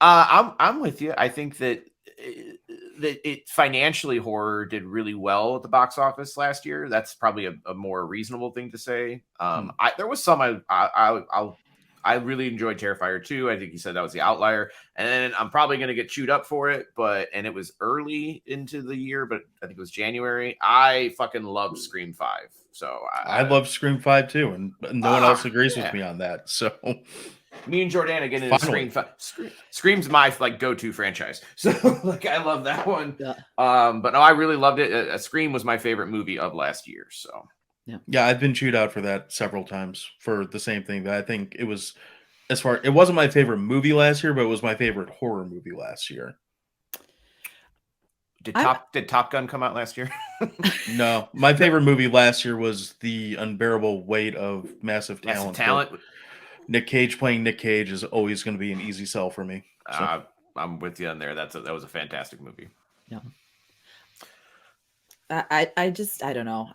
I'm with you. I think that it financially, horror did really well at the box office last year. That's probably a more reasonable thing to say. There was some I really enjoyed Terrifier 2. I think you said that was the outlier, and then I'm probably going to get chewed up for it. And it was early into the year, but I think it was January. I fucking loved Scream 5. So I love Scream 5 too, and no one else agrees with me on that. So me and Jordana get into Scream 5. Scream's my like go-to franchise. So like I love that one. Yeah. But no, I really loved it. Scream was my favorite movie of last year. So yeah, I've been chewed out for that several times for the same thing. That I think it was, it wasn't my favorite movie last year, but it was my favorite horror movie last year. Did Top Gun come out last year? No, my favorite movie last year was The Unbearable Weight of Massive Talent. Nick Cage playing Nick Cage is always going to be an easy sell for me. So. I'm with you on there. That was a fantastic movie. Yeah. I don't know.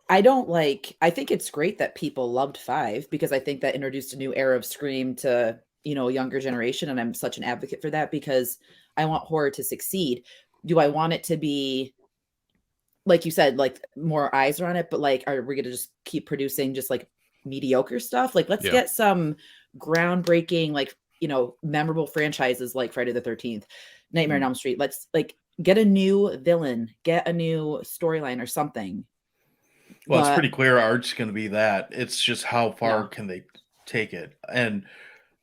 I don't like, I think it's great that people loved 5 because I think that introduced a new era of Scream to, you know, a younger generation. And I'm such an advocate for that because I want horror to succeed. Do I want it to be, like you said, like more eyes are on it, but like, are we going to just keep producing just like mediocre stuff? Like, let's get some groundbreaking, like, you know, memorable franchises like Friday the 13th, Nightmare on Elm Street. Let's like get a new villain, get a new storyline or something. Well, it's pretty clear art's going to be that. It's just how far can they take it? And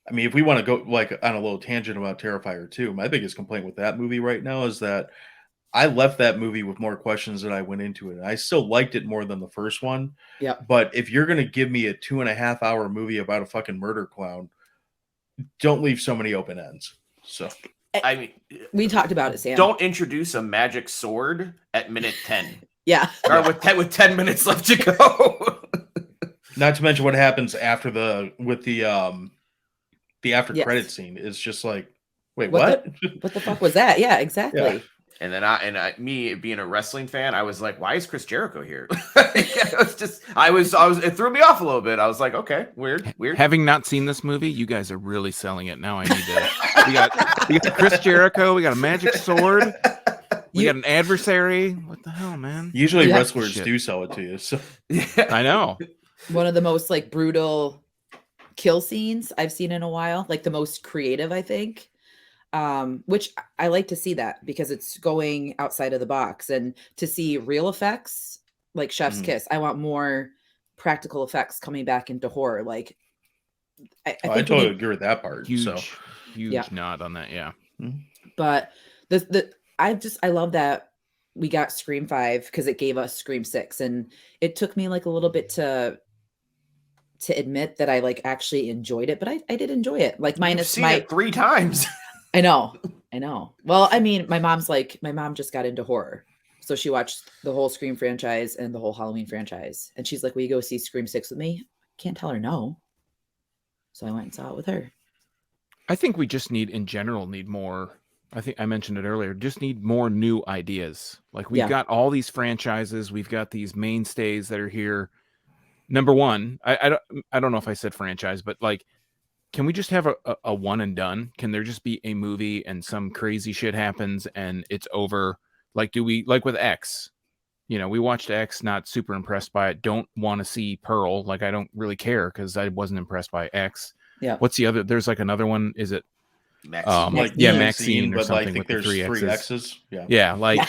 I mean, if we want to go like on a little tangent about Terrifier 2, my biggest complaint with that movie right now is that I left that movie with more questions than I went into it. And I still liked it more than the first one. Yeah. But if you're going to give me a 2.5 hour movie about a fucking murder clown, don't leave so many open ends. So I mean, we talked about it, Sam. Don't introduce a magic sword at minute 10. Yeah. Or with 10 minutes left to go. Not to mention what happens after the after credit Yes. scene is just like, wait, what? What the fuck was that? Yeah, exactly. Yeah. And then me being a wrestling fan, I was like, why is Chris Jericho here? It threw me off a little bit. I was like, okay, weird. Having not seen this movie, you guys are really selling it. Now I need to. We got Chris Jericho. We got a magic sword. We got an adversary. What the hell, man? Usually wrestlers do sell it to you. So I know. One of the most like brutal kill scenes I've seen in a while, like the most creative, I think. Which I like to see that because it's going outside of the box, and to see real effects like Chef's Kiss. I want more practical effects coming back into horror. Like I think I totally agree with that part. Huge nod on that. Yeah. But I love that we got Scream 5 because it gave us Scream 6, and it took me like a little bit to admit that I like actually enjoyed it, but I did enjoy it. Like minus it 3 times. I know. Well, I mean, my mom just got into horror. So she watched the whole Scream franchise and the whole Halloween franchise. And she's like, will you go see Scream 6 with me? Can't tell her no. So I went and saw it with her. I think we just need more I think I mentioned it earlier, just need more new ideas. Like we've Yeah. got all these franchises, we've got these mainstays that are here. Number one, I don't know if I said franchise, but like, can we just have a one and done? Can there just be a movie and some crazy shit happens and it's over? Like, do we, like with X, you know, we watched X, not super impressed by it. Don't want to see Pearl. Like, I don't really care because I wasn't impressed by X. Yeah. What's the other? There's like another one. Is it? Maxine. Like Yeah, Maxine, Maxine or but I something think with the there's three three X's. X's. Yeah. Yeah, like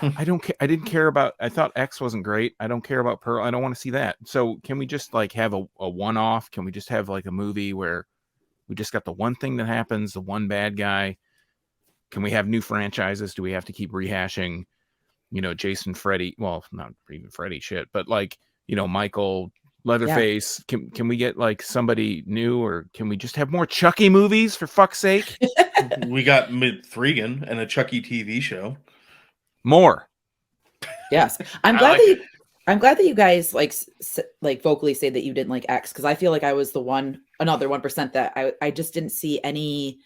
I don't care. I didn't care about. I thought X wasn't great. I don't care about Pearl. I don't want to see that. So can we just like have a one-off? Can we just have like a movie where we just got the one thing that happens, the one bad guy? Can we have new franchises? Do we have to keep rehashing, you know, Jason, Freddy? Well, not even Freddy shit, but like, you know, Michael, Leatherface. Can we get like somebody new, or can we just have more Chucky movies for fuck's sake? We got Threegan and a Chucky TV show. More. Yes. I'm glad that you guys like vocally say that you didn't like X, because I feel like I was another 1% that I just didn't see any.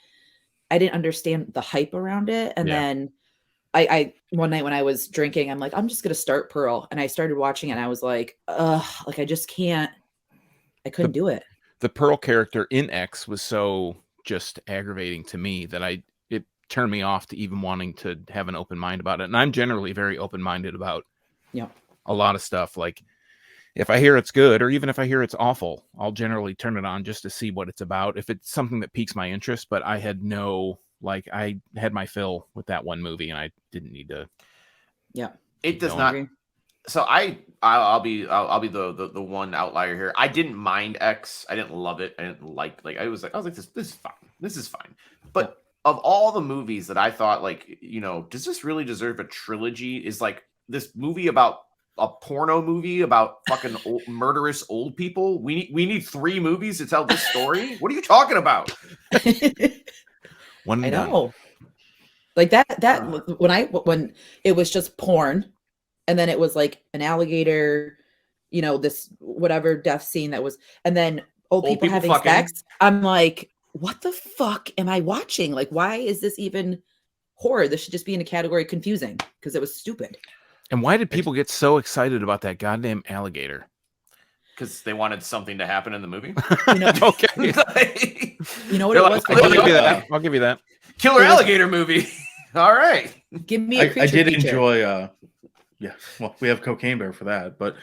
I didn't understand the hype around it, and then I one night when I was drinking, I'm like, I'm just gonna start Pearl, and I started watching it, and I was like, ugh, like I just can't. I couldn't do it. The Pearl character in X was so just aggravating to me that it turned me off to even wanting to have an open mind about it. And I'm generally very open-minded about a lot of stuff. Like if I hear it's good, or even if I hear it's awful, I'll generally turn it on just to see what it's about. If it's something that piques my interest, but I had I had my fill with that one movie and I didn't need to. Yeah. It does not. So I'll be the one outlier here. I didn't mind X. I didn't love it. I didn't like I was like this is fine. This is fine. But of all the movies that I thought, like, you know, does this really deserve a trilogy? Is like this movie about a porno movie about fucking murderous old people? We need 3 movies to tell this story? What are you talking about? I know. Like that when it was just porn, and then it was like an alligator, you know, this whatever death scene that was, and then old people having fucking sex. I'm like, what the fuck am I watching? Like, why is this even horror? This should just be in a category confusing, because it was stupid. And why did people get so excited about that goddamn alligator? Because they wanted something to happen in the movie. You know, okay. You know what it was? I'll give you that. Killer alligator movie. All right. Give me a creature I did feature. enjoy yeah, well, we have Cocaine Bear for that, but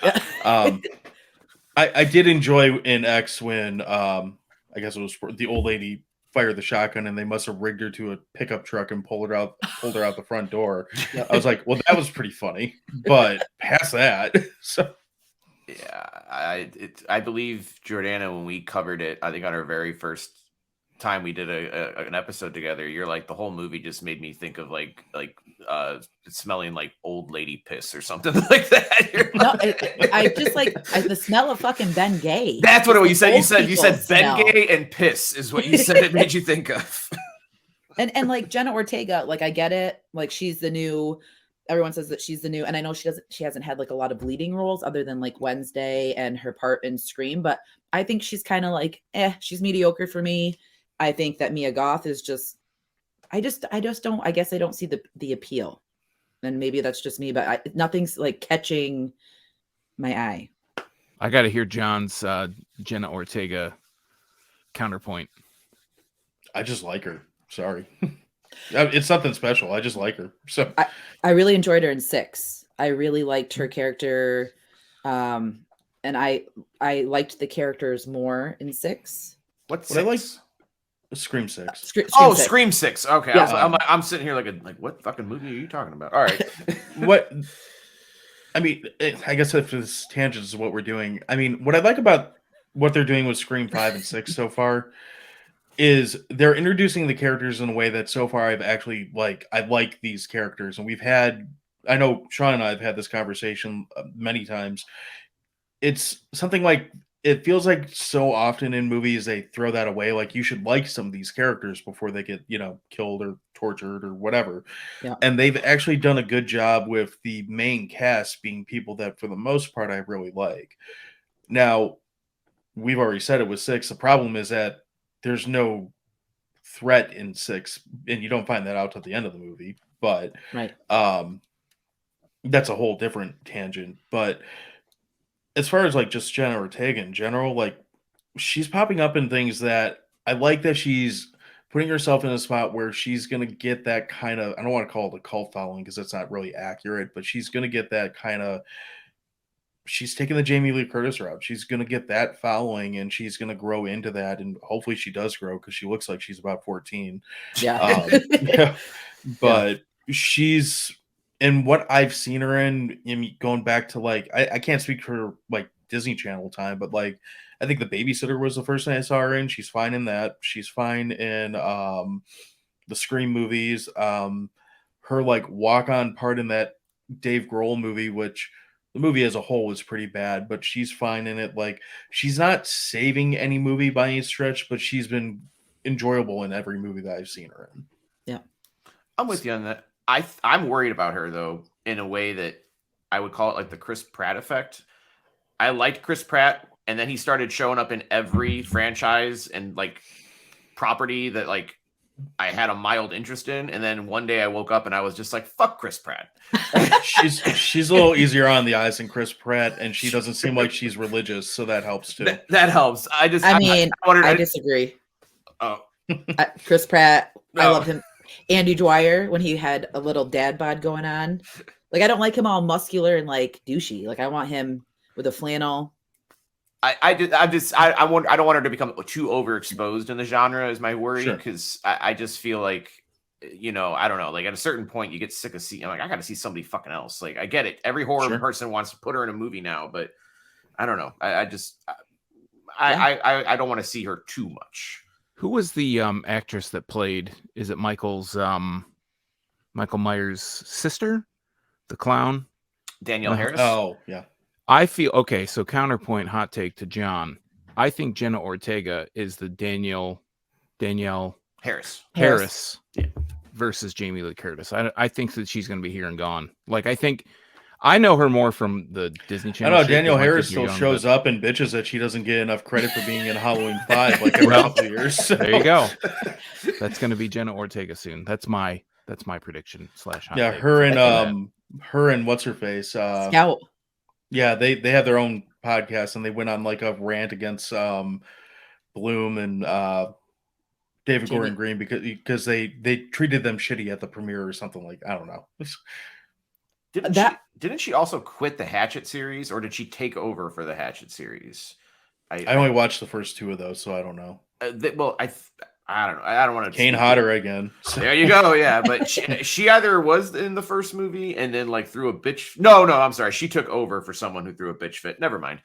I did enjoy in X when I guess it was the old lady fired the shotgun and they must have rigged her to a pickup truck and pulled her out the front door. Yep. I was like, well, that was pretty funny, but past that, so yeah, I believe Jordana, when we covered it, I think on our very first time we did an episode together, you're like, the whole movie just made me think of like smelling like old lady piss or something like that. No, I just like the smell of fucking Ben Gay. That's what you said. You said smell. Ben Gay and piss is what you said. It made you think of. And like Jenna Ortega, like I get it. Like she's the new. Everyone says that she's the new, and I know she hasn't had like a lot of leading roles other than like Wednesday and her part in Scream. But I think she's kind of like, she's mediocre for me. I think that Mia Goth is just, I just don't, I guess I don't see the appeal, and maybe that's just me, but nothing's like catching my eye. I got to hear John's Jenna Ortega counterpoint. I just like her. Sorry. It's something special. I just like her. So I really enjoyed her in 6. I really liked her character. And I liked the characters more in 6. What's what I like? Scream 6. Scream 6. Scream 6. Okay. Yeah. I'm sitting here like what fucking movie are you talking about? All right. What I mean, I guess if this tangent is what we're doing. I mean, what I like about what they're doing with Scream 5 and 6 so far is they're introducing the characters in a way that so far I've actually I like these characters, and I know Sean and I have had this conversation many times. It's something like, it feels like so often in movies they throw that away. Like, you should like some of these characters before they get, killed or tortured or whatever. Yeah. And they've actually done a good job with the main cast being people that for the most part I really like. Now, we've already said it with 6. The problem is that there's no threat in 6, and you don't find that out till the end of the movie. But Right. that's a whole different tangent. But as far as like just Jenna Ortega in general, like she's popping up in things that I like that she's putting herself in a spot where she's gonna get that kind of, I don't want to call it a cult following because that's not really accurate, but she's gonna get that kind of, she's taking the Jamie Lee Curtis route. She's gonna get that following and she's gonna grow into that, and hopefully she does grow because she looks like she's about 14. Yeah. Yeah. But she's, and what I've seen her in going back to like, I can't speak for like Disney Channel time, but like I think The Babysitter was the first thing I saw her in. She's fine in that. She's fine in the Scream movies. Her like walk on part in that Dave Grohl movie, which the movie as a whole was pretty bad, but she's fine in it. Like she's not saving any movie by any stretch, but she's been enjoyable in every movie that I've seen her in. Yeah. I'm with you on that. I'm worried about her though, in a way that I would call it like the Chris Pratt effect. I liked Chris Pratt, and then he started showing up in every franchise and like property that like I had a mild interest in, and then one day I woke up and I was just like, "Fuck Chris Pratt." she's a little easier on the eyes than Chris Pratt, and she doesn't seem like she's religious, so that helps too. That helps. I disagree. Oh, Chris Pratt, I No. love him. Andy Dwyer, when he had a little dad bod going on, like I don't like him all muscular and like douchey. Like I want him with a flannel. I don't want her to become too overexposed in the genre is my worry, Sure. because I just feel like, you know, I don't know, like at a certain point you get sick of seeing, I'm like, I got to see somebody fucking else. Like I get it. Every horror Sure. person wants to put her in a movie now, but I don't know. I don't want to see her too much. Who was the actress that played? Is it Michael Myers' sister, the clown? Danielle Harris. Oh, yeah. I feel okay. So counterpoint, hot take to John. I think Jenna Ortega is the Danielle Harris. Yeah. Versus Jamie Lee Curtis. I think that she's going to be here and gone. Like I know her more from the Disney I Channel. know Danielle Harris still shows up and bitches that she doesn't get enough credit for being in Halloween 5 like every couple of years. So. There you go. That's going to be Jenna Ortega soon. That's my prediction / hot Yeah, take. her and what's her face? Scout. Yeah, they have their own podcast, and they went on like a rant against Bloom and David Jamie. Gordon Green because they treated them shitty at the premiere or something, like, I don't know. Didn't she also quit the Hatchet series, or did she take over for the Hatchet series? I only watched the first 2 of those, so I don't know. I don't know. I don't want to. Kane Hodder again. There you go. Yeah, but she either was in the first movie and then like threw a bitch. No, I'm sorry. She took over for someone who threw a bitch fit. Never mind.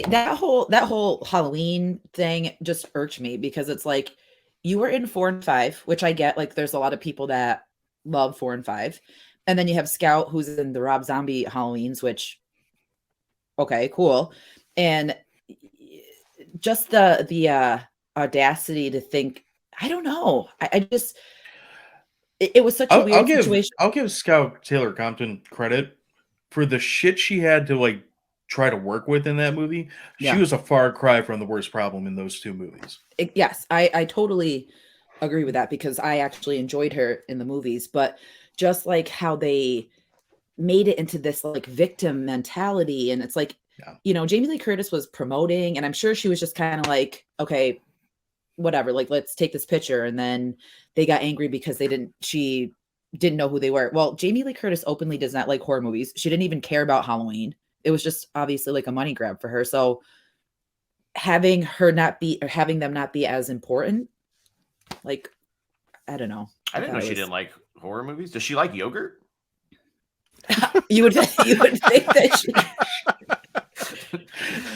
That whole Halloween thing just irked me because it's like you were in 4 and 5, which I get. Like there's a lot of people that love 4 and 5, and then you have Scout who's in the Rob Zombie Halloweens, which okay, cool, and just the audacity to think, I don't know. I just, it was such a weird situation. I'll give Scout Taylor Compton credit for the shit she had to like try to work with in that movie. Yeah. She was a far cry from the worst problem in those 2 movies. Yes, I totally agree with that because I actually enjoyed her in the movies, but just like how they made it into this like victim mentality. And it's like, you know, Jamie Lee Curtis was promoting, and I'm sure she was just kind of like, okay, whatever, like let's take this picture, and then they got angry because she didn't know who they were. Well, Jamie Lee Curtis openly does not like horror movies. She didn't even care about Halloween. It was just obviously like a money grab for her. So having them not be as important, like, I don't know. I didn't know she didn't like horror movies. Does she like yogurt? you would think that she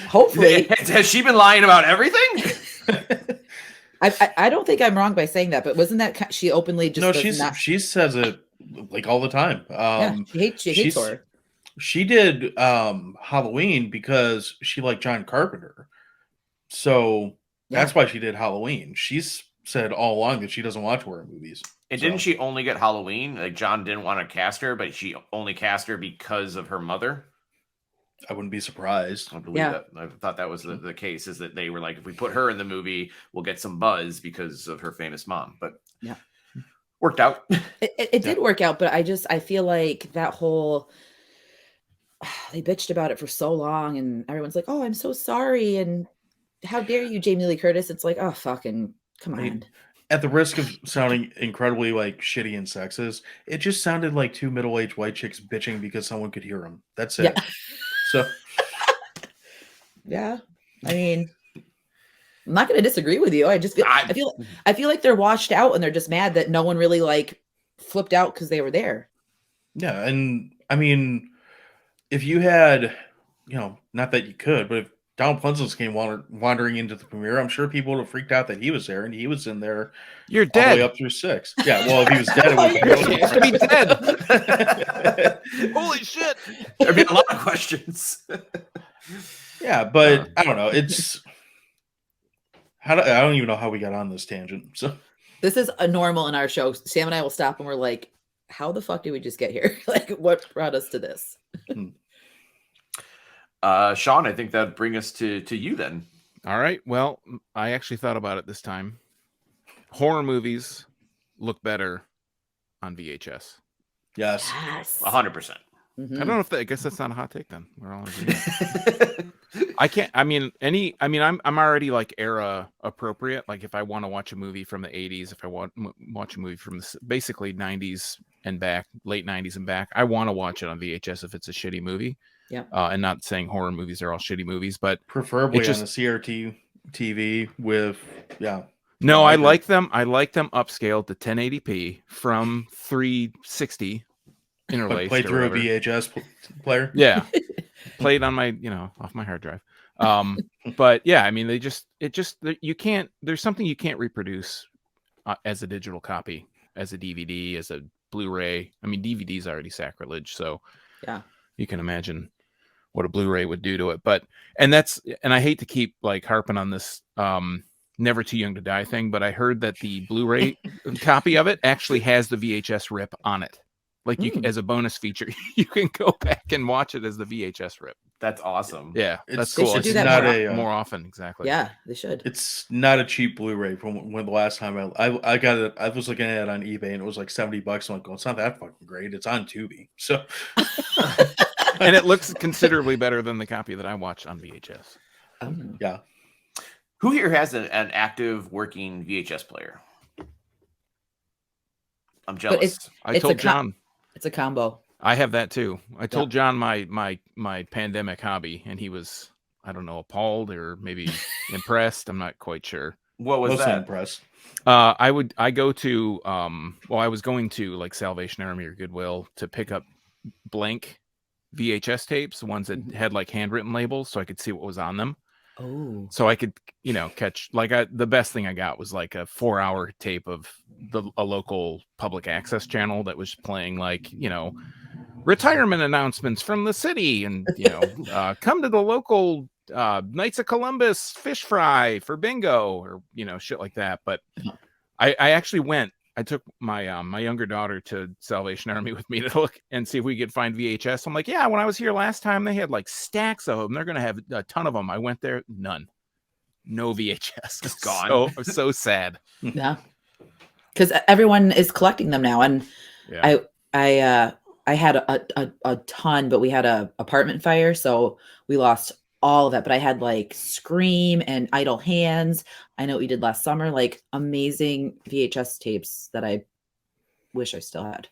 hopefully. Has she been lying about everything? I don't think I'm wrong by saying that, but wasn't that she openly just? No, she says it like all the time. She hates horror. She did Halloween because she liked John Carpenter, so that's why she did Halloween. She's said all along that she doesn't watch horror movies. And didn't she only get Halloween? Like John didn't want to cast her, but she only cast her because of her mother. I wouldn't be surprised. I believe Yeah. that. I thought that was the case, is that they were like, if we put her in the movie, we'll get some buzz because of her famous mom. But Yeah. worked out. It did work out, but I feel like that whole they bitched about it for so long, and everyone's like, "Oh, I'm so sorry," and how dare you, Jamie Lee Curtis? It's like, oh, fucking come I mean, on. at the risk of sounding incredibly like shitty and sexist, it just sounded like two middle-aged white chicks bitching because someone could hear them. That's it. Yeah. So Yeah. I mean, I'm not going to disagree with you. I just feel I feel like they're washed out, and they're just mad that no one really like flipped out because they were there. yeah, and I mean, if you had, not that you could, but if Donald Pleasence came wandering into the premiere, I'm sure people would have freaked out that he was there, and he was in there You're all the way dead. up through 6. Yeah, well, if he was dead, it would You're be Supposed to be dead. Holy shit. There'd be a lot of questions. Yeah, but I don't know. It's I don't even know how we got on this tangent. So This is a normal in our show. Sam and I will stop and we're like, how the fuck did we just get here? Like, what brought us to this? Sean, I think that'd bring us to you then. All right. Well, I actually thought about it this time. Horror movies look better on VHS. yes, Yes. 100%. I don't know if I guess that's not a hot take then. We're all agreeing. I can't. I mean, I'm already like era appropriate. Like if I want to watch a movie from the 80s, if I want watch a movie from basically 90s and back, late 90s and back, I want to watch it on VHS if it's a shitty movie. Yeah. And not saying horror movies are all shitty movies, but preferably it just- on the CRT TV with no, I like them. I like them upscaled to 1080p from 360 interlaced. play or through a whatever. VHS player. Yeah. Played on my, off my hard drive. But yeah, I mean, you can't, there's something you can't reproduce as a digital copy, as a DVD, as a Blu-ray. I mean, DVD is already sacrilege. So Yeah. you can imagine what a Blu-ray would do to it. But, and I hate to keep like harping on this, Never Too Young to Die thing, but I heard that the Blu-ray copy of it actually has the VHS rip on it. Like you can, as a bonus feature, you can go back and watch it as the VHS rip. That's awesome. Yeah, that's They cool. should do It's that not more more often, exactly. Yeah, they should. It's not a cheap Blu-ray from when the last time I got it. I was looking at it on eBay and it was like $70. I'm like, well, it's not that fucking great. It's on Tubi. So And it looks considerably better than the copy that I watched on VHS. Yeah. Who here has an active working VHS player? I'm jealous. I It's told a John. It's a combo. I have that too. I told John my pandemic hobby, and he was, I don't know, appalled or maybe impressed. I'm not quite sure. What was Mostly that? impressed. I was going to like Salvation Army or Goodwill to pick up blank VHS tapes, the ones that had like handwritten labels, so I could see what was on them. Oh. So I could, catch the best thing I got was like a 4-hour tape of a local public access channel that was playing like, retirement announcements from the city and, come to the local Knights of Columbus fish fry for bingo or, shit like that. But I actually I took my my younger daughter to Salvation Army with me to look and see if we could find VHS. I'm like, yeah, when I was here last time, they had like stacks of them. They're going to have a ton of them. I went there, none. No VHS. Just gone. So sad. Yeah. Because everyone is collecting them now. And Yeah. I had a ton, but we had a apartment fire. So we lost all of that. But I had like Scream and Idle Hands. I know what you did last summer, like amazing VHS tapes that I wish I still had.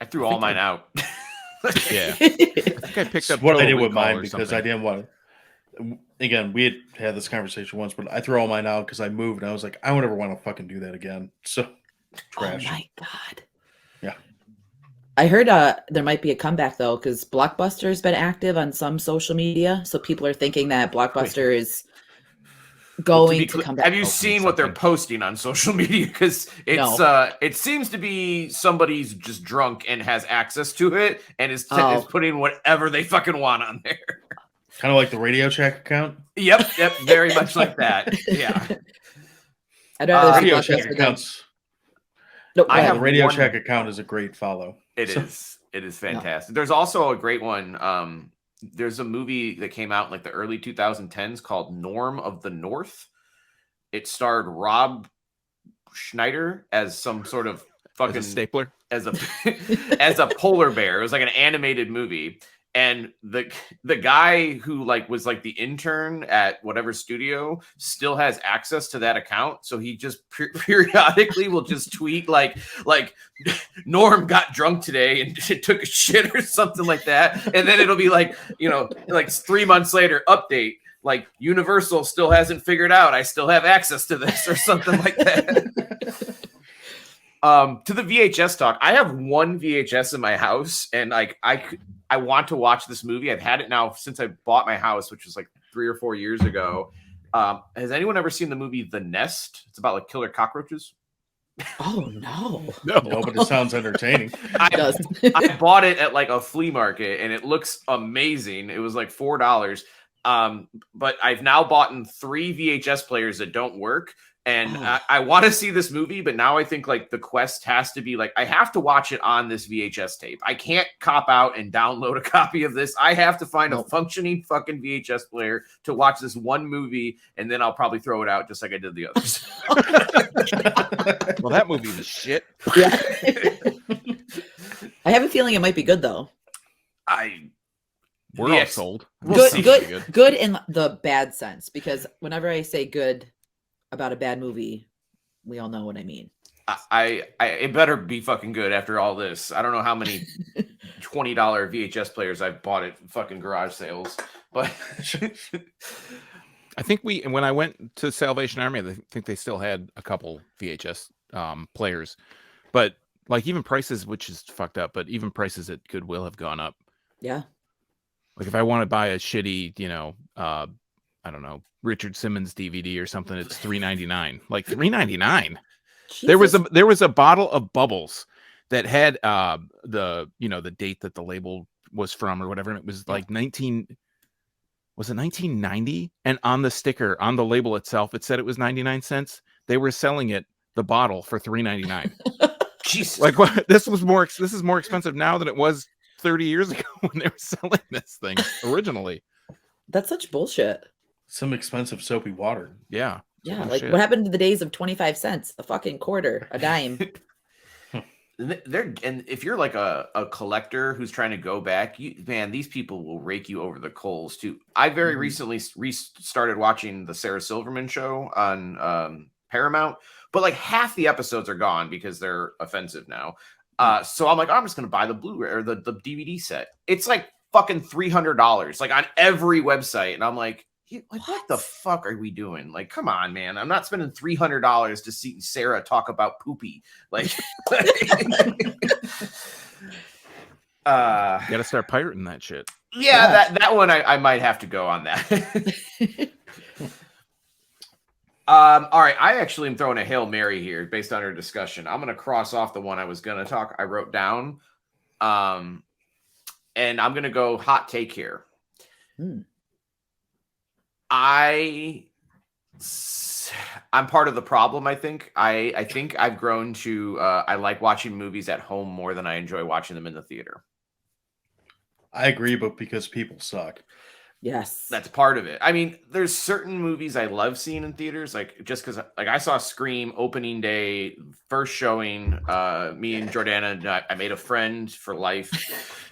I threw all mine out. Yeah. I think I picked up what I Total did with Recall mine or because something. I didn't want to. Again, we had this conversation once, but I threw all mine out because I moved and I was like, I don't ever want to fucking do that again. So trash. Oh my God. Yeah. I heard there might be a comeback though, because Blockbuster has been active on some social media. So people are thinking that Blockbuster is going to come back. Have you seen what they're posting on social media? Because it's it seems to be somebody's just drunk and has access to it and is putting whatever they fucking want on there. Kind of like the Radio Shack account. Yep, very much like that. Yeah. I'd rather see Radio Blockbuster Shack than- accounts. Nope, I go have ahead. The Radio one- Shack account is a great follow. It is fantastic. There's also a great one. there's a movie that came out in like the early 2010s called Norm of the North. It starred Rob Schneider as some sort of fucking As a stapler, as a polar bear. It was like an animated movie. And the guy who like was like the intern at whatever studio still has access to that account, so he just periodically will just tweet like Norm got drunk today and took a shit or something like that, and then it'll be like, you know, like 3 months later, update, like Universal still hasn't figured out I still have access to this or something like that. To the VHS talk, I have one VHS in my house, and like I want to watch this movie. I've had it now since I bought my house, which was like 3 or 4 years ago. Has anyone ever seen the movie The Nest? It's about like killer cockroaches. Oh no. No, but it sounds entertaining. I bought it at like a flea market, and it looks amazing. It was like $4. But I've now bought 3 VHS players that don't work. And I want to see this movie, but now I think like the quest has to be like, I have to watch it on this VHS tape. I can't cop out and download a copy of this. I have to find a functioning fucking VHS player to watch this one movie, and then I'll probably throw it out just like I did the others. well, that movie was shit. Yeah. I have a feeling it might be good though. We're all sold. We'll see. Good in the bad sense, because whenever I say good about a bad movie, we all know what I mean. It better be fucking good after all this. I don't know how many $20 VHS players I've bought at fucking garage sales, but I think when I went to Salvation Army, I think they still had a couple VHS players, but like even prices, which is fucked up, but even prices at Goodwill have gone up. Yeah. Like if I want to buy a shitty, I don't know, Richard Simmons DVD or something, it's $3.99. Like $3.99. There was a bottle of bubbles that had the date that the label was from or whatever, and it was like 1990? And on the sticker, on the label itself, it said it was 99 cents. They were selling the bottle for $3.99. Jesus. Like what? This is more expensive now than it was 30 years ago when they were selling this thing originally. That's such bullshit. Some expensive soapy water. Yeah. Yeah. Like what happened to the days of 25 cents, a fucking quarter, a dime? And if you're like a collector who's trying to go back, these people will rake you over the coals too. I very recently started watching the Sarah Silverman show on Paramount, but like half the episodes are gone because they're offensive now. So I'm like, I'm just gonna buy the Blu-ray or the DVD set. It's like fucking $300, like on every website, and I'm like, what the fuck are we doing? Like, come on, man. I'm not spending $300 to see Sarah talk about poopy. Like, gotta start pirating that shit. Yeah, that one I might have to go on that. All right, I actually am throwing a Hail Mary here based on our discussion. I'm gonna cross off the one I was gonna I wrote down. And I'm gonna go hot take here. I'm part of the problem. I think I've grown to I like watching movies at home more than I enjoy watching them in the theater. I agree, but because people suck. Yes, that's part of it. I mean, there's certain movies I love seeing in theaters, like just because like I saw Scream opening day, first showing. Me and Jordana, I made a friend for life.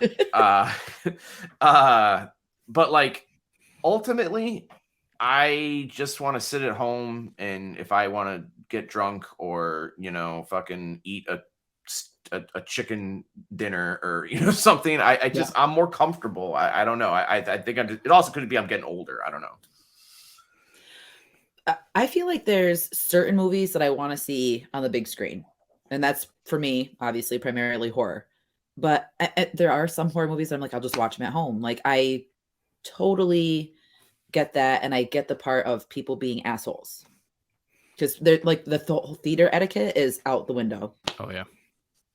But like ultimately, I just want to sit at home, and if I want to get drunk or fucking eat a chicken dinner or something, I'm more comfortable. I don't know. I think it also could be I'm getting older. I don't know. I feel like there's certain movies that I want to see on the big screen, and that's for me obviously primarily horror. But there are some horror movies that I'm like, I'll just watch them at home. Like I totally get that, and I get the part of people being assholes because they're like the whole theater etiquette is out the window. Oh yeah.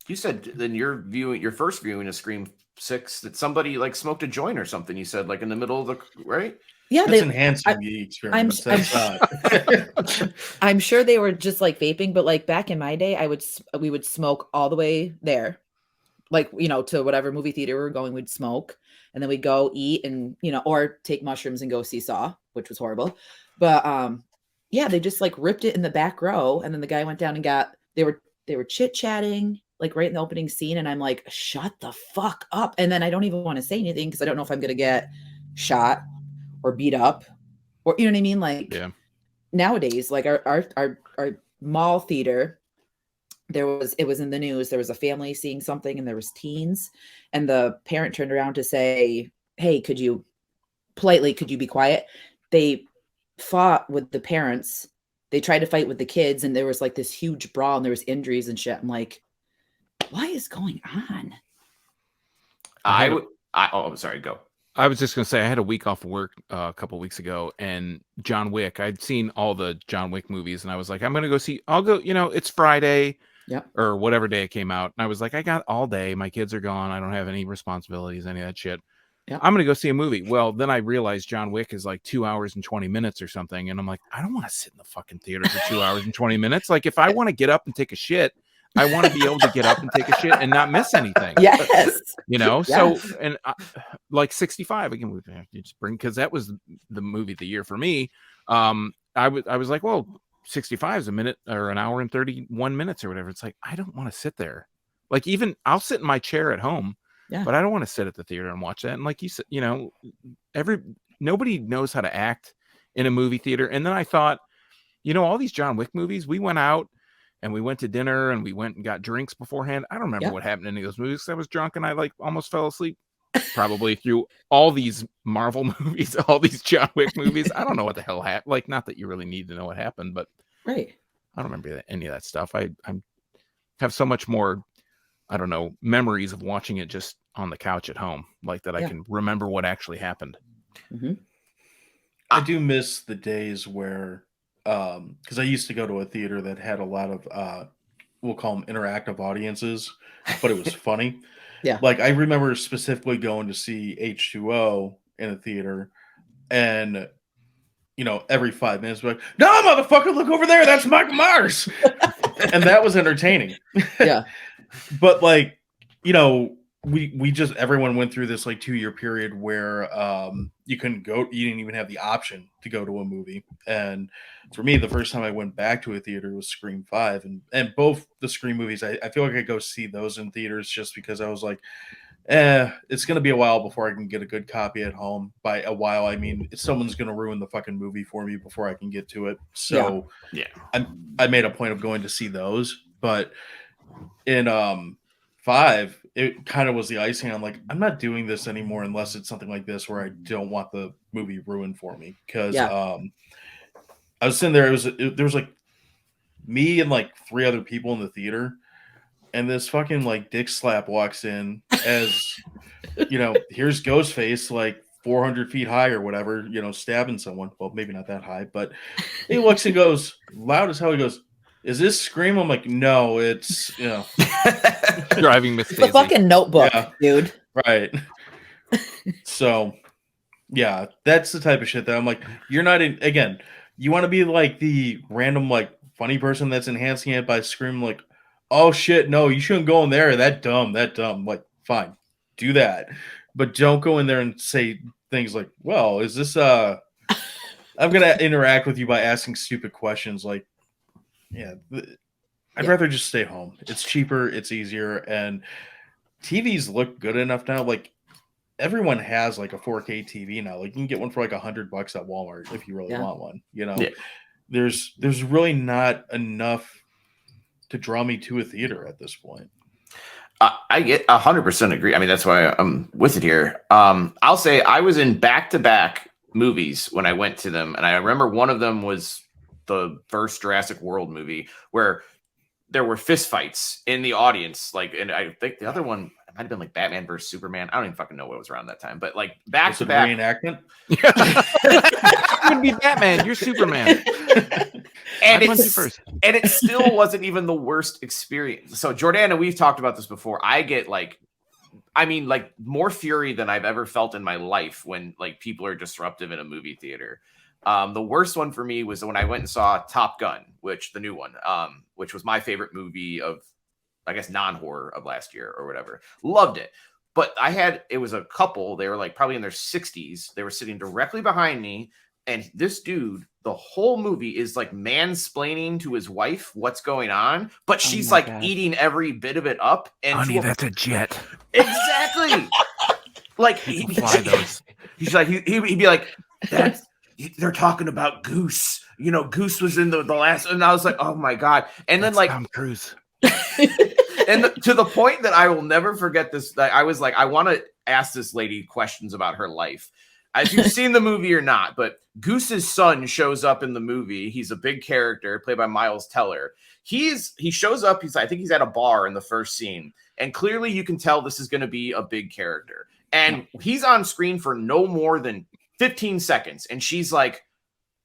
You said then your first viewing of Scream 6 that somebody like smoked a joint or something. You said like in the middle of the right. Yeah, that's enhancing the experience. I'm sure they were just like vaping, but like back in my day, we would smoke all the way there, like, to whatever movie theater we were going, we'd smoke and then we'd go eat and, or take mushrooms and go see Saw, which was horrible. But yeah, they just like ripped it in the back row. And then the guy went down and they were chit-chatting like right in the opening scene. And I'm like, shut the fuck up. And then I don't even want to say anything because I don't know if I'm going to get shot or beat up or, you know what I mean? Like nowadays, like our mall theater, it was in the news. There was a family seeing something and there was teens and the parent turned around to say, hey, could you be quiet? They fought with the parents. They tried to fight with the kids and there was like this huge brawl and there was injuries and shit. I'm like, what is going on? I'm sorry, go. I was just going to say, I had a week off of work a couple weeks ago, and John Wick, I'd seen all the John Wick movies, and I was like, I'm going to go see, it's Friday or whatever day it came out. And I was like, I got all day. My kids are gone. I don't have any responsibilities, any of that shit. Yep. I'm going to go see a movie. Well, then I realized John Wick is like 2 hours and 20 minutes or something. And I'm like, I don't want to sit in the fucking theater for 2 hours and 20 minutes. Like, if I want to get up and take a shit, I want to be able to get up and take a shit and not miss anything. Yes. So, and like 65 again, because that was the movie of the year for me. I was like, well, 65 is a minute or an hour and 31 minutes or whatever. It's like, I don't want to sit there. Like, even I'll sit in my chair at home, but I don't want to sit at the theater and watch that. And like you said, nobody knows how to act in a movie theater. And then I thought, all these John Wick movies, we went out and we went to dinner and we went and got drinks beforehand. I don't remember what happened in any of those movies. I was drunk and I like almost fell asleep probably through all these Marvel movies, all these John Wick movies. I don't know what the hell happened. Like, not that you really need to know what happened, but right. I don't remember any of that stuff. I have so much more, I don't know, memories of watching it just on the couch at home, like that. I can remember what actually happened. Mm-hmm. I do miss the days where, because I used to go to a theater that had a lot of, we'll call them interactive audiences, but it was funny. Yeah. Like, I remember specifically going to see H2O in a theater, and, every 5 minutes, like, no, motherfucker, look over there. That's Michael Myers. And that was entertaining. Yeah. But, like, we just, everyone went through this like 2-year period where you couldn't go, you didn't even have the option to go to a movie. And for me, the first time I went back to a theater was Scream 5, and both the Scream movies, I feel like I go see those in theaters just because I was like, it's going to be a while before I can get a good copy at home. By a while, I mean, someone's going to ruin the fucking movie for me before I can get to it. So I made a point of going to see those, but in 5, it kind of was the icing. I'm like, I'm not doing this anymore unless it's something like this where I don't want the movie ruined for me. Because I was sitting there, there was like me and like 3 other people in the theater, and this fucking like dick slap walks in as here's Ghostface, like 400 feet high or whatever, stabbing someone. Well, maybe not that high, but he looks and goes loud as hell. He goes, "Is this Scream?" I'm like, "No, it's Driving Miss Daisy." The fucking Notebook, dude. Right. So, yeah, that's the type of shit that I'm like, you're not in. Again, you want to be like the random like funny person that's enhancing it by screaming like, "Oh shit, no, you shouldn't go in there. That dumb." Like, fine, do that, but don't go in there and say things like, "Well, is this I'm gonna interact with you by asking stupid questions." Like, I'd rather just stay home. It's cheaper, it's easier, and TVs look good enough now. Like, everyone has like a 4K TV now. Like, you can get one for like $100 at Walmart if you really want one. There's really not enough to draw me to a theater at this point. I get 100% agree. I mean, that's why I'm with it here. I'll say I was in back-to-back movies when I went to them, and I remember one of them was the first Jurassic World movie where there were fist fights in the audience. Like, and I think the other one might have been like Batman versus Superman. I don't even fucking know what was around that time, but like back to back reenactment. You would be Batman. You're Superman. And it still wasn't even the worst experience. So Jordana, we've talked about this before. I get like more fury than I've ever felt in my life when like people are disruptive in a movie theater. The worst one for me was when I went and saw Top Gun, the new one, which was my favorite movie of I guess, non-horror of last year or whatever. Loved it. But it was a couple, they were like probably in their 60s. They were sitting directly behind me. And this dude, the whole movie is like mansplaining to his wife what's going on, but she's like eating every bit of it up. And honey, that's a jet. Exactly. Like he'd like, he'd be like, they're talking about Goose. You know, Goose was in the last, and I was like, oh my God. And then like Tom Cruise. And to the point that I will never forget this, I was like, I want to ask this lady questions about her life. If you've seen the movie or not, but Goose's son shows up in the movie. He's a big character played by Miles Teller. He shows up. I think he's at a bar in the first scene. And clearly you can tell this is going to be a big character. And he's on screen for no more than 15 seconds. And she's like,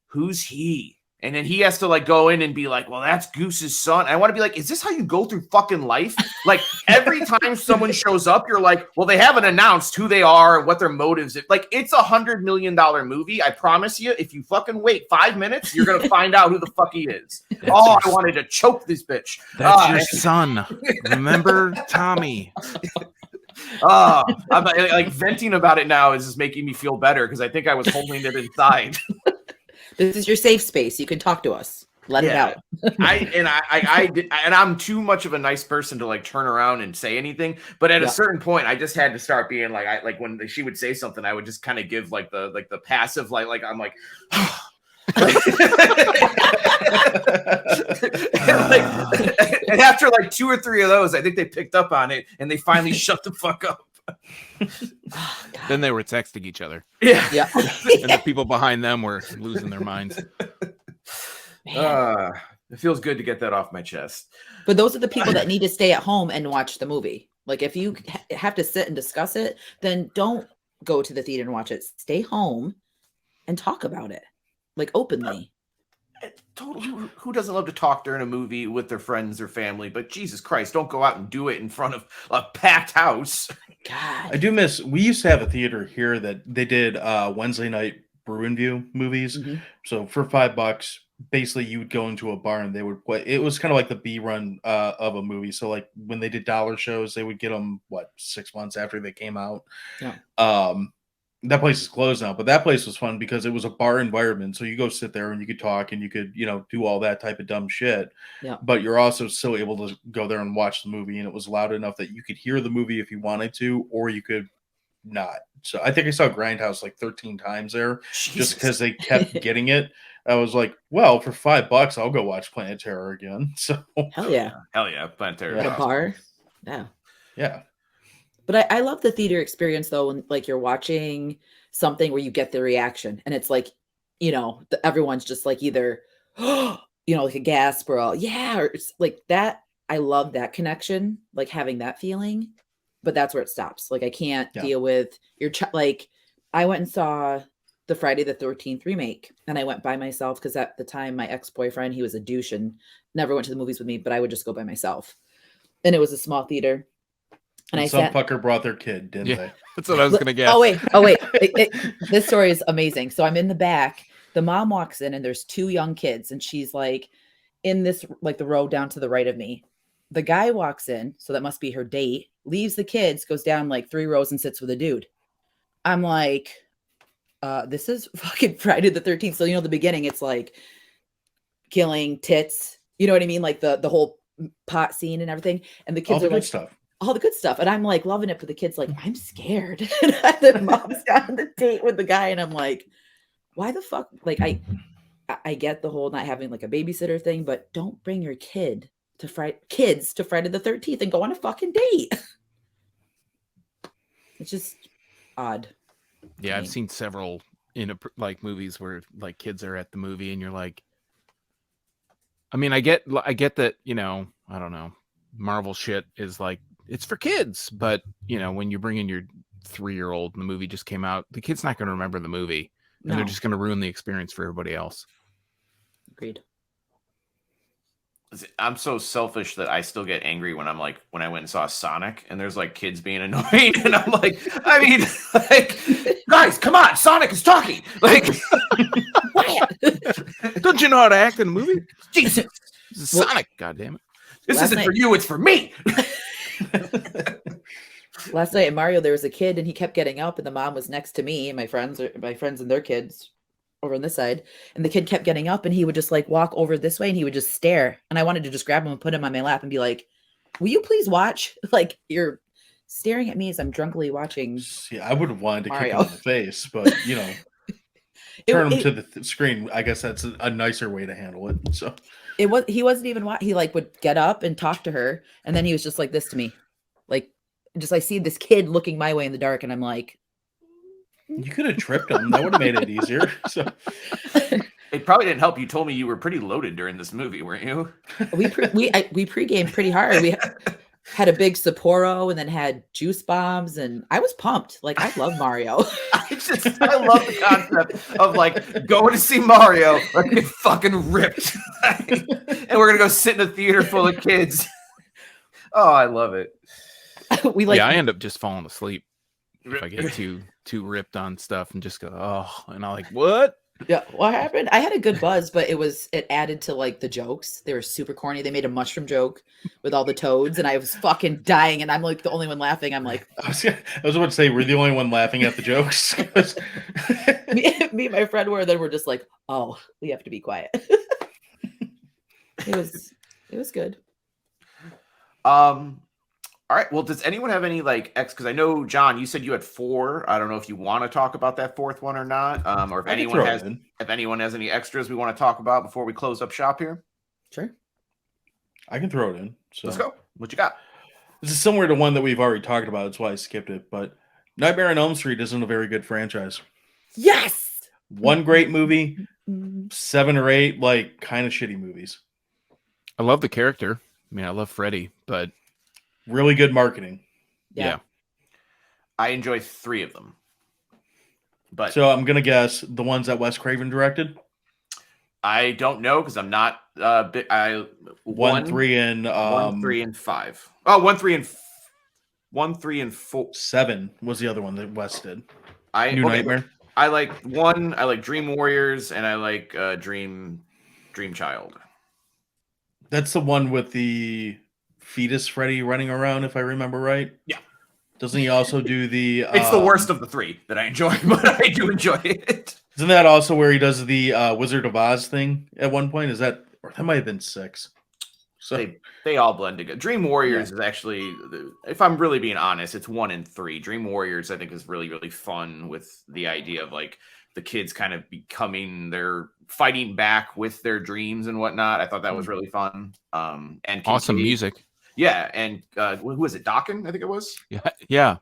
who's he? And then he has to like go in and be like, well, that's Goose's son. I want to be like, is this how you go through fucking life? Like every time someone shows up, you're like, well, they haven't announced who they are and what their motives is. Like it's $100 million movie. I promise you, if you fucking wait 5 minutes, you're going to find out who the fuck he is. I wanted to choke this bitch. That's your son. Remember Tommy? I'm like venting about it now is just making me feel better because I think I was holding it inside. This is your safe space. You can talk to us. Let it out. I'm too much of a nice person to like turn around and say anything. But at a certain point, I just had to start being like, when she would say something, I would just kind of give like the passive like I'm like. and after like 2 or 3 of those, I think they picked up on it and they finally shut the fuck up. Then they were texting each other. Yeah. And the people behind them were losing their minds. It feels good to get that off my chest. But those are the people that need to stay at home and watch the movie. Like if you have to sit and discuss it, then don't go to the theater and watch it. Stay home and talk about it, like openly. Totally. Who doesn't love to talk during a movie with their friends or family? But Jesus Christ, don't go out and do it in front of a packed house. God, I do miss. We used to have a theater here that they did Wednesday night Bruin View movies. Mm-hmm. So for $5, basically you would go into a bar and they would play. It was kind of like the B run of a movie. So like when they did dollar shows, they would get them 6 months after they came out. Yeah. That place is closed now, but that place was fun because it was a bar environment. So you go sit there and you could talk and you could, do all that type of dumb shit. Yeah. But you're also still able to go there and watch the movie. And it was loud enough that you could hear the movie if you wanted to, or you could not. So I think I saw Grindhouse like 13 times there. Jesus. Just because they kept getting it. I was like, well, for $5, I'll go watch Planet Terror again. So hell yeah. Planet Terror. At a bar. Yeah. Yeah. But I love the theater experience though, when like you're watching something where you get the reaction and it's like, everyone's just like either, like a gasp or or it's like that. I love that connection, like having that feeling, but that's where it stops. Like I can't deal with like I went and saw the Friday the 13th remake and I went by myself because at the time my ex-boyfriend, he was a douche and never went to the movies with me, but I would just go by myself. And it was a small theater. And some fucker brought their kid, didn't they? That's what I was going to guess. Oh, wait. This story is amazing. So I'm in the back. The mom walks in and there's 2 young kids. And she's like in this, like the row down to the right of me. The guy walks in. So that must be her date. Leaves the kids, goes down like 3 rows and sits with a dude. I'm like, this is fucking Friday the 13th. So, the beginning, it's like killing, tits. You know what I mean? Like the whole pot scene and everything. And the kids all are like, stuff. All the good stuff. And I'm like loving it for the kids. Like, I'm scared. And the mom's on the date with the guy. And I'm like, why the fuck? Like, I get the whole not having like a babysitter thing, but don't bring your kids to Friday the 13th and go on a fucking date. It's just odd. Yeah. I've seen several like movies where like kids are at the movie and you're like, I mean, I get that, I don't know. Marvel shit is like, it's for kids, but when you bring in your 3-year-old and the movie just came out, the kid's not going to remember the movie and they're just going to ruin the experience for everybody else. Agreed. I'm so selfish that I still get angry when I went and saw Sonic and there's like kids being annoying and I'm like, guys, come on, Sonic is talking. Like, don't you know how to act in a movie? Jesus. Sonic, goddammit. This Last isn't night- for you, it's for me. Last night at Mario, there was a kid and he kept getting up, and the mom was next to me and my friends and their kids over on this side. And the kid kept getting up and he would just like walk over this way and he would just stare. And I wanted to just grab him and put him on my lap and be like, will you please watch? Like, you're staring at me as I'm drunkenly watching. See, I would have wanted to kick him Mario. in the face, but you know, turn him to the screen. I guess that's a nicer way to handle it. So He wasn't even he like would get up and talk to her, and then he was just like this to me, like just I see this kid looking my way in the dark, and I'm like, you could have tripped him. That would have made it easier. So It probably didn't help. You told me you were pretty loaded during this movie, weren't you? we pre-gamed pretty hard. We had a big Sapporo and then had juice bombs, and I was pumped. Like, I love Mario. I love the concept of like going to see Mario, like get fucking ripped, and we're gonna go sit in a theater full of kids. Oh, I love it. We like, yeah, I end up just falling asleep if I get too ripped on stuff and just go, oh, and I'm like, what? yeah, what happened? I had a good buzz, but it added to like the jokes. They were super corny. They made a mushroom joke with all the toads, and I was fucking dying, and I'm like the only one laughing. I'm like, I was about to say, we're the only one laughing at the jokes. me and my friend were, then we're just like, oh, we have to be quiet. It was good. All right. Well, does anyone have any like because I know, John, you said you had 4. I don't know if you want to talk about that 4th one or not, or if anyone has any extras we want to talk about before we close up shop here. Sure. I can throw it in. So Let's go. What you got? this is similar to one that we've already talked about. That's why I skipped it. But Nightmare on Elm Street isn't a very good franchise. Yes. One great movie, 7 or 8 like kind of shitty movies. I love the character. I mean, I love Freddy, but Really good marketing. yeah. I enjoy 3 of them, but So I'm gonna guess the ones that Wes Craven directed. I don't know because I'm not big. 1, 3, and 1, 3, and 5. Oh, 1, 3, and 4. 7 was the other one that Wes did. New Okay, Nightmare. I like 1. I like Dream Warriors, and I like Dream Child. That's the one with the fetus Freddy running around, if I remember right. Yeah. Doesn't he also do the? It's the worst of the 3 that I enjoy, but I do enjoy it. Isn't that also where he does the Wizard of Oz thing at one point? Is that, or that might have been 6? So They all blend together. Dream Warriors is actually, if I'm really being honest, it's 1 and 3. Dream Warriors, I think, is really, really fun with the idea of like the kids kind of they're fighting back with their dreams and whatnot. I thought that was really fun. And Awesome Kincaid- music. Yeah, and who was it? Dawkins, I think it was. Yeah.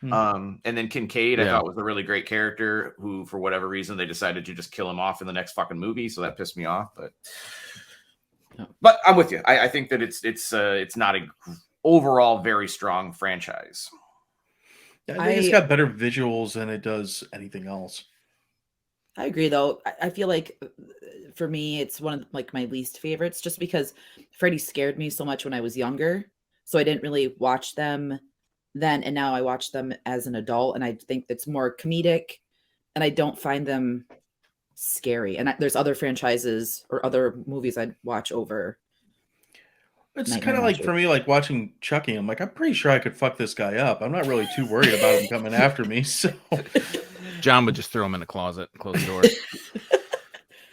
And then Kincaid, I Yeah. thought was a really great character who, for whatever reason, they decided to just kill him off in the next fucking movie. So that pissed me off. But I'm with you. I think that it's not a overall very strong franchise. I think it's got better visuals than it does anything else. I agree, though. I feel like for me, it's one of like my least favorites, just because Freddy scared me so much when I was younger. So I didn't really watch them then, and now I watch them as an adult, and I think it's more comedic, and I don't find them scary. And there's other franchises or other movies I'd watch over. It's Nightmare kind of on like Elm for me, like watching Chucky. I'm like, I'm pretty sure I could fuck this guy up. I'm not really too worried about him coming after me. So John would just throw him in a closet, close the door.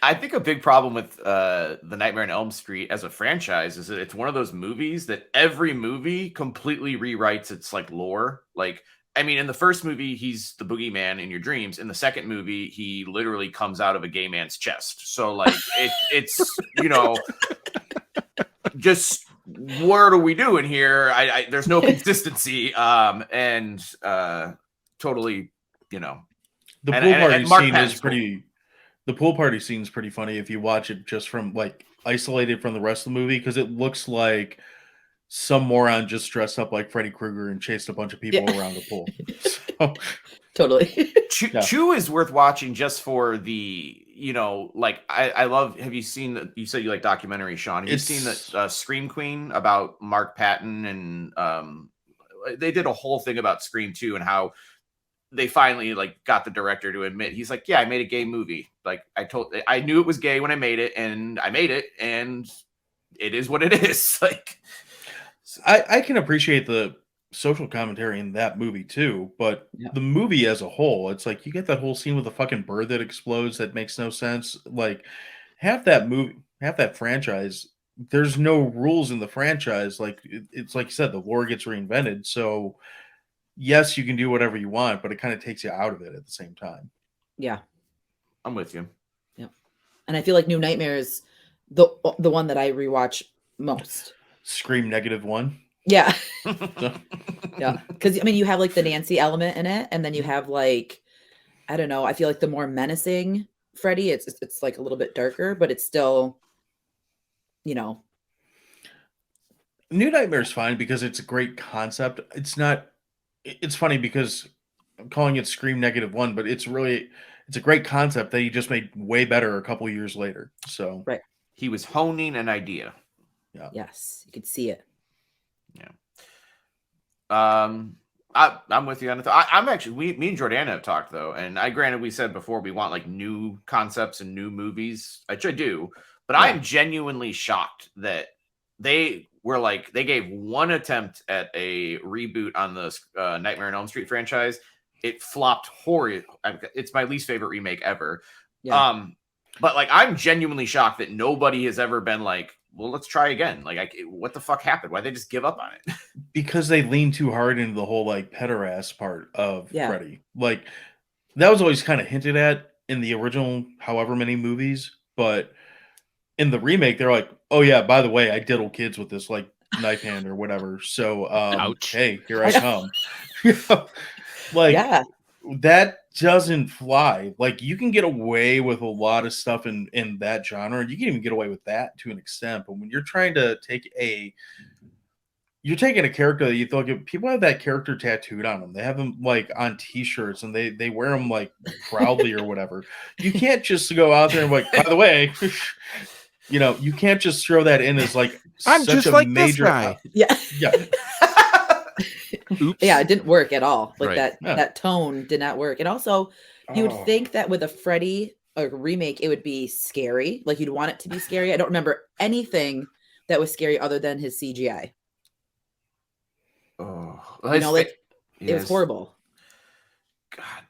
I think a big problem with the Nightmare on Elm Street as a franchise is that it's one of those movies that every movie completely rewrites its like lore. Like, I mean, in the first movie, he's the boogeyman in your dreams. In the second movie, he literally comes out of a gay man's chest. So like it's just what are we doing here? There's no consistency. And totally, the And- pool and- party and Mark scene Patton's is pretty. The pool party scene is pretty funny if you watch it just from like isolated from the rest of the movie, because it looks like some moron just dressed up like Freddy Krueger and chased a bunch of people around the pool. So, Totally. Chew is worth watching just for the, like I love. Have you seen? You said you like documentaries, Sean. Have you seen the Scream Queen about Mark Patton and they did a whole thing about Scream 2 and how they finally like got the director to admit he's like, yeah, I made a gay movie. Like I knew it was gay when I made it, and I made it, and it is what it is. Like, I can appreciate the social commentary in that movie too, but Yeah. the movie as a whole, it's like you get that whole scene with the fucking bird that explodes that makes no sense. Like half that franchise, there's no rules in the franchise. Like it's like you said, the lore gets reinvented. So yes, you can do whatever you want, but it kind of takes you out of it at the same time. Yeah. I'm with you. Yeah. And I feel like New Nightmare is the one that I rewatch most. Scream -1. Yeah. So, Yeah. Because I mean, you have like the Nancy element in it, and then you have like, I don't know. I feel like the more menacing Freddy, it's like a little bit darker, but it's still, you know, New Nightmare's fine because it's a great concept. It's not. It's funny because I'm calling it Scream -1, but it's a great concept that he just made way better a couple years later. So right. He was honing an idea. yeah. Yes, you could see it. I'm with you on it. I'm actually, me and Jordana have talked though, and granted, we said before we want like new concepts and new movies, which I do, but Yeah. I'm genuinely shocked that they gave one attempt at a reboot on the Nightmare on Elm Street franchise. It flopped horrid. It's my least favorite remake ever. Yeah. But like, I'm genuinely shocked that nobody has ever been like, well, let's try again. Like, what the fuck happened? Why'd they just give up on it? Because they lean too hard into the whole like pederast part of Yeah. Freddy. Like that was always kind of hinted at in the original however many movies, but in the remake they're like, oh yeah, by the way, I diddle kids with this like knife hand or whatever. So Ouch. hey, here I come. Like Yeah. that doesn't fly. Like you can get away with a lot of stuff in that genre. You can even get away with that to an extent. But when you're trying to you're taking a character that you thought people have that character tattooed on them. They have them like on t-shirts and they wear them like proudly or whatever. You can't just go out there and like, by the way, you can't just throw that in as like I'm such just a like major this guy. Yeah. yeah. Oops. Yeah, it didn't work at all. Like Right. that tone did not work. And also, you would Oh. think that with a Freddy remake, it would be scary. Like you'd want it to be scary. I don't remember anything that was scary other than his CGI. Oh, Like it was horrible. God,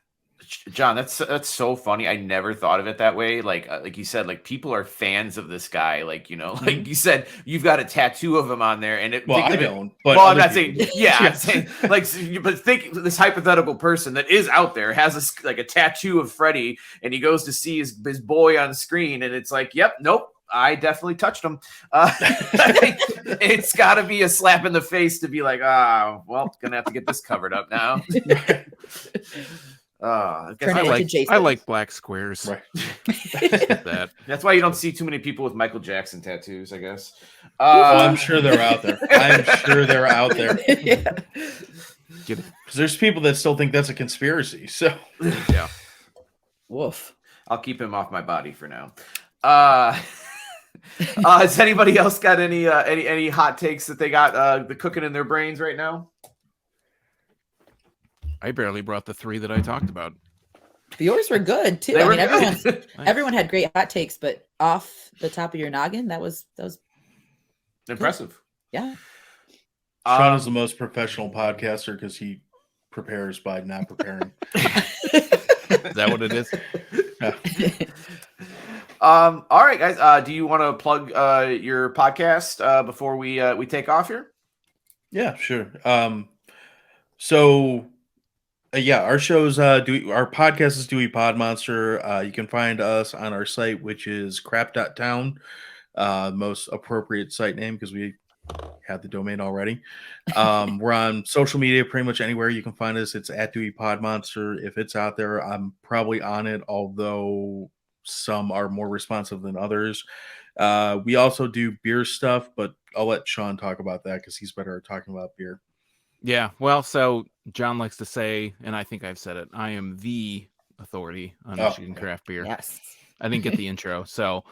John, that's so funny. I never thought of it that way. Like you said, like people are fans of this guy. Like like you said, you've got a tattoo of him on there, and I don't. But well, I'm not people saying. Yeah, I'm saying like, but think this hypothetical person that is out there has a tattoo of Freddy, and he goes to see his boy on screen, and it's like, yep, nope. I definitely touched him. It's got to be a slap in the face to be like, well, gonna have to get this covered up now. Turn it into Jason. I like black squares. Right. That. That's why you don't see too many people with Michael Jackson tattoos, I guess. I'm sure they're out there. I'm sure they're out there. Yeah. Because there's people that still think that's a conspiracy. So Yeah. Woof. I'll keep him off my body for now. Has anybody else got any hot takes that they got the cooking in their brains right now? I barely brought the 3 that I talked about. Yours were good too. They I were mean, good. everyone had great hot takes, but off the top of your noggin, that was Impressive. yeah. Sean is the most professional podcaster because he prepares by not preparing. Is that what it is? Yeah. All right, guys. Do you want to plug your podcast before we take off here? Yeah, sure. Our show's our podcast is Dewey Podmonster. You can find us on our site, which is crap.town, most appropriate site name because we have the domain already. We're on social media pretty much anywhere you can find us. It's at Dewey Podmonster. If it's out there, I'm probably on it, although some are more responsive than others. We also do beer stuff, but I'll let Sean talk about that because he's better at talking about beer. Yeah. Well, so John likes to say, and I think I've said it, I am the authority on Michigan craft beer. Yes. I didn't get the intro. So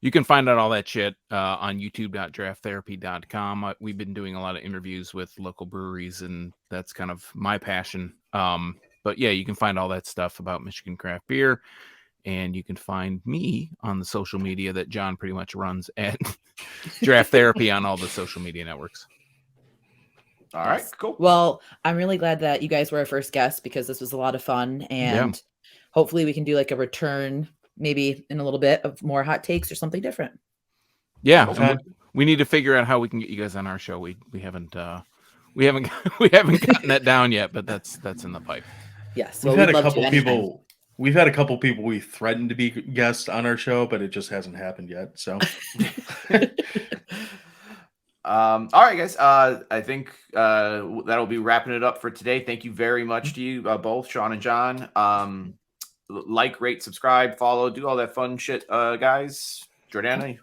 you can find out all that shit on youtube.drafttherapy.com. We've been doing a lot of interviews with local breweries, and that's kind of my passion. But yeah, you can find all that stuff about Michigan craft beer. And you can find me on the social media that John pretty much runs at Draft Therapy on all the social media networks. All right, Yes. cool. Well, I'm really glad that you guys were our first guest because this was a lot of fun, and hopefully we can do like a return maybe in a little bit of more hot takes or something different. Yeah, Okay. and we need to figure out how we can get you guys on our show. We haven't gotten that down yet, but that's in the pipe. Yes. We've Well, had we'd a love to couple anytime. people. We've had a couple people we threatened to be guests on our show, but it just hasn't happened yet. So, All right, guys. I think that'll be wrapping it up for today. Thank you very much to you both, Sean and John. Like, rate, subscribe, follow, do all that fun shit, guys. Jordana, you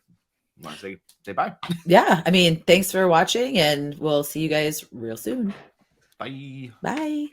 want to say bye? Yeah. I mean, thanks for watching, and we'll see you guys real soon. Bye. Bye.